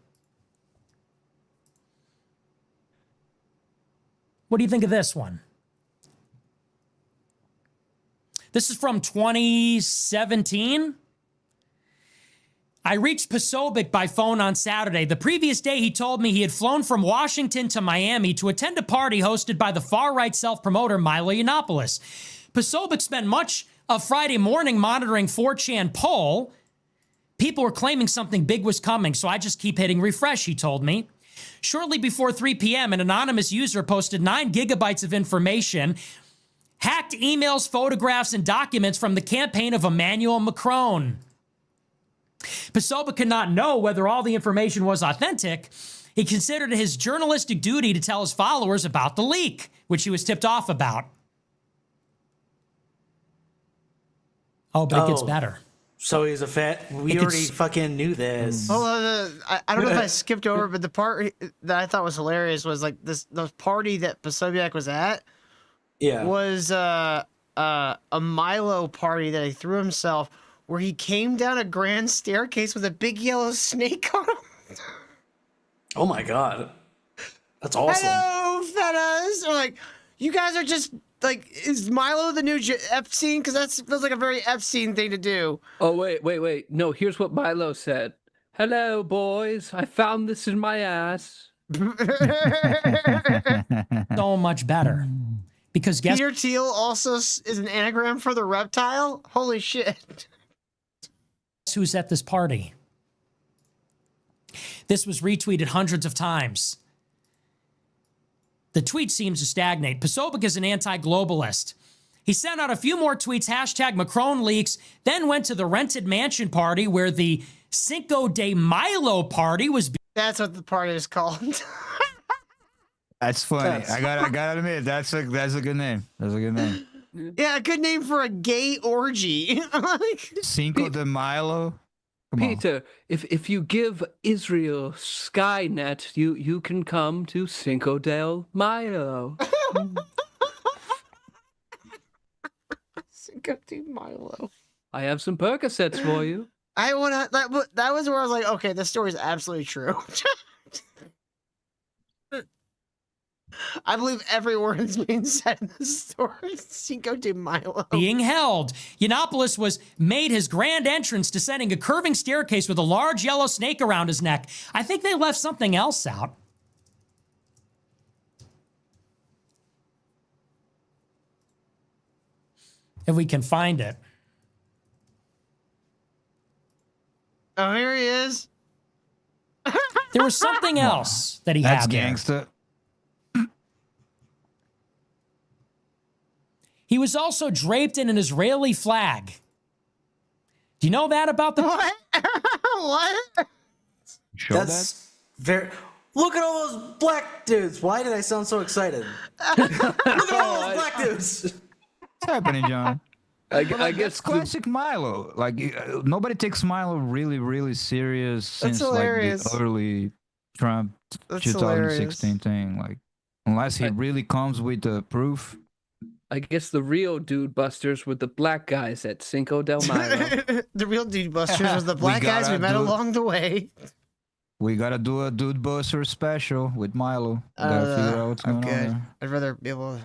What do you think of this one? This is from 2017. I reached Posobiec by phone on Saturday. The previous day, he told me he had flown from Washington to Miami to attend a party hosted by the far-right self-promoter Milo Yiannopoulos. Posobiec spent much of Friday morning monitoring 4chan poll. People were claiming something big was coming, so I just keep hitting refresh, he told me. Shortly before 3 p.m., an anonymous user posted 9 gigabytes of information, hacked emails, photographs, and documents from the campaign of Emmanuel Macron. Posobiec could not know whether all the information was authentic. He considered it his journalistic duty to tell his followers about the leak, which he was tipped off about. Oh, but it gets better. So he's a fan. We already fucking knew this. Well, I don't know if I skipped over, but the part that I thought was hilarious was like the party that Posobiec was at. Yeah. Was a Milo party that he threw himself, where he came down a grand staircase with a big yellow snake on him. Oh my god, that's awesome. Hello, fellas. Or like, you guys are just like, is Milo the new Epstein? Because that feels like a very Epstein thing to do. Oh, wait. No, here's what Milo said. Hello, boys. I found this in my ass. So much better. Because guess Peter Thiel also is an anagram for the reptile? Holy shit. who's at this party? This was retweeted hundreds of times. The tweet seems to stagnate. Posobiec is an anti-globalist. He sent out a few more tweets, hashtag Macron leaks, then went to the rented mansion party where the Cinco de Milo party was. That's what the party is called. That's funny. I gotta admit, that's a good name. That's a good name. Yeah, a good name for a gay orgy. Cinco de Milo. Peter, if you give Israel Skynet, you can come to Cinco del Milo. Cinco de Milo. I have some Percocets for you. I want to. That was where I was like, okay, this story is absolutely true. I believe every word that's being said in this story. Cinco de Milo. Being held. Yiannopoulos was made his grand entrance descending a curving staircase with a large yellow snake around his neck. I think they left something else out. If we can find it. Oh, here he is. There was something else that he That's had there. gangsta. He was also draped in an Israeli flag. Do you know that about the... What? What? That's very... Look at all those black dudes. Why did I sound so excited? Look at all those black dudes. What's happening, John? I Like, guess that's classic Milo. Like nobody takes Milo really, really serious since like the early Trump 2016 thing. Like unless he really comes with the proof. I guess the real dude busters were the black guys at Cinco del Milo. The real dude busters was the black guys we met along the way. We gotta do a dude buster special with Milo. Gotta figure out what's going on there. I'd rather be able to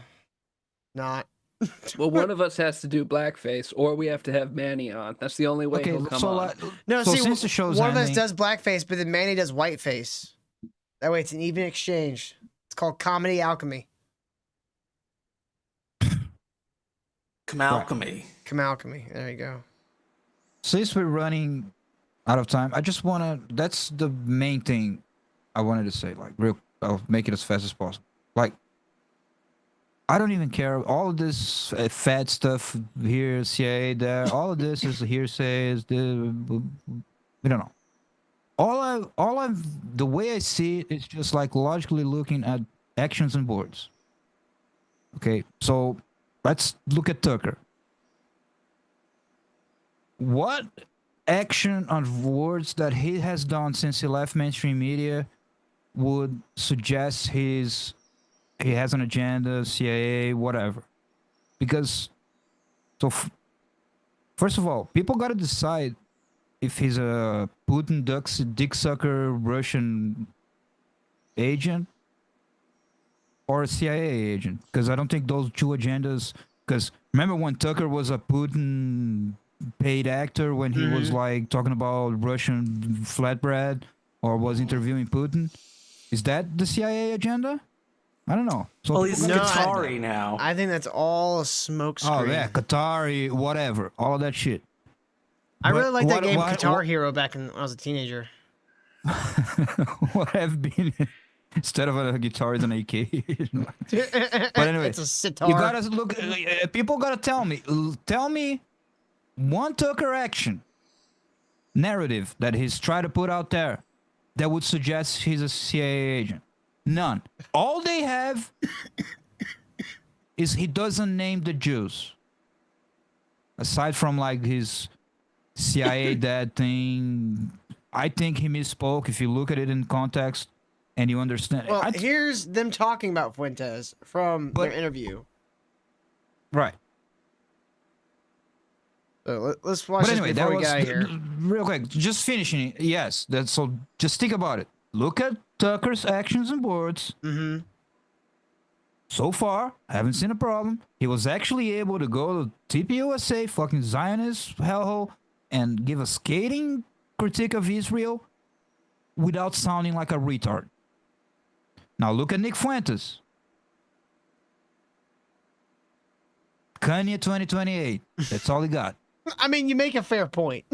not. Well, one of us has to do blackface, or we have to have Manny on. That's the only way he'll come on. No, So see, since the show's one of us ending- does blackface, but then Manny does whiteface. That way it's an even exchange. It's called comedy alchemy. Camalchemy. Camalchemy. There you go. Since we're running out of time, I just wanna. That's the main thing I wanted to say. Like, I'll make it as fast as possible. Like, I don't even care. All of this fat stuff here, CIA there. All of this is hearsay. We don't know. The way I see it is just like logically looking at actions and boards. Okay, so let's look at Tucker. What action on words that he has done since he left mainstream media would suggest he has an agenda, CIA, whatever? Because, first of all, people got to decide if he's a Putin dick sucker Russian agent or a CIA agent. Because I don't think those two agendas. Because remember when Tucker was a Putin paid actor when he was like talking about Russian flatbread or was interviewing Putin? Is that the CIA agenda? I don't know. So Well, he's Qatari now. I think that's all a smokescreen. Oh yeah, Qatari, whatever, all of that shit. I really liked that what- game what- Guitar what- Hero back when I was a teenager. What have been instead of a guitar is an AK. But anyway, It's a sitar. you gotta look. People gotta tell me one Tucker action narrative that he's trying to put out there that would suggest he's a CIA agent. None. All they have is he doesn't name the Jews. Aside from like his CIA dad thing, I think he misspoke if you look at it in context and you understand. Well, here's them talking about Fuentes from their interview. Right. So let's watch But anyway, this before we get out of here. Real quick, just finishing it. Yes, that's so. Just think about it. Look at Tucker's actions and words. Mm-hmm. So far, I haven't seen a problem. He was actually able to go to TPUSA, fucking Zionist hellhole, and give a scathing critique of Israel without sounding like a retard. Now look at Nick Fuentes. Kanye 2028. That's all he got. I mean, you make a fair point.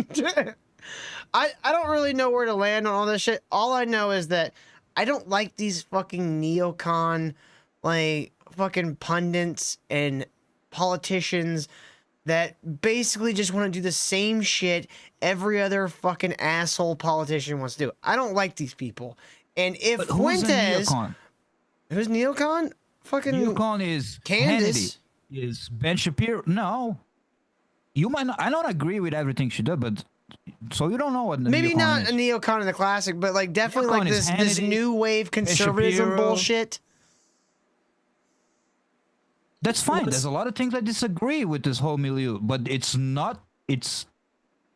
I don't really know where to land on all this shit. All I know is that I don't like these fucking neocon, like, fucking pundits and politicians that basically just want to do the same shit every other fucking asshole politician wants to do. I don't like these people. And if But who's a Fuentes... neocon? Who's neocon? Fucking... Neocon is Candace. Hannity, is Ben Shapiro. No. You might not, I don't agree with everything she did, but so you don't know what the Maybe neocon not is. a neocon in the classic, but like definitely Neocon like is this Hannity, new wave conservatism Shapiro. bullshit. That's fine. There's a lot of things I disagree with this whole milieu, but it's not. It's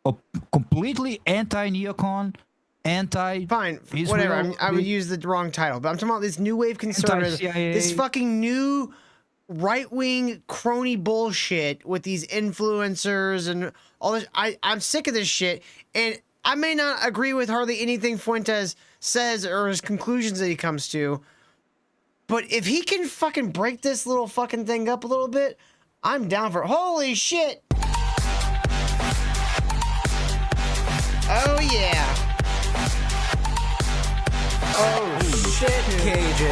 a completely anti-neocon, anti. Fine, whatever. I would use the wrong title, but I'm talking about this new wave conservatism, Anti-CIA. this fucking new right-wing crony bullshit with these influencers and all this. I'm sick of this shit, and I may not agree with hardly anything Fuentes says or his conclusions that he comes to. But if he can fucking break this little fucking thing up a little bit, I'm down for it. Holy shit! Oh yeah! Oh shit, KJ!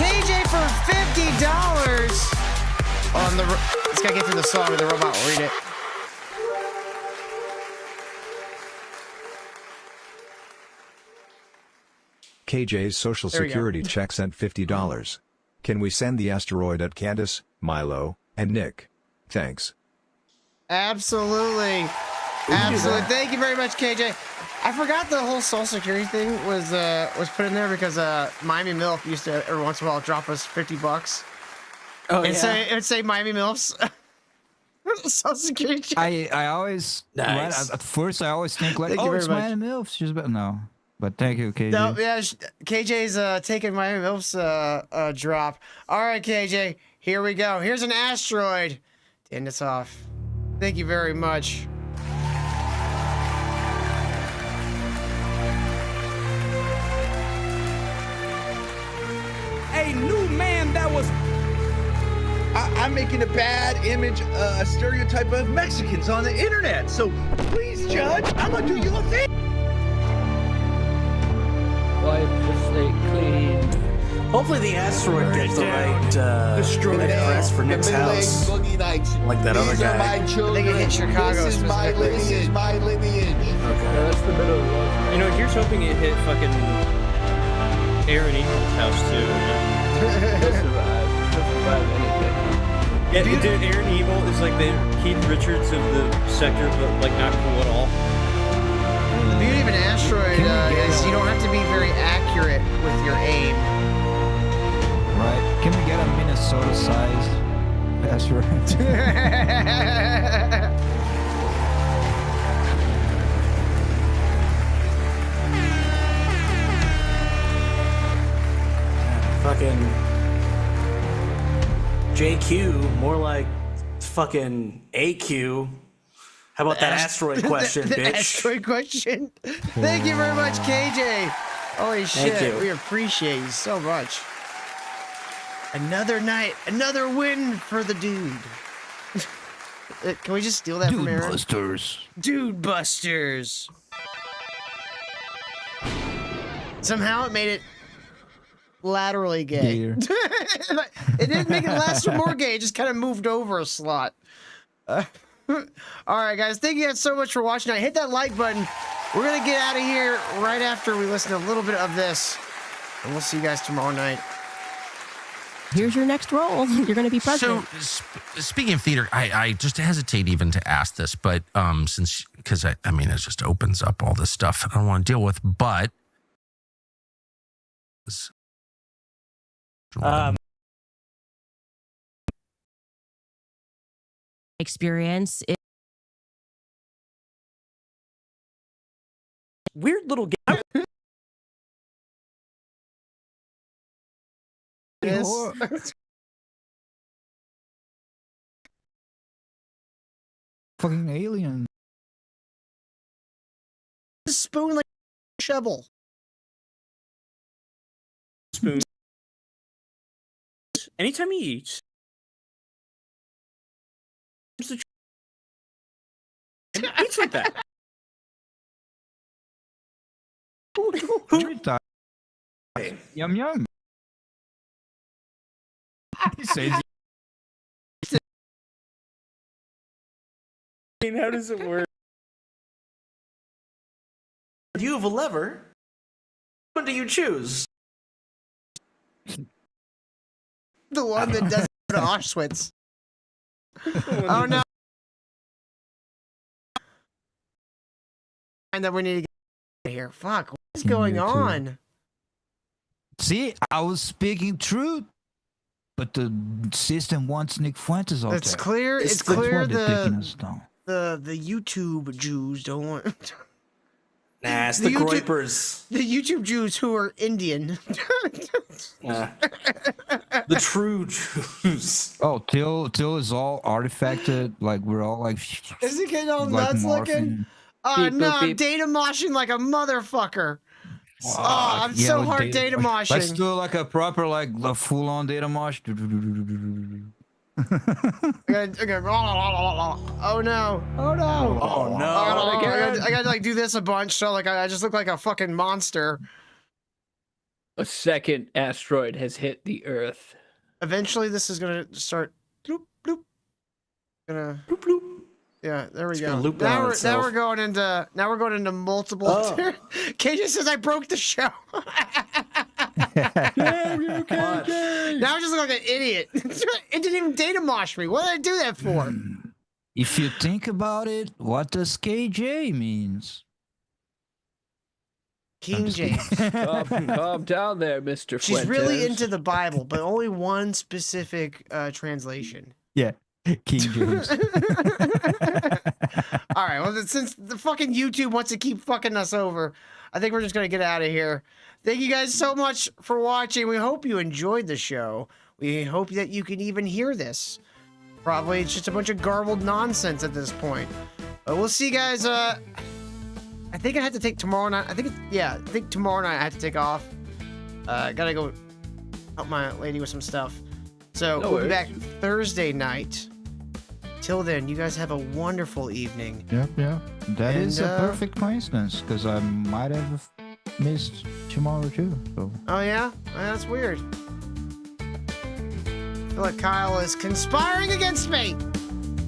KJ for $50 on the. Let's gotta get through the song, or the robot will read it. KJ's social There we go. security check sent $50. Can we send the asteroid at Candace, Milo, and Nick? Thanks. Absolutely. Absolutely. Thank you very much, KJ. I forgot the whole social security thing was put in there because Miami MILF used to every once in a while drop us $50. Oh, and yeah. It'd say Miami MILF's social security check. I always Nice. at first I always think like, Thank you oh, very it's much. Miami MILF. She's about no, but thank you, KJ. No, yeah, KJ's taking Miami MILF's drop. All right, KJ, here we go. Here's an asteroid to end us off. Thank you very much. A new man that was. I'm making a bad image, a stereotype of Mexicans on the internet. So please, Judge, I'm gonna do your thing. Wipe the slate clean. Hopefully the asteroid gets the right address for Nick's house. Like that other guy. I think it hit Chicago specifically. This is my lineage. Yeah, that's the middle of the road. You know, here's hoping it hit fucking Aaron Eagle's house too. He'll survive. He'll survive anything. Yeah, dude, Aaron Eagle is like the Keith Richards of the sector, but like not cool at all. The beauty of an asteroid is you don't have to be very accurate with your aim. Right? Can we get a Minnesota-sized asteroid? Fucking JQ, more like fucking AQ. How about that asteroid question, the bitch? Asteroid question. Thank you very much, KJ. Holy Thank shit, you. we appreciate you so much. Another night, another win for the dude. Can we just steal that from Aaron? Busters. Dude Busters. Somehow it made it laterally gay. Gayer. It didn't make it less or more gay. It just kind of moved over a slot. All right, guys. Thank you guys so much for watching. Hit that like button. We're going to get out of here right after we listen to a little bit of this. And we'll see you guys tomorrow night. Here's your next role. You're going to be president. So, speaking of theater, I just hesitate even to ask this, but because I mean, it just opens up all this stuff I don't want to deal with, but. Experience. Weird little game. Fucking alien. Spoon like a shovel. Spoon. Anytime he eats. Eats like that. Yum yum. He says. How does it work? You have a lever. What do you choose? The one that doesn't go to Auschwitz. Oh no. And then we need to get out of here. Fuck. What is going on? See, I was speaking truth, but the system wants Nick Fuentes out It's there. clear. It's That's clear why they're taking us down. the YouTube Jews don't want. Nah, it's the Groypers. The YouTube Jews who are Indian. The true Jews. Oh, Till is all artifacted. Like we're all like. Is he getting all like nuts looking? Oh Beep, no, boop, I'm beep. data moshing like a motherfucker. Oh, I'm Yeah, so with hard data moshing. Let's do like a proper, like a full-on data mosh. Oh no! Oh no! Oh no! I got to like do this a bunch, so like I just look like a fucking monster. A second asteroid has hit the Earth. Eventually, this is gonna start. Bloop bloop. Gonna. Bloop bloop. Yeah, there we go. loop Now around we're itself. going into multiple. Oh. KJ says I broke the show. Now I just look like an idiot. It didn't even data mosh me. What did I do that for? If you think about it, what does KJ means? King James. Calm down there, Mr. She's Fuentes. really into the Bible, but only one specific translation. Yeah, King James. All right. Well, since the fucking YouTube wants to keep fucking us over, I think we're just gonna get out of here. Thank you guys so much for watching. We hope you enjoyed the show. We hope that you can even hear this. Probably it's just a bunch of garbled nonsense at this point. But we'll see you guys. I think I have to take tomorrow night. I think tomorrow night I have to take off. Gotta go help my lady with some stuff. So we'll be back Thursday night. Till then, you guys have a wonderful evening. Yeah. That is And, a perfect coincidence because I might have missed tomorrow too. So. Oh yeah? That's weird. I feel like Kyle is conspiring against me.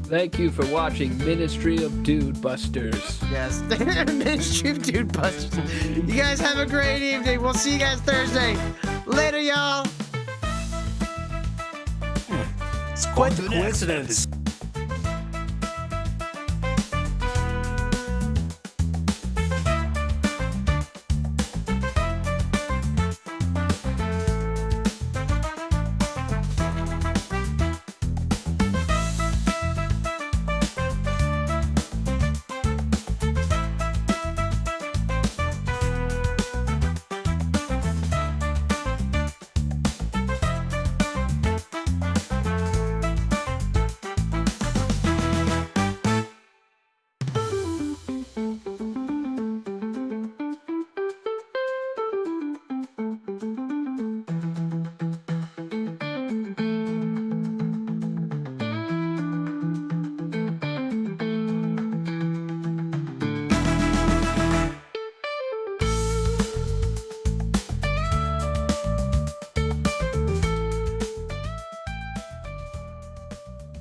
Thank you for watching Ministry of Dude Busters. Yes, Ministry of Dude Busters. You guys have a great evening. We'll see you guys Thursday. Later, y'all. It's quite the coincidence.